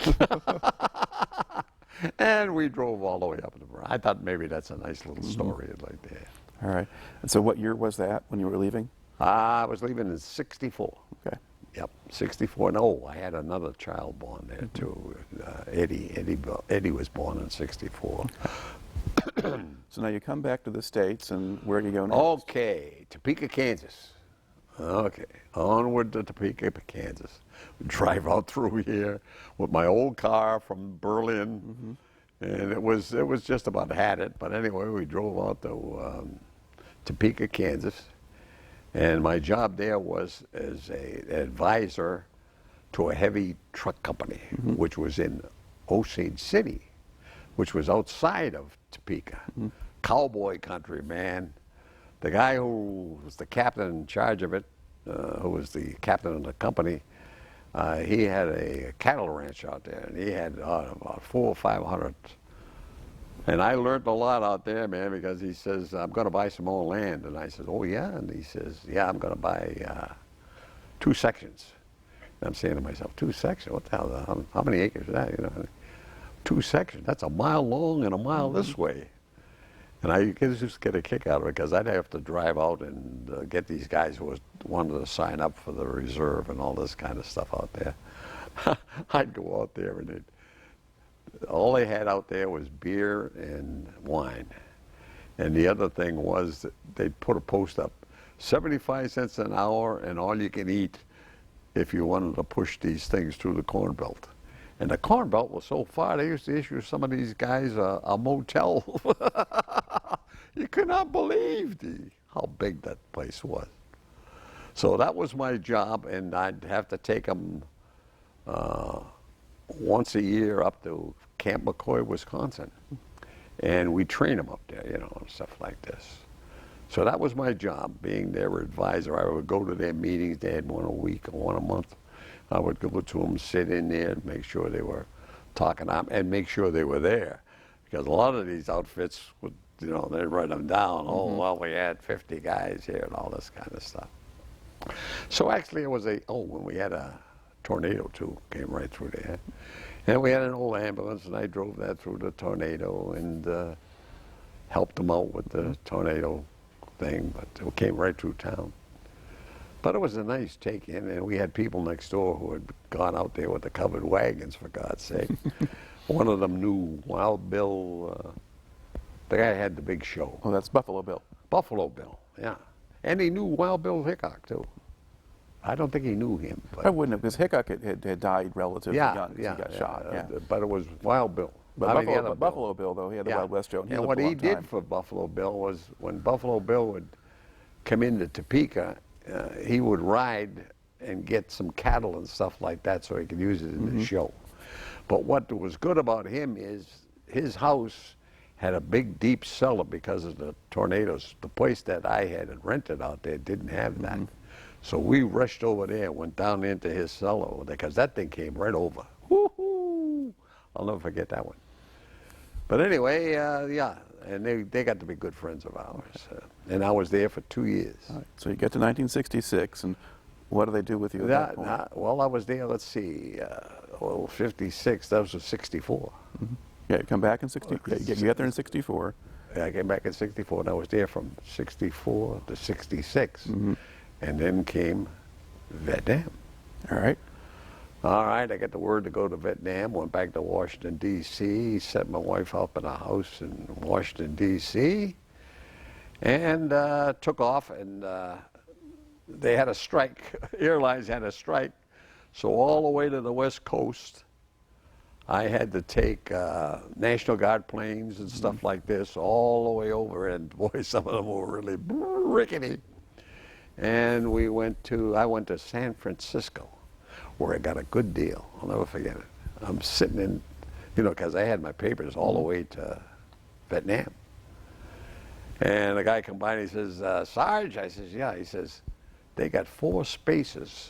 And we drove all the way up to the Bronx. I thought maybe that's a nice little story like that. All right. And so what year was that when you were leaving? I was leaving in 64. Okay. Yep, 64. And oh, I had another child born there too. Eddie was born in 64. So now you come back to the States, and where do you go next? Okay, Topeka, Kansas. Okay, onward to Topeka, Kansas. Drive out through here with my old car from Berlin, and it was just about had it. But anyway, we drove out to Topeka, Kansas, and my job there was as an advisor to a heavy truck company, which was in Osage City, which was outside of Topeka. Cowboy country, man. The guy who was the captain in charge of it, who was the captain of the company, he had a cattle ranch out there, and he had about 400 or 500. And I learned a lot out there, man, because he says, I'm going to buy some more land. And I said, oh, yeah? And he says, yeah, I'm going to buy 2 sections. And I'm saying to myself, 2 sections? What the hell? How many acres is that? You know, 2 sections. That's a mile long and a mile this way. And I just get a kick out of it, because I'd have to drive out and get these guys who wanted to sign up for the reserve and all this kind of stuff out there. I'd go out there, and all they had out there was beer and wine. And the other thing was that they'd put a post up, 75 cents an hour and all you can eat if you wanted to push these things through the Corn Belt. And the Corn Belt was so far, they used to issue some of these guys a motel. You could not believe how big that place was. So that was my job, and I'd have to take them once a year up to Camp McCoy, Wisconsin. And we train them up there, you know, and stuff like this. So that was my job, being their advisor. I would go to their meetings. They had one a week or one a month. I would go to them, sit in there, and make sure they were talking up, and make sure they were there. Because a lot of these outfits would, you know, they'd write them down. Oh, well, we had 50 guys here and all this kind of stuff. So actually it was when we had a tornado too, came right through there. And we had an old ambulance, and I drove that through the tornado and helped them out with the tornado thing, but it came right through town. But it was a nice take-in, and we had people next door who had gone out there with the covered wagons, for God's sake. One of them knew Wild Bill, the guy had the big show. Oh, that's Buffalo Bill. Buffalo Bill, yeah. And he knew Wild Bill Hickok, too. I don't think he knew him. But I wouldn't have, because Hickok had died relatively young because he got shot. But it was Wild Bill. But Buffalo Bill, though, he had the Wild West show. And what he did for Buffalo Bill was, when Buffalo Bill would come into Topeka, he would ride and get some cattle and stuff like that so he could use it in the show. But what was good about him is his house had a big, deep cellar because of the tornadoes. The place that I had rented out there didn't have that. So we rushed over there, went down into his cellar, because that thing came right over. Woo-hoo! I'll never forget that one. But anyway, yeah, and they got to be good friends of ours. And I was there for 2 years. All right. So you get to 1966, and what do they do with you at that point? Well, I was there, let's see, 56, that was 64. Yeah, you come back in 60. You get there in 64. Yeah, I came back in 64, and I was there from 64 to 66. And then came Vietnam. All right. All right, I got the word to go to Vietnam, went back to Washington, D.C., set my wife up in a house in Washington, D.C., and took off, and they had a strike. Airlines had a strike. So all the way to the West Coast, I had to take National Guard planes and stuff like this all the way over, and boy, some of them were really rickety. And I went to San Francisco, where I got a good deal. I'll never forget it. I'm sitting in, you know, because I had my papers all the way to Vietnam. And the guy come by and he says, Sarge? I says, yeah. He says, they got 4 spaces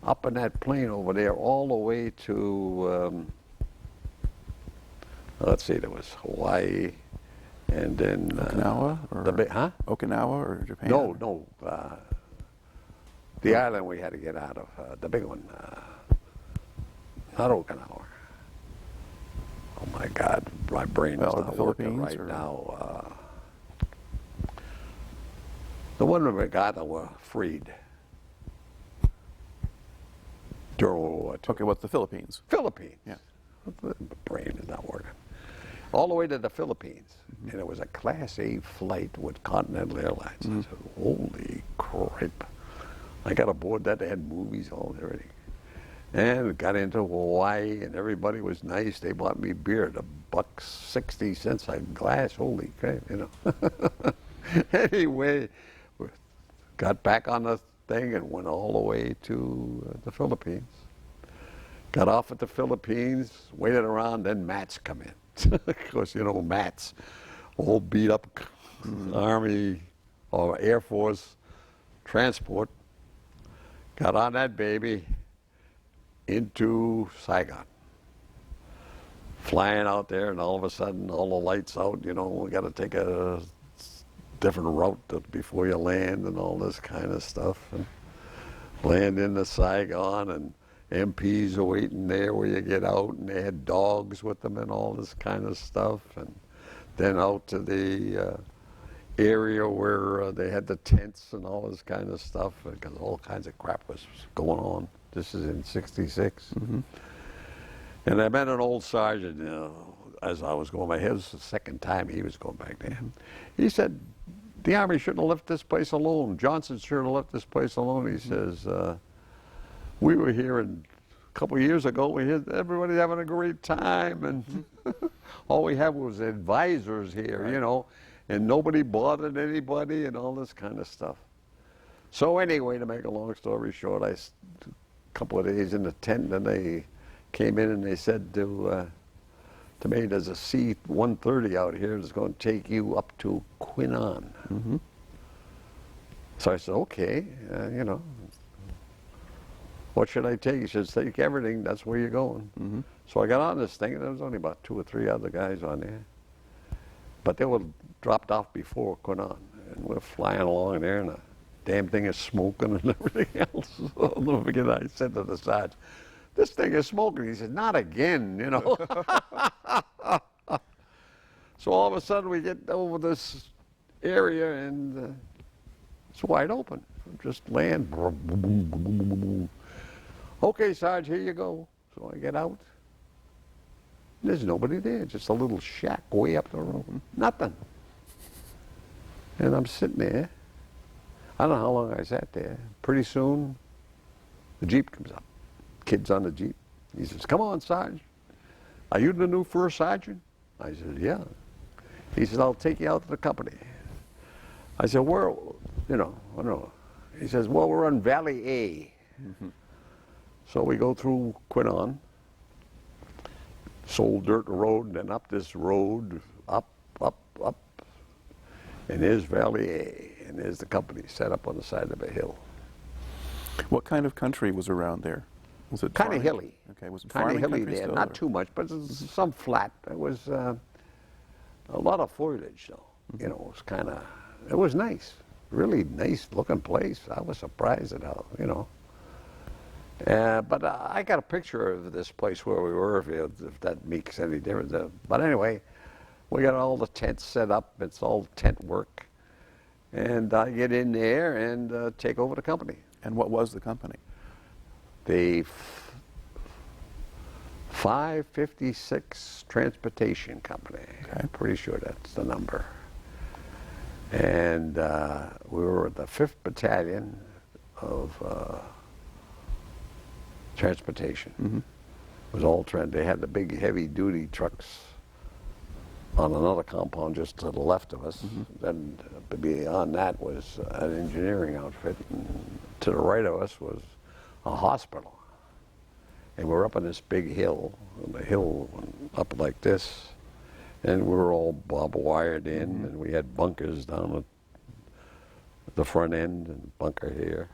up in that plane over there all the way to, let's see, there was Hawaii, and then Okinawa, or Okinawa or Japan? No, the island we had to get out of, the big one, not Okinawa. Oh my God, my brain is not working right now. The one where Ghana were freed during World War II. Okay, what's the Philippines? Philippines. Yeah. The brain is not working. All the way to the Philippines. And it was a Class A flight with Continental Airlines. I said, holy crap. I got aboard that, they had movies, all and everything. And got into Hawaii, and everybody was nice. They bought me beer at $1.60 a glass. Holy crap, you know. Anyway, got back on the thing and went all the way to the Philippines. Got off at the Philippines, waited around, then Mats come in. Of course, you know, Mats, old beat up Army or Air Force transport. Got on that baby into Saigon. Flying out there, and all of a sudden, all the lights out, you know, we got to take a different route before you land and all this kind of stuff. And land into Saigon, and MPs are waiting there where you get out, and they had dogs with them and all this kind of stuff. And then out to the area where they had the tents and all this kind of stuff, because all kinds of crap was going on. This is in '66. And I met an old sergeant, you know, as I was going back. It was the second time he was going back there. He said, the Army shouldn't have left this place alone. Johnson should have left this place alone. He says, we were here a couple of years ago. We had everybody having a great time, and all we had was advisors here, you know. and nobody bothered anybody and all this kind of stuff. So anyway, to make a long story short, a couple of days in the tent, and they came in and they said to me, there's a C-130 out here that's going to take you up to Quinnon. Mm-hmm. So I said, okay, you know, what should I take? He says, take everything, that's where you're going. Mm-hmm. So I got on this thing, and there was only about 2 or 3 other guys on there. But they were dropped off before Quinnon, and we're flying along there, and the damn thing is smoking and everything else. So I'll never forget, I said to the sergeant, this thing is smoking. He said, not again, you know. So all of a sudden we get over this area, and it's wide open. Just land. Okay, Sarge, here you go. So I get out. There's nobody there, just a little shack way up the road. Nothing. And I'm sitting there. I don't know how long I sat there. Pretty soon, the Jeep comes up. Kid's on the Jeep. He says, come on, Sarge. Are you the new first sergeant? I said, yeah. He says, I'll take you out to the company. I said, where, you know, I don't know. He says, well, we're on Valley A. Mm-hmm. So we go through Quinnon, Soul Dirt Road, and then up this road, up, and there's Valley A, and there's the company set up on the side of a hill. What kind of country was around there? Was it Kind of hilly. Okay, was it Kind of farming hilly country there, still, not or? too much, but some flat. It was a lot of foliage, though. You know, it was kind of, it was nice, really nice looking place. I was surprised at how, you know. But I got a picture of this place where we were, if that makes any difference. But anyway, we got all the tents set up. It's all tent work. And I get in there and take over the company. And what was the company? The 556 Transportation Company. Okay. I'm pretty sure that's the number. And we were the 5th Battalion of Transportation. Mm-hmm. It was all they had the big heavy-duty trucks on another compound just to the left of us. Mm-hmm. Then beyond that was an engineering outfit, and to the right of us was a hospital. And we're up on this big hill, and the hill went up like this, and we were all barbed wired in, mm-hmm. and we had bunkers down at the front end and bunker here.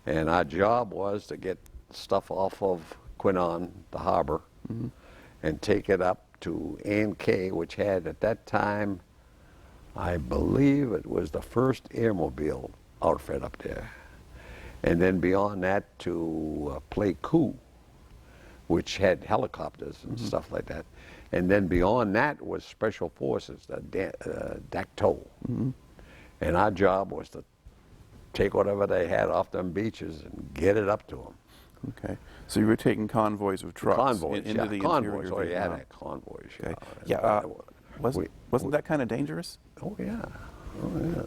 And our job was to get stuff off of Quinnon, the harbor, mm-hmm. and take it up to N.K., which had at that time, I believe it was the first airmobile outfit up there. And then beyond that to Pleiku, which had helicopters and mm-hmm. stuff like that. And then beyond that was Special Forces, the DACTO. Mm-hmm. And our job was to take whatever they had off them beaches and get it up to them. Okay, so you were taking convoys of trucks convoys, into the convoys. interior of Vietnam. Convoys. Okay. Yeah. Wasn't that kind of dangerous? Oh yeah.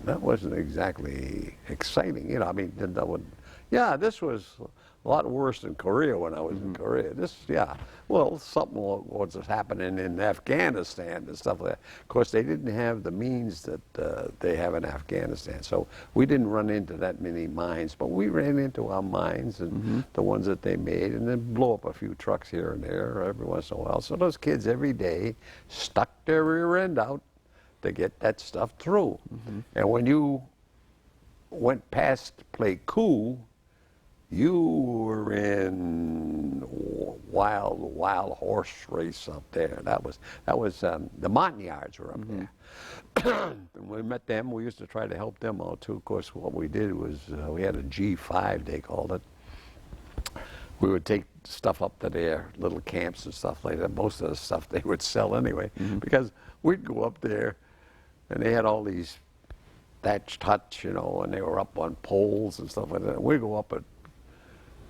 That wasn't exactly exciting, you know. I mean, this was a lot worse than Korea when I was mm-hmm. in Korea. Well, something was happening in Afghanistan and stuff like that. Of course, they didn't have the means that they have in Afghanistan, so we didn't run into that many mines, but we ran into our mines and mm-hmm. the ones that they made, and then blow up a few trucks here and there every once in a while. So those kids every day stuck their rear end out to get that stuff through. Mm-hmm. And when you went past Pleiku, you were in wild horse race up there. That was the Montagnards were up mm-hmm. there. When we met them, we used to try to help them out too. Of course, what we did was we had a G5, they called it. We would take stuff up to their little camps and stuff like that. Most of the stuff they would sell anyway, mm-hmm. because we'd go up there, and they had all these thatched huts, you know, and they were up on poles and stuff like that. We'd go up at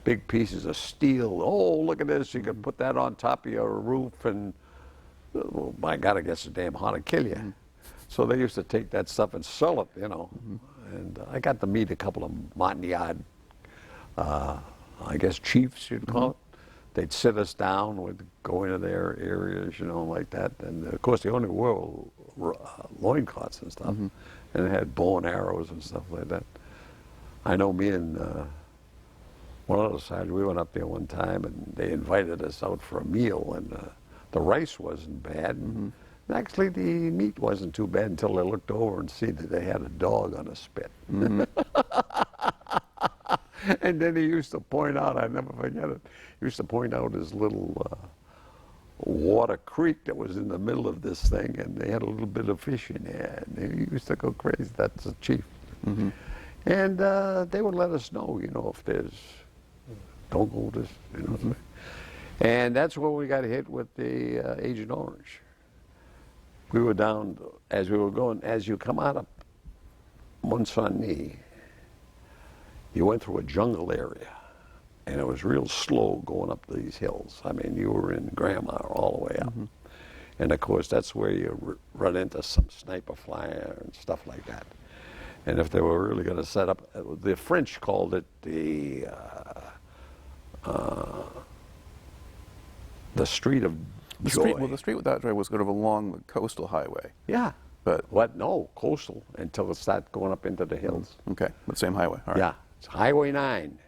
big pieces of steel. Oh, look at this. You can put that on top of your roof, and well, my God, it gets so damn hot to kill you. Mm-hmm. So they used to take that stuff and sell it, you know. Mm-hmm. And I got to meet a couple of Montagnard, I guess chiefs you'd call mm-hmm. it. They'd sit us down, we'd go into their areas, you know, like that. And of course, the only loincloths and stuff, and it had bow and arrows and stuff like that. I know me and one other sergeant, we went up there one time, and they invited us out for a meal, and the rice wasn't bad. And actually, the meat wasn't too bad until they looked over and see that they had a dog on a spit. And then he used to point out, I never forget it, he used to point out his little water creek that was in the middle of this thing, and they had a little bit of fish in there, and he used to go crazy. That's the chief. And they would let us know, you know, if there's, don't go this, you know. And that's where we got hit with the Agent Orange. We were down, as we were going, as you come out of Mont-Saint-Denis, you went through a jungle area, and it was real slow going up these hills. I mean, you were in Grandma all the way up. And of course, that's where you run into some sniper fire and stuff like that. And if they were really going to set up, the French called it the Street of Joy. The street without joy was sort of along the coastal highway. Yeah. But what? No, coastal until it started going up into the hills. Okay, the same highway. All right. Yeah, it's Highway 9.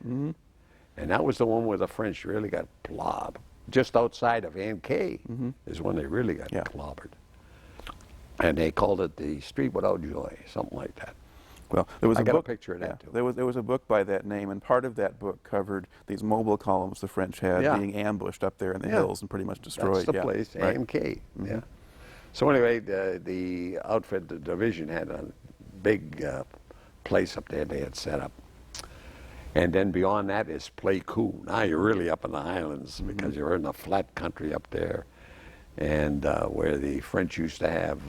And that was the one where the French really got clobbered. Just outside of Ankay is when they really got clobbered. And they called it the Street Without Joy, something like that. Well, there was I a got book, a picture of that too. There was a book by that name, and part of that book covered these mobile columns the French had being ambushed up there in the hills and pretty much destroyed. That's the place, Ankay. Yeah. So anyway, the outfit, the division had a big place up there they had set up. And then beyond that is Pleiku. Now you're really up in the highlands because you're in the flat country up there, and where the French used to have,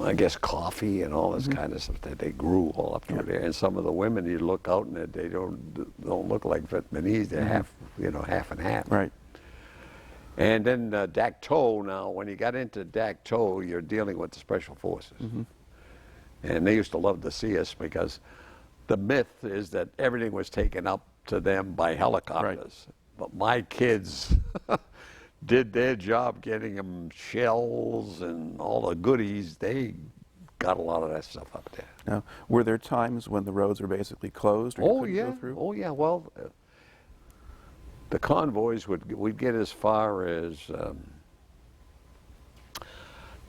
I guess, coffee and all this kind of stuff that they grew all up through there. And some of the women, you look out and they don't look like Vietnamese. They're half, you know, half and half. Right. And then Dak To. Now, when you got into Dak To, you're dealing with the special forces. And they used to love to see us because the myth is that everything was taken up to them by helicopters. But my kids did their job getting them shells and all the goodies. They got a lot of that stuff up there. Now, were there times when the roads were basically closed or you couldn't go through? Oh, yeah. Well, the convoys we'd get as far as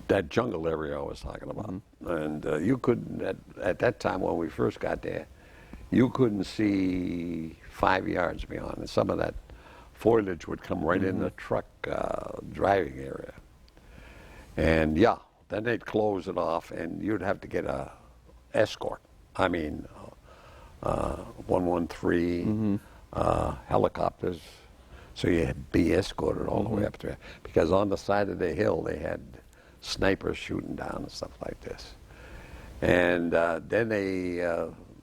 that jungle area I was talking about. And you couldn't, at that time when we first got there, you couldn't see 5 yards beyond. And some of that foliage would come right in the truck driving area. And yeah, then they'd close it off and you'd have to get a escort. I mean, 113 helicopters. So you'd be escorted all the way up there. Because on the side of the hill they had snipers shooting down and stuff like this. And then they,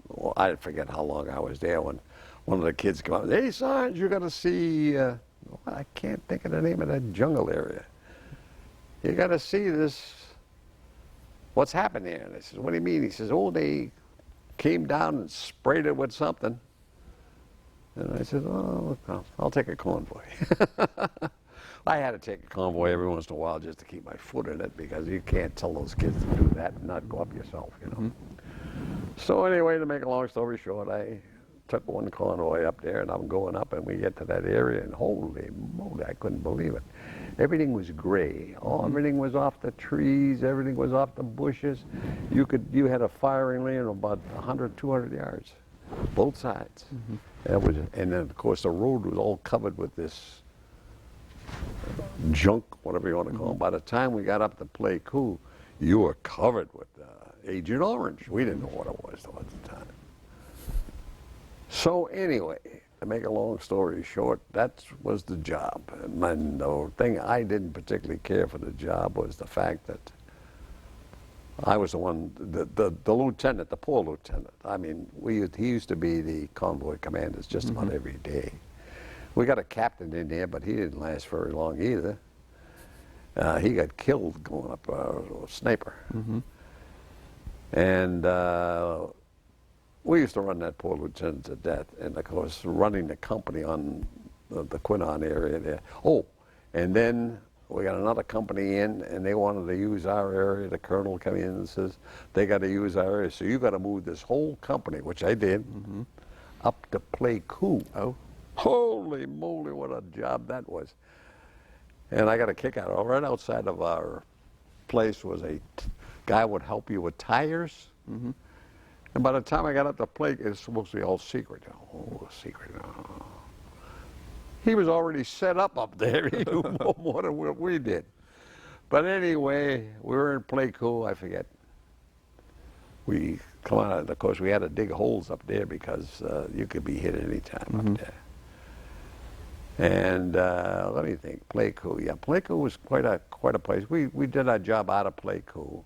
well, I forget how long I was there when one of the kids came up, hey, Sarge, you're going to see, I can't think of the name of that jungle area. You got to see this, what's happened here? And I said, what do you mean? He says, oh, they came down and sprayed it with something. And I said, oh, I'll take a convoy. I had to take a convoy every once in a while just to keep my foot in it because you can't tell those kids to do that and not go up yourself, you know. So anyway, to make a long story short, I took one convoy up there and I'm going up and we get to that area and holy moly, I couldn't believe it. Everything was gray. Everything was off the trees, everything was off the bushes. You had a firing lane of about 100, 200 yards, both sides. And then of course the road was all covered with this junk, whatever you want to call it. By the time we got up to Pleiku, you were covered with Agent Orange. We didn't know what it was though at the time. So anyway, to make a long story short, that was the job. And the thing I didn't particularly care for the job was the fact that I was the one, the lieutenant, the poor lieutenant. I mean, he used to be the convoy commanders just about every day. We got a captain in there, but he didn't last very long either. He got killed going up a sniper. And we used to run that poor lieutenant to death. And of course, running the company on the Quinon area there. Oh, and then we got another company in, and they wanted to use our area. The colonel came in and says, they got to use our area, so you got to move this whole company, which I did, up to Pleiku. Oh. Holy moly, what a job that was. And I got a kick out of it. Right outside of our place was a guy would help you with tires. And by the time I got up to Pleiku, it's supposed to be all secret. Oh, secret. Oh. He was already set up there. He knew more than what we did. But anyway, we were in Pleiku, I forget. We come out, of course, we had to dig holes up there because you could be hit any time up there. And let me think, Pleiku. Yeah, Pleiku was quite a place. We did our job out of Pleiku,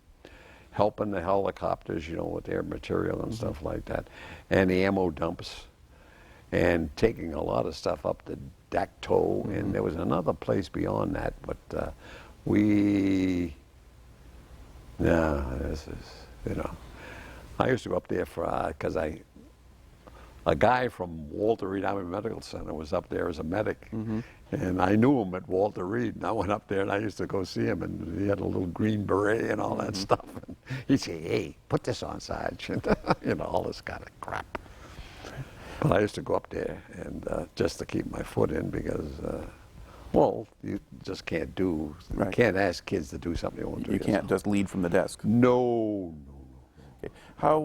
helping the helicopters, you know, with their material and stuff like that, and the ammo dumps, and taking a lot of stuff up to Dacto, and there was another place beyond that, but this is, you know, I used to go up there for, because a guy from Walter Reed Army Medical Center was up there as a medic, and I knew him at Walter Reed, and I went up there and I used to go see him, and he had a little green beret and all that stuff, and he'd say, hey, put this on, Sarge, and you know, all this kind of crap. But I used to go up there and just to keep my foot in because, well, you just can't do, you can't ask kids to do something you won't do. You can't just lead from the desk. No. Okay. How,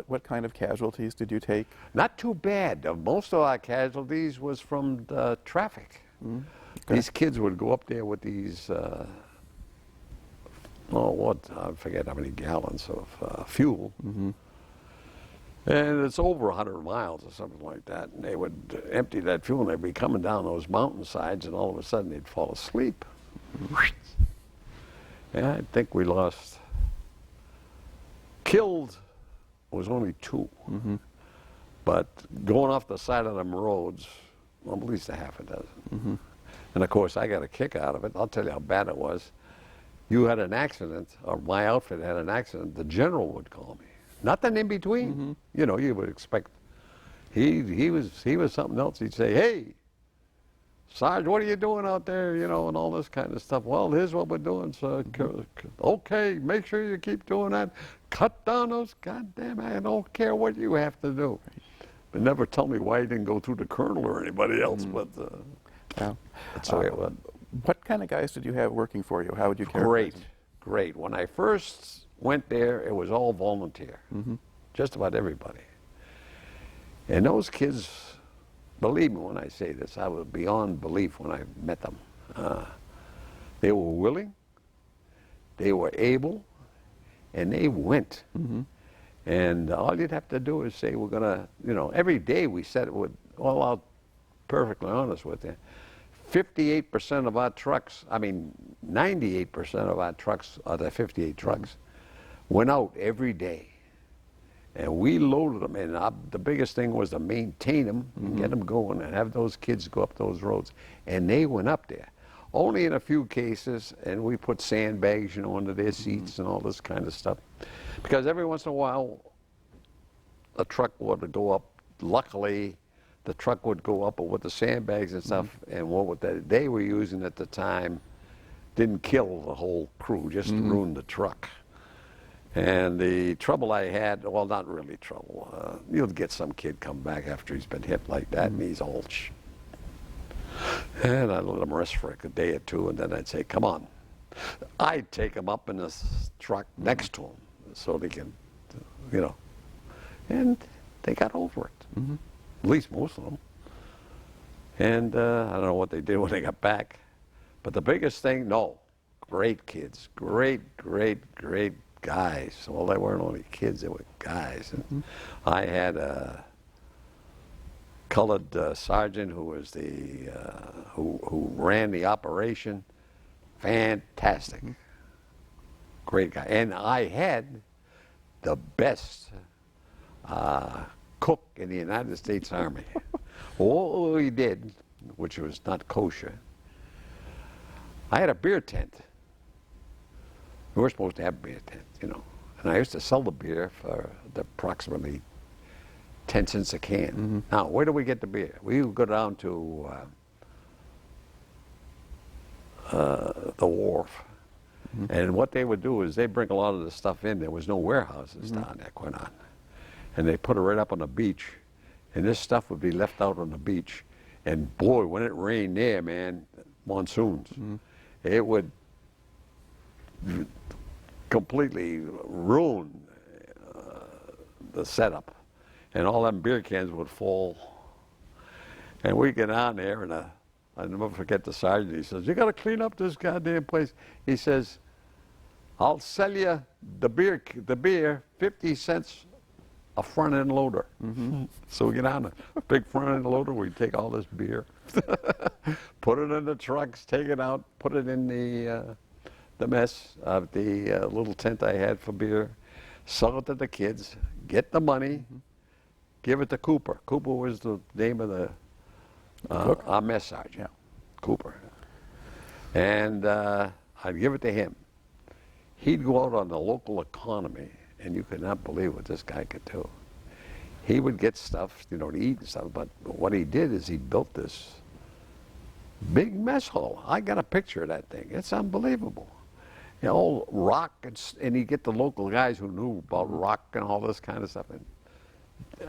what kind of casualties did you take? Not too bad. Most of our casualties was from the traffic. These kids would go up there with these, I forget how many gallons of fuel. And it's over 100 miles or something like that. And they would empty that fuel and they'd be coming down those mountainsides and all of a sudden they'd fall asleep. And I think we lost, killed was only 2. But going off the side of them roads, well, at least a half a dozen. And of course I got a kick out of it. I'll tell you how bad it was. You had an accident, or my outfit had an accident, the general would call me. Nothing in between. You know, you would expect. He was something else. He'd say, "Hey, Sarge, what are you doing out there?" You know, and all this kind of stuff. Well, here's what we're doing. So, okay, make sure you keep doing that. Cut down those goddamn. I don't care what you have to do. But never tell me why you didn't go through the colonel or anybody else. But that's the way it was. What kind of guys did you have working for you? How would you characterize them? Great. When I first went there, it was all volunteer, just about everybody. And those kids, believe me when I say this, I was beyond belief when I met them. They were willing, they were able, and they went. And all you'd have to do is say, we're gonna, you know, every day we said it would, well, I'll perfectly honest with you, 58% of our trucks, I mean, 98% of our trucks, are the 58 trucks, went out every day, and we loaded them, and the biggest thing was to maintain them and get them going and have those kids go up those roads, and they went up there. Only in a few cases, and we put sandbags, you know, under their seats and all this kind of stuff, because every once in a while, a truck would go up. Luckily, the truck would go up with the sandbags and stuff, and what they were using at the time didn't kill the whole crew, just ruined the truck. And the trouble I had, well, not really trouble. You'll get some kid come back after he's been hit like that, and he's all and I'd let him rest for a day or two, and then I'd say, come on. I'd take him up in this truck next to him so they can, you know. And they got over it, at least most of them. And I don't know what they did when they got back. But the biggest thing, no, great kids, great guys. Well, they weren't only kids, they were guys. And I had a colored sergeant who was the who ran the operation. Fantastic, great guy. And I had the best cook in the United States Army. All we did, which was not kosher, I had a beer tent. We were supposed to have a beer tent, you know. And I used to sell the beer for approximately 10 cents a can. Now, where do we get the beer? We would go down to the wharf. And what they would do is they bring a lot of the stuff in. There was no warehouses down there, quite on. And they put it right up on the beach. And this stuff would be left out on the beach. And boy, when it rained there, man, monsoons, it would completely ruin the setup. And all them beer cans would fall. And we get on there, and I'll never forget the sergeant. He says, "You got to clean up this goddamn place." He says, "I'll sell you the beer, 50 cents a front end loader." So we get on a big front end loader. We take all this beer, put it in the trucks, take it out, put it in the mess of the little tent I had for beer, sell it to the kids, get the money, give it to Cooper. Cooper was the name of the our mess sergeant, Cooper. And I'd give it to him. He'd go out on the local economy, and you could not believe what this guy could do. He would get stuff, you know, to eat and stuff, but what he did is he built this big mess hall. I got a picture of that thing. It's unbelievable. You know, rock, and he'd get the local guys who knew about rock and all this kind of stuff.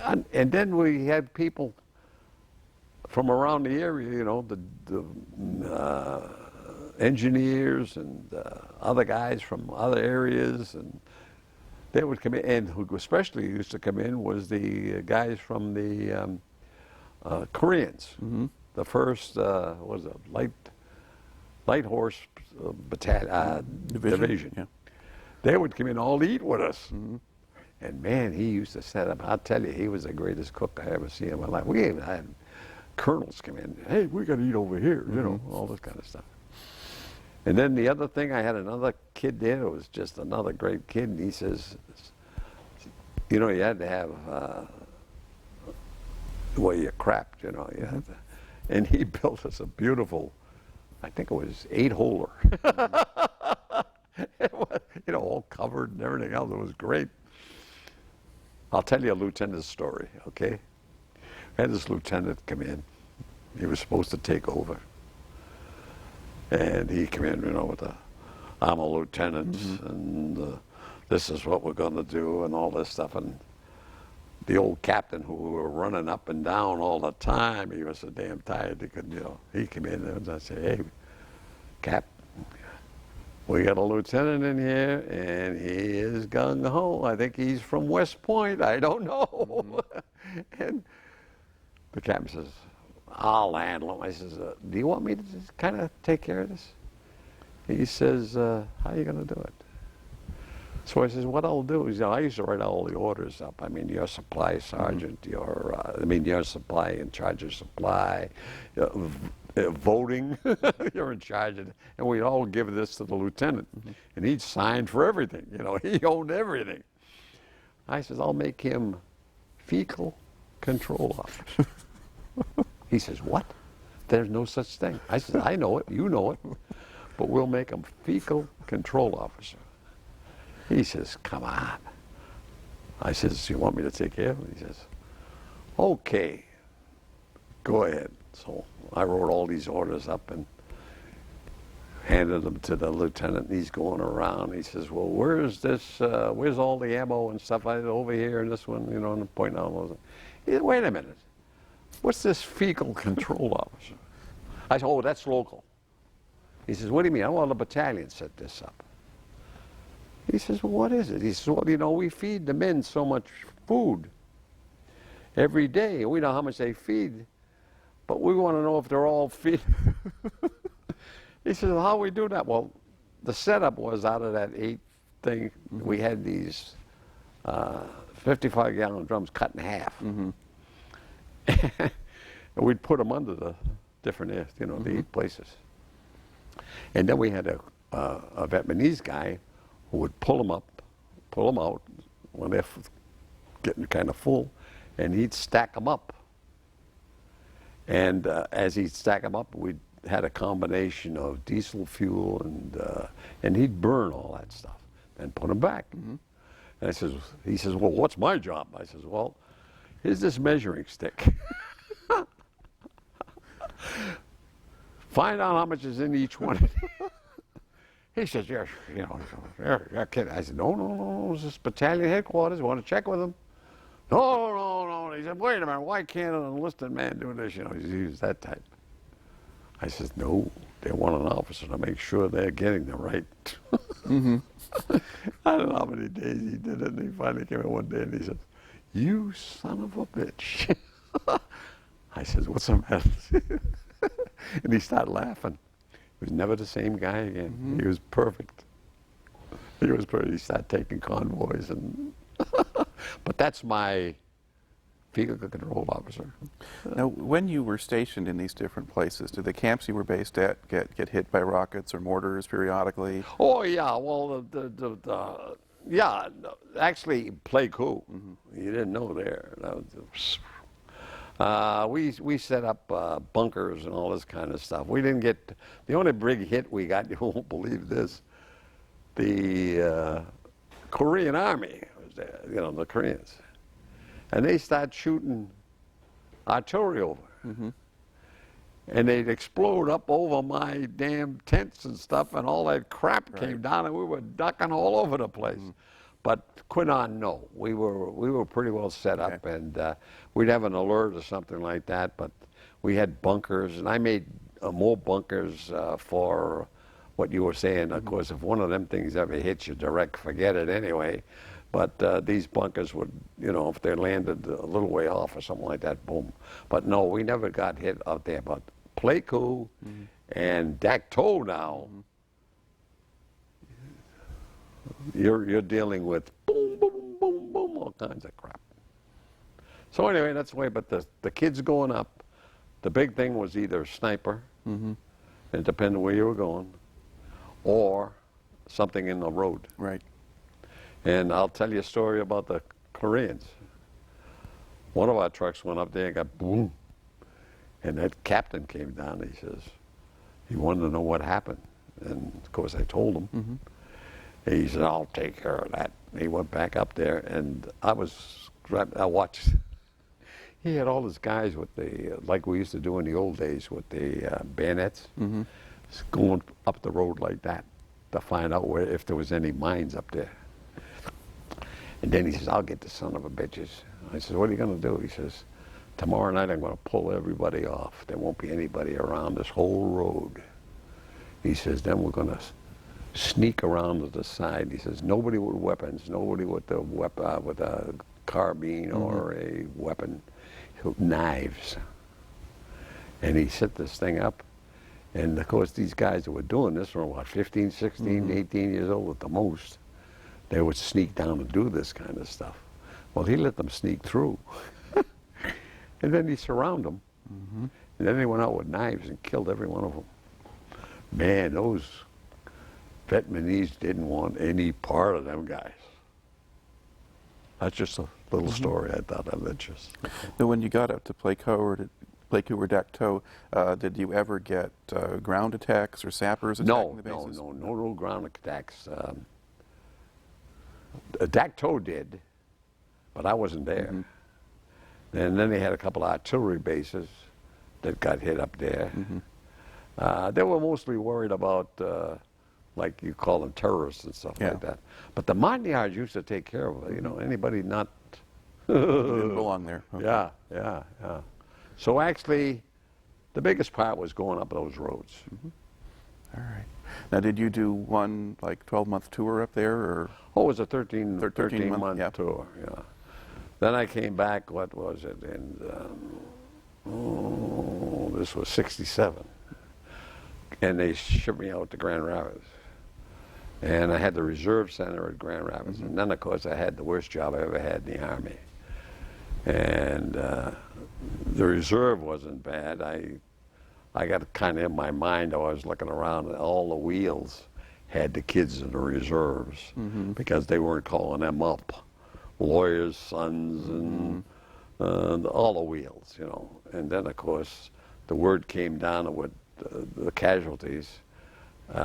And then we had people from around the area, you know, the engineers and other guys from other areas, and they would come in. And who especially used to come in was the guys from the Koreans, the first was a light horse division. Yeah. They would come in all to eat with us. And man, he used to set up. I'll tell you, he was the greatest cook I ever seen in my life. We even had colonels come in. "Hey, we got to eat over here," you know, all this kind of stuff. And then the other thing, I had another kid there who was just another great kid, and he says, you know, you had to have well, you crapped, you know. You had to, and he built us a beautiful, I think it was 8-holer. It was, you know, all covered and everything else. It was great. I'll tell you a lieutenant's story, okay? I had this lieutenant come in. He was supposed to take over. And he came in, you know, with I'm a lieutenant, and this is what we're going to do, and all this stuff. And the old captain, who we were running up and down all the time, he was so damn tired he couldn't, you know. He came in and I said, "Hey, Cap, we got a lieutenant in here, and he is gung-ho. I think he's from West Point. I don't know." And the captain says, "I'll handle him." I says, "Do you want me to just kind of take care of this?" He says, "How are you going to do it?" So I says, "What I'll do is, I used to write all the orders up. I mean, your supply sergeant, your supply in charge of supply, voting, you're in charge of it." And we'd all give this to the lieutenant. And he'd sign for everything, you know, he owned everything. I says, "I'll make him fecal control officer." He says, "What? There's no such thing." I said, "I know it, you know it, but we'll make him fecal control officer." He says, "Come on." I says, "You want me to take care of him?" He says, "Okay, go ahead." So I wrote all these orders up and handed them to the lieutenant, and he's going around. He says, "Well, where's this, where's all the ammo and stuff over here and this one, you know," and pointing out all those. He said, "Wait a minute. What's this fecal control officer?" I said, "Oh, that's local." He says, "What do you mean?" "I want the battalion set this up." He says, "Well, what is it?" He says, "Well, you know, we feed the men so much food every day. We know how much they feed, but we want to know if they're all feed." He says, "Well, how do we do that?" Well, the setup was out of that 8 thing, we had these 55-gallon drums cut in half. And we'd put them under the different, you know, the 8 places. And then we had a Vietnamese guy who would pull them up, pull them out when they're getting kind of full, and he'd stack them up. And as he'd stack them up, we had a combination of diesel fuel, and he'd burn all that stuff and put them back. And he says, "Well, what's my job?" I says, "Well, here's this measuring stick. find out how much is in each one. He says, yes, you know, you're kidding. I said, no, this is battalion headquarters. You want to check with them? No. He said, wait a minute, why can't an enlisted man do this? You know, he's that type. I said, no, they want an officer to make sure they're getting the right. I don't know how many days he did it, and he finally came in one day and he said, you son of a bitch. I said, what's the matter? And he started laughing. He was never the same guy again. He was perfect. He was perfect. He started taking convoys, and but that's my vehicle control officer. Now, when you were stationed in these different places, did the camps you were based at get hit by rockets or mortars periodically? Oh yeah, well yeah, actually Pleiku. You didn't know there. That was, we set up bunkers and all this kind of stuff. We didn't get the only big hit we got. You won't believe this. The Korean Army was there. You know, the Koreans, and they started shooting artillery over. And they'd explode up over my damn tents and stuff, and all that crap came down, and we were ducking all over the place. But Quinnon, no, we were pretty well set up, and we'd have an alert or something like that. But we had bunkers, and I made more bunkers for what you were saying. Of course, if one of them things ever hits you direct, forget it anyway. But these bunkers would, you know, if they landed a little way off or something like that, boom. But no, we never got hit out there. But Pleiku and Dacto now, you're dealing with boom, boom, boom, boom, all kinds of crap. So anyway, that's the way. But the kids going up, the big thing was either sniper, it depended where you were going, or something in the road. Right. And I'll tell you a story about the Koreans. One of our trucks went up there and got boom. And that captain came down and he says, he wanted to know what happened. And of course I told him. And he said, I'll take care of that. And he went back up there, and I watched. He had all his guys with the, like we used to do in the old days with the bayonets, going up the road like that to find out if there was any mines up there. And then he says, I'll get the son of a bitches. I said, what are you going to do? He says, tomorrow night I'm going to pull everybody off. There won't be anybody around this whole road. He says, then we're going to sneak around to the side. He says, nobody with weapons, nobody with a carbine or a weapon, knives. And he set this thing up. And of course, these guys that were doing this were, what, 15, 16, 18 years old at the most. They would sneak down and do this kind of stuff. Well, he let them sneak through. And then he surrounded them. And then they went out with knives and killed every one of them. Man, those Vietnamese didn't want any part of them guys. That's just a little story I thought I'd let you. Now, when you got up to Pleiku or Dacto, did you ever get ground attacks or sappers attacking the bases? No ground attacks. Dacto did, but I wasn't there. And then they had a couple of artillery bases that got hit up there. They were mostly worried about, like you call them, terrorists and stuff like that. But the Montagnards used to take care of it, you know, anybody not... Didn't belong there. Okay. Yeah. So actually, the biggest part was going up those roads. All right. Now, did you do one, like, 12-month tour up there, or? Oh, it was a 13-month tour, yeah. Then I came back, what was it, and this was 67. And they shipped me out to Grand Rapids. And I had the reserve center at Grand Rapids. And then, of course, I had the worst job I ever had in the Army. And the reserve wasn't bad. I got kind of in my mind, I was looking around, and all the wheels had the kids in the reserves because they weren't calling them up. Lawyers' sons and all the wheels, you know. And then, of course, the word came down with the casualties.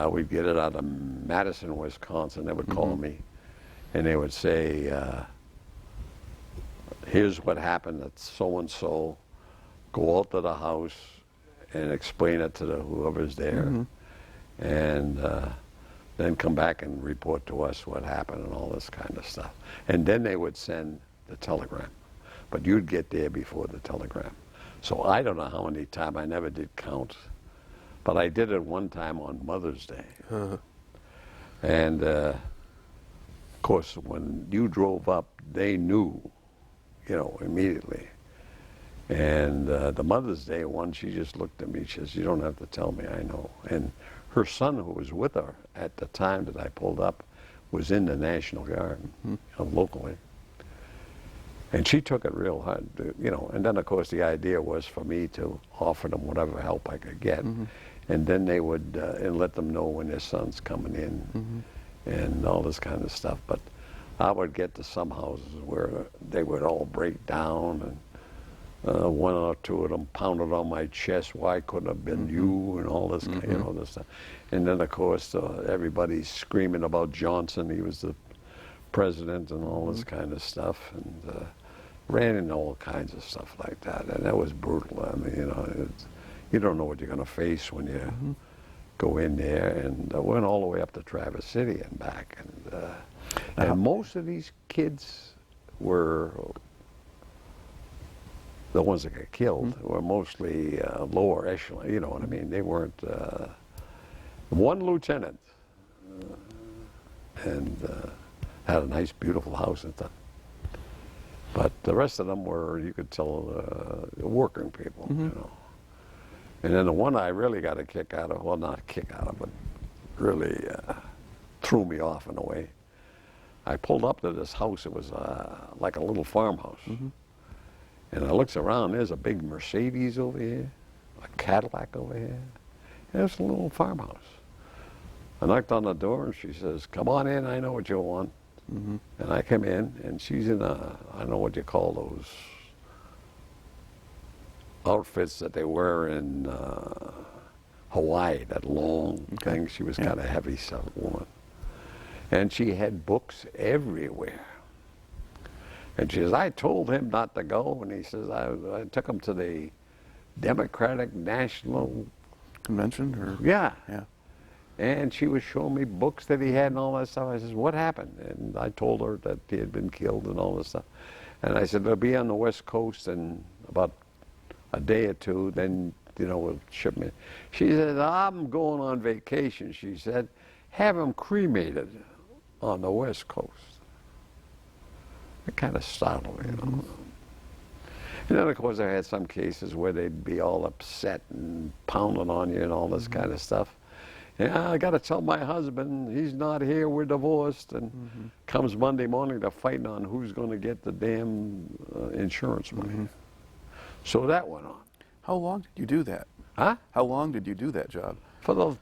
We'd get it out of Madison, Wisconsin. They would call me, and they would say, here's what happened at so-and-so. Go out to the house and explain it to whoever's there, and then come back and report to us what happened and all this kind of stuff. And then they would send the telegram, but you'd get there before the telegram. So I don't know how many times, I never did count, but I did it one time on Mother's Day. And of course, when you drove up, they knew, you know, immediately. And the Mother's Day one, she just looked at me, she says, "You don't have to tell me, I know." And her son, who was with her at the time that I pulled up, was in the National Guard, locally. And she took it real hard, you know. And then, of course, the idea was for me to offer them whatever help I could get. And then they would, and let them know when their son's coming in and all this kind of stuff. But I would get to some houses where they would all break down, and one or two of them pounded on my chest, "Why couldn't have been you?" and all this, you know, this stuff. And then, of course, everybody's screaming about Johnson. He was the president and all this kind of stuff, and ran into all kinds of stuff like that. And that was brutal. I mean, you know, you don't know what you're going to face when you go in there. And went all the way up to Traverse City and back. And most of these kids were, the ones that got killed, were mostly lower echelon, you know what I mean? They weren't, one lieutenant, and had a nice, beautiful house and stuff. But the rest of them were, you could tell, working people, you know. And then the one I really got a kick out of, well, not a kick out of, but really threw me off in a way. I pulled up to this house. It was like a little farmhouse. And I looks around, there's a big Mercedes over here, a Cadillac over here. And it's a little farmhouse. I knocked on the door, and she says, "Come on in, I know what you want." And I come in, and she's in a, I don't know what you call those outfits that they wear in Hawaii, that long thing. She was kind of heavy set woman. And she had books everywhere. And she says, "I told him not to go." And he says, I took him to the Democratic National Convention? Or? Yeah. Yeah. And she was showing me books that he had and all that stuff. I says, "What happened?" And I told her that he had been killed and all this stuff. And I said, "They'll be on the West Coast in about a day or two, then, you know, we'll ship me." She said, "I'm going on vacation," she said. "Have him cremated on the West Coast." It kind of startled me, you know. And then, of course, I had some cases where they'd be all upset and pounding on you and all this kind of stuff. "Yeah, I got to tell my husband, he's not here, we're divorced." And comes Monday morning, they're fighting on who's going to get the damn insurance money. So that went on. How long did you do that? Huh? How long did you do that job? For the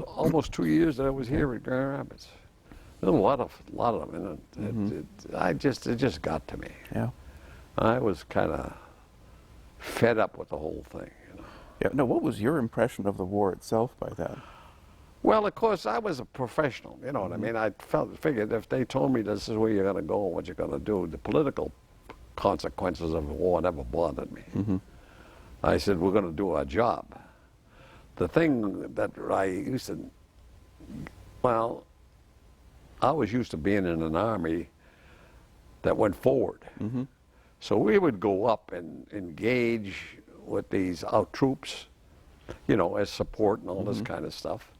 almost 2 years that I was here at Grand Rapids. There's a lot of them, and it just got to me. Yeah. I was kind of fed up with the whole thing, you know. Yeah. No, what was your impression of the war itself by then? Well, of course, I was a professional, you know what I mean? I figured if they told me this is where you're going to go and what you're going to do, the political consequences of the war never bothered me. I said, "We're going to do our job." The thing that I used to, well, I was used to being in an army that went forward. So we would go up and engage with these troops, you know, as support and all this kind of stuff,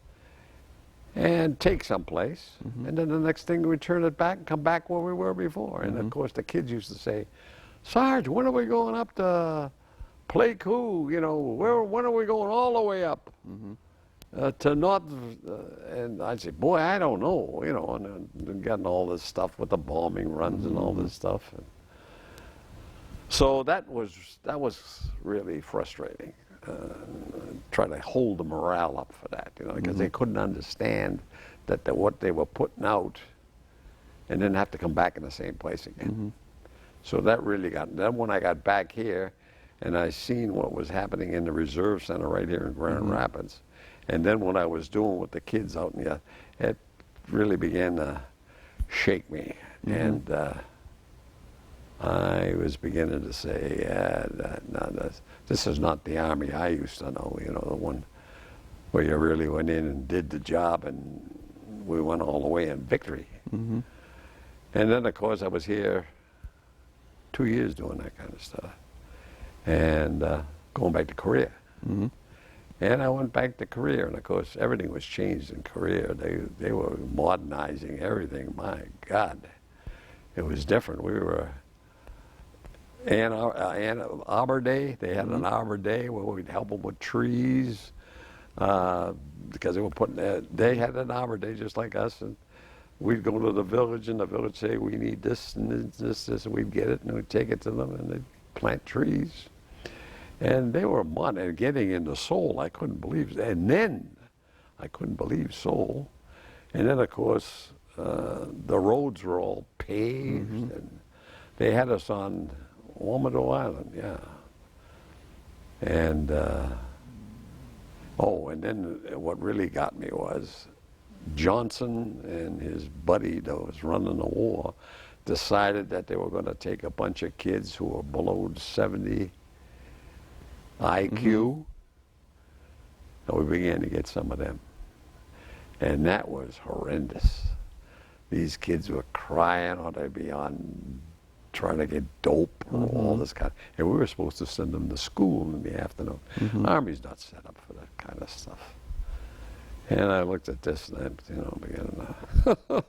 and take some place. And then the next thing we'd turn it back and come back where we were before. And of course the kids used to say, "Sarge, when are we going up to Play Coup? You know, when are we going all the way up to North?" And I'd say, "Boy, I don't know," you know, and getting all this stuff with the bombing runs and all this stuff. And so that was really frustrating. Try to hold the morale up for that, you know, because they couldn't understand that what they were putting out and then have to come back in the same place again. So that really then when I got back here and I seen what was happening in the Reserve Center right here in Grand Rapids, and then what I was doing with the kids out in the, it really began to shake me. And I was beginning to say, yeah, no, this is not the Army I used to know, you know, the one where you really went in and did the job, and we went all the way in victory. Mm-hmm. And then, of course, I was here 2 years doing that kind of stuff, and going back to Korea. Mm-hmm. And I went back to Korea, and of course, everything was changed in Korea. They were modernizing everything. My God, it was different. We were Arbor Day. They had an Arbor Day where we'd help them with trees because they were they had an Arbor Day just like us, and we'd go to the village, and the village say, we need this and this, and we'd get it, and we'd take it to them, and they'd plant trees. And they were getting into Seoul. I couldn't believe it. And then I couldn't believe Seoul. And then, of course, the roads were all paved, and they had us on Wamado Island, yeah. And, and then what really got me was Johnson and his buddy that was running the war decided that they were going to take a bunch of kids who were below 70 IQ, and we began to get some of them. And that was horrendous. These kids were crying, or they'd be on trying to get dope or all this kind of, and we were supposed to send them to school in the afternoon. Army's not set up for that kind of stuff. And I looked at this and I, began to,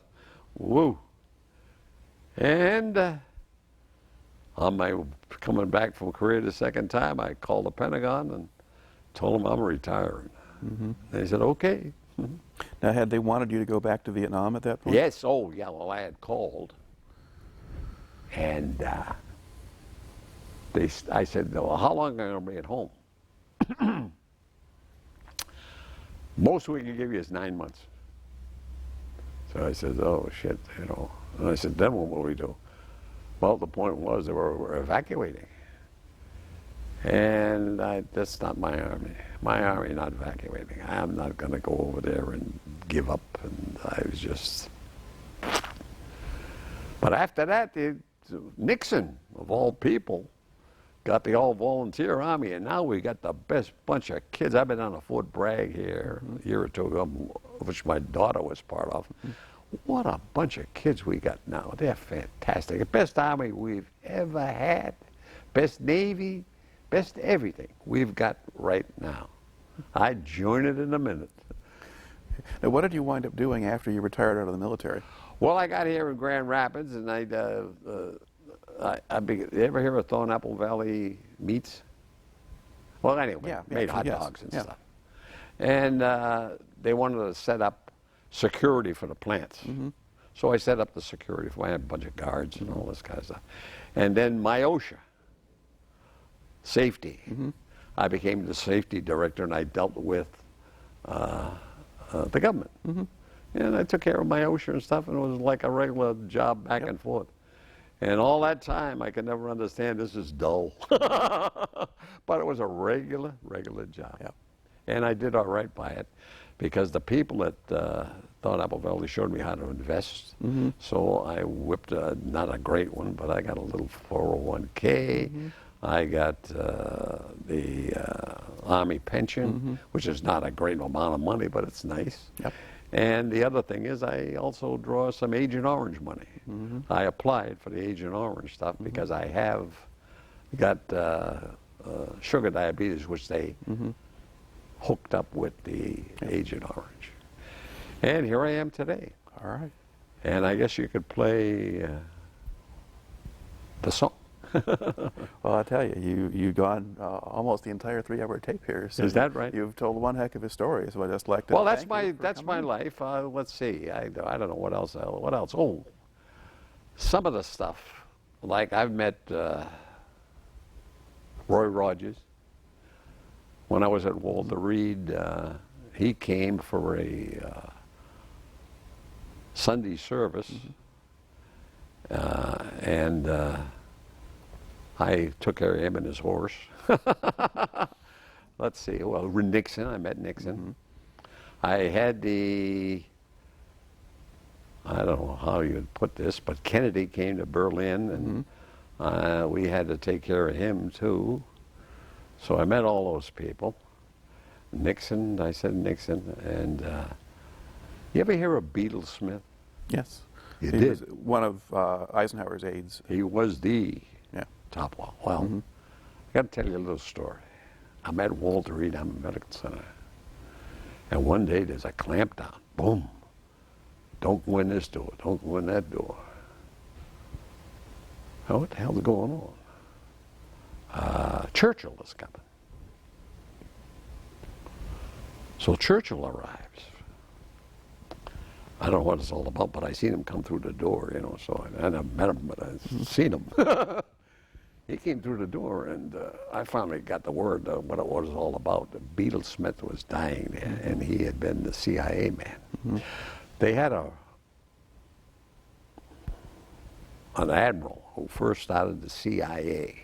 woo. And on my coming back from Korea the second time, I called the Pentagon and told them I'm retiring. They said, okay. Now, had they wanted you to go back to Vietnam at that point? Yes, oh yeah, well I had called. And I said, well, how long am I going to be at home? Most we can give you is 9 months. So I said, oh shit, And I said, then what will we do? Well, the point was they were evacuating. And that's not my army. My army not evacuating. I'm not going to go over there and give up. And I was just... But after that, Nixon, of all people, got the all-volunteer army, and now we got the best bunch of kids. I've been on a Fort Bragg here a year or two ago, which my daughter was part of. What a bunch of kids we got now. They're fantastic. The best army we've ever had. Best Navy, best everything we've got right now. I'd join it in a minute. Now, what did you wind up doing after you retired out of the military? Well, I got here in Grand Rapids, and you ever hear of Thornapple Valley Meats? Well, anyway, made hot dogs and stuff. And they wanted to set up security for the plants. So I set up the security for, I had a bunch of guards and all this kind of stuff. And then MIOSHA, safety. I became the safety director, and I dealt with the government. And I took care of MIOSHA and stuff, and it was like a regular job back and forth. And all that time, I could never understand this is dull. But it was a regular job. And I did all right by it, because the people at Thornapple Valley showed me how to invest. So I whipped not a great one, but I got a little 401k. I got the Army pension, which is not a great amount of money, but it's nice. And the other thing is I also draw some Agent Orange money. I applied for the Agent Orange stuff because I have got sugar diabetes, which they hooked up with the Agent Orange. And here I am today. All right. And I guess you could play the song. Well, I tell you, you've gone almost the entire 3-hour tape here. So is that right? You've told one heck of a story. So I just like to. Well, that's my life. Let's see. I don't know what else. Oh, some of the stuff. Like I've met Roy Rogers. When I was at Walter Reed, he came for a Sunday service, and I took care of him and his horse. Let's see. Well, Nixon. I met Nixon. I had I don't know how you would put this, but Kennedy came to Berlin, and We had to take care of him too. So I met all those people. Nixon, I said Nixon, and you ever hear of Beetle Smith? Yes. You He did? was one of Eisenhower's aides. He was the Yeah. top one. Well, I got to tell you a little story. I'm at Walter Reed Army Medical Center, and one day there's a clamp down. Boom. Don't go in this door. Don't go in that door. Oh, what the hell's going on? Churchill is coming. So Churchill arrives. I don't know what it's all about, but I seen him come through the door, you know, so I never met him, but I seen him. He came through the door, and I finally got the word what it was all about. Beetle Smith was dying there, and he had been the CIA man. They had an admiral who first started the CIA,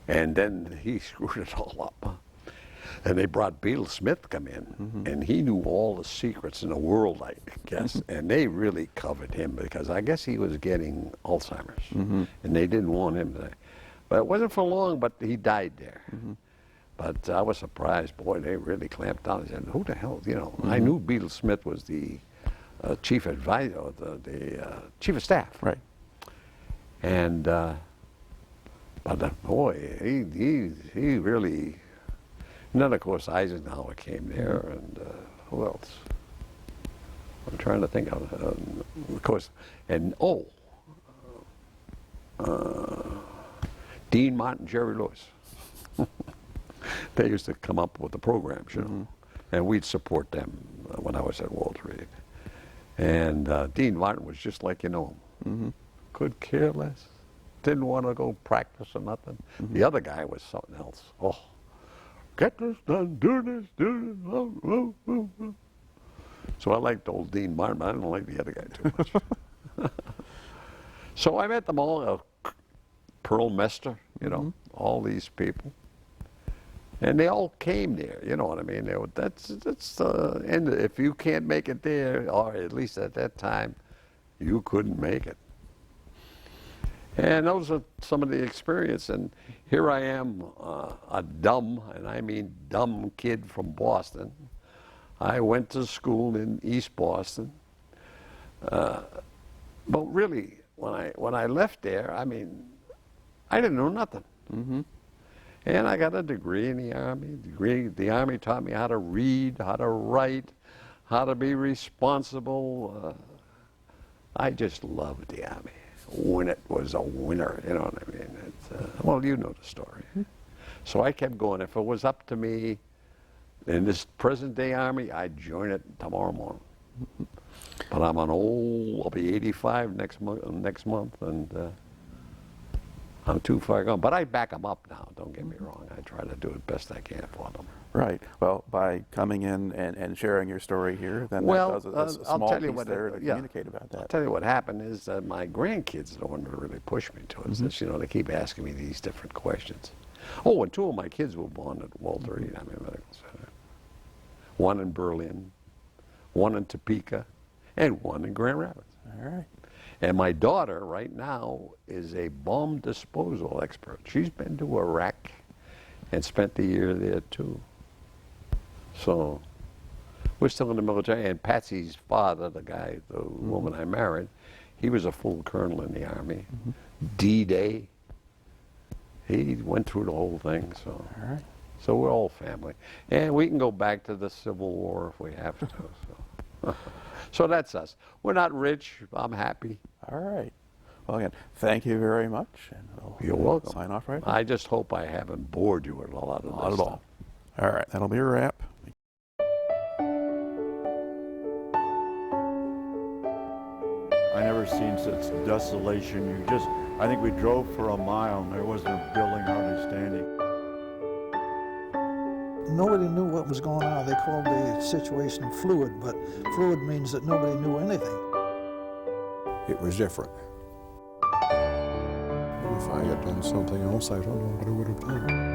and then he screwed it all up. And they brought Beetle Smith to come in, and he knew all the secrets in the world, I guess, and they really covered him because I guess he was getting Alzheimer's, and they didn't want him to. But it wasn't for long, but he died there. But I was surprised, boy, they really clamped down. I said, who the hell, you know, I knew Beetle Smith was the chief advisor, the chief of staff. Right. And, but boy, he really. And then, of course, Eisenhower came there, and who else? I'm trying to think of course, and Dean Martin, Jerry Lewis. They used to come up with the programs, you know, and we'd support them when I was at Walter Reed. And Dean Martin was just like you know him. Could care less. Didn't want to go practice or nothing. The other guy was something else. Oh. Get this done, do this, do this. So I liked old Dean Martin, but I didn't like the other guy too much. So I met them all, Pearl Mester, you know, all these people. And they all came there, you know what I mean? That's and if you can't make it there, or at least at that time, you couldn't make it. And those are some of the experience. And here I am, a dumb, and I mean dumb kid from Boston. I went to school in East Boston. But really, when I left there, I mean, I didn't know nothing. And I got a degree in the Army. The Army taught me how to read, how to write, how to be responsible. I just loved the Army. When it was a winner, you know what I mean? Well, you know the story. So I kept going. If it was up to me in this present-day Army, I'd join it tomorrow morning. But I'm I'll be 85 next month, and I'm too far gone. But I back them up now, don't get me wrong. I try to do the best I can for them. Right. Well, by coming in and sharing your story here, then Well, that does a I'll small tell you piece what, there to yeah. communicate about that. I'll tell you what happened is that my grandkids are the one that really pushed me towards this. You know, they keep asking me these different questions. Oh, and two of my kids were born at Walter Reed Army Medical Center. One in Berlin, one in Topeka, and one in Grand Rapids. All right. And my daughter right now is a bomb disposal expert. She's been to Iraq and spent the year there too. So we're still in the military. And Patsy's father, the guy, the woman I married, he was a full colonel in the Army. D-Day. He went through the whole thing. So, All right. so we're all family. And we can go back to the Civil War if we have to. So. So that's us. We're not rich. I'm happy. All right. Well, again, thank you very much. And we'll You're welcome. sign off right now. I just hope I haven't bored you with a lot of Not this at stuff. all. All right. That'll be a wrap. I never seen such desolation. I think we drove for a mile and there wasn't a building hardly standing. Nobody knew what was going on. They called the situation fluid, but fluid means that nobody knew anything. It was different. If I had done something else, I don't know what I would have done.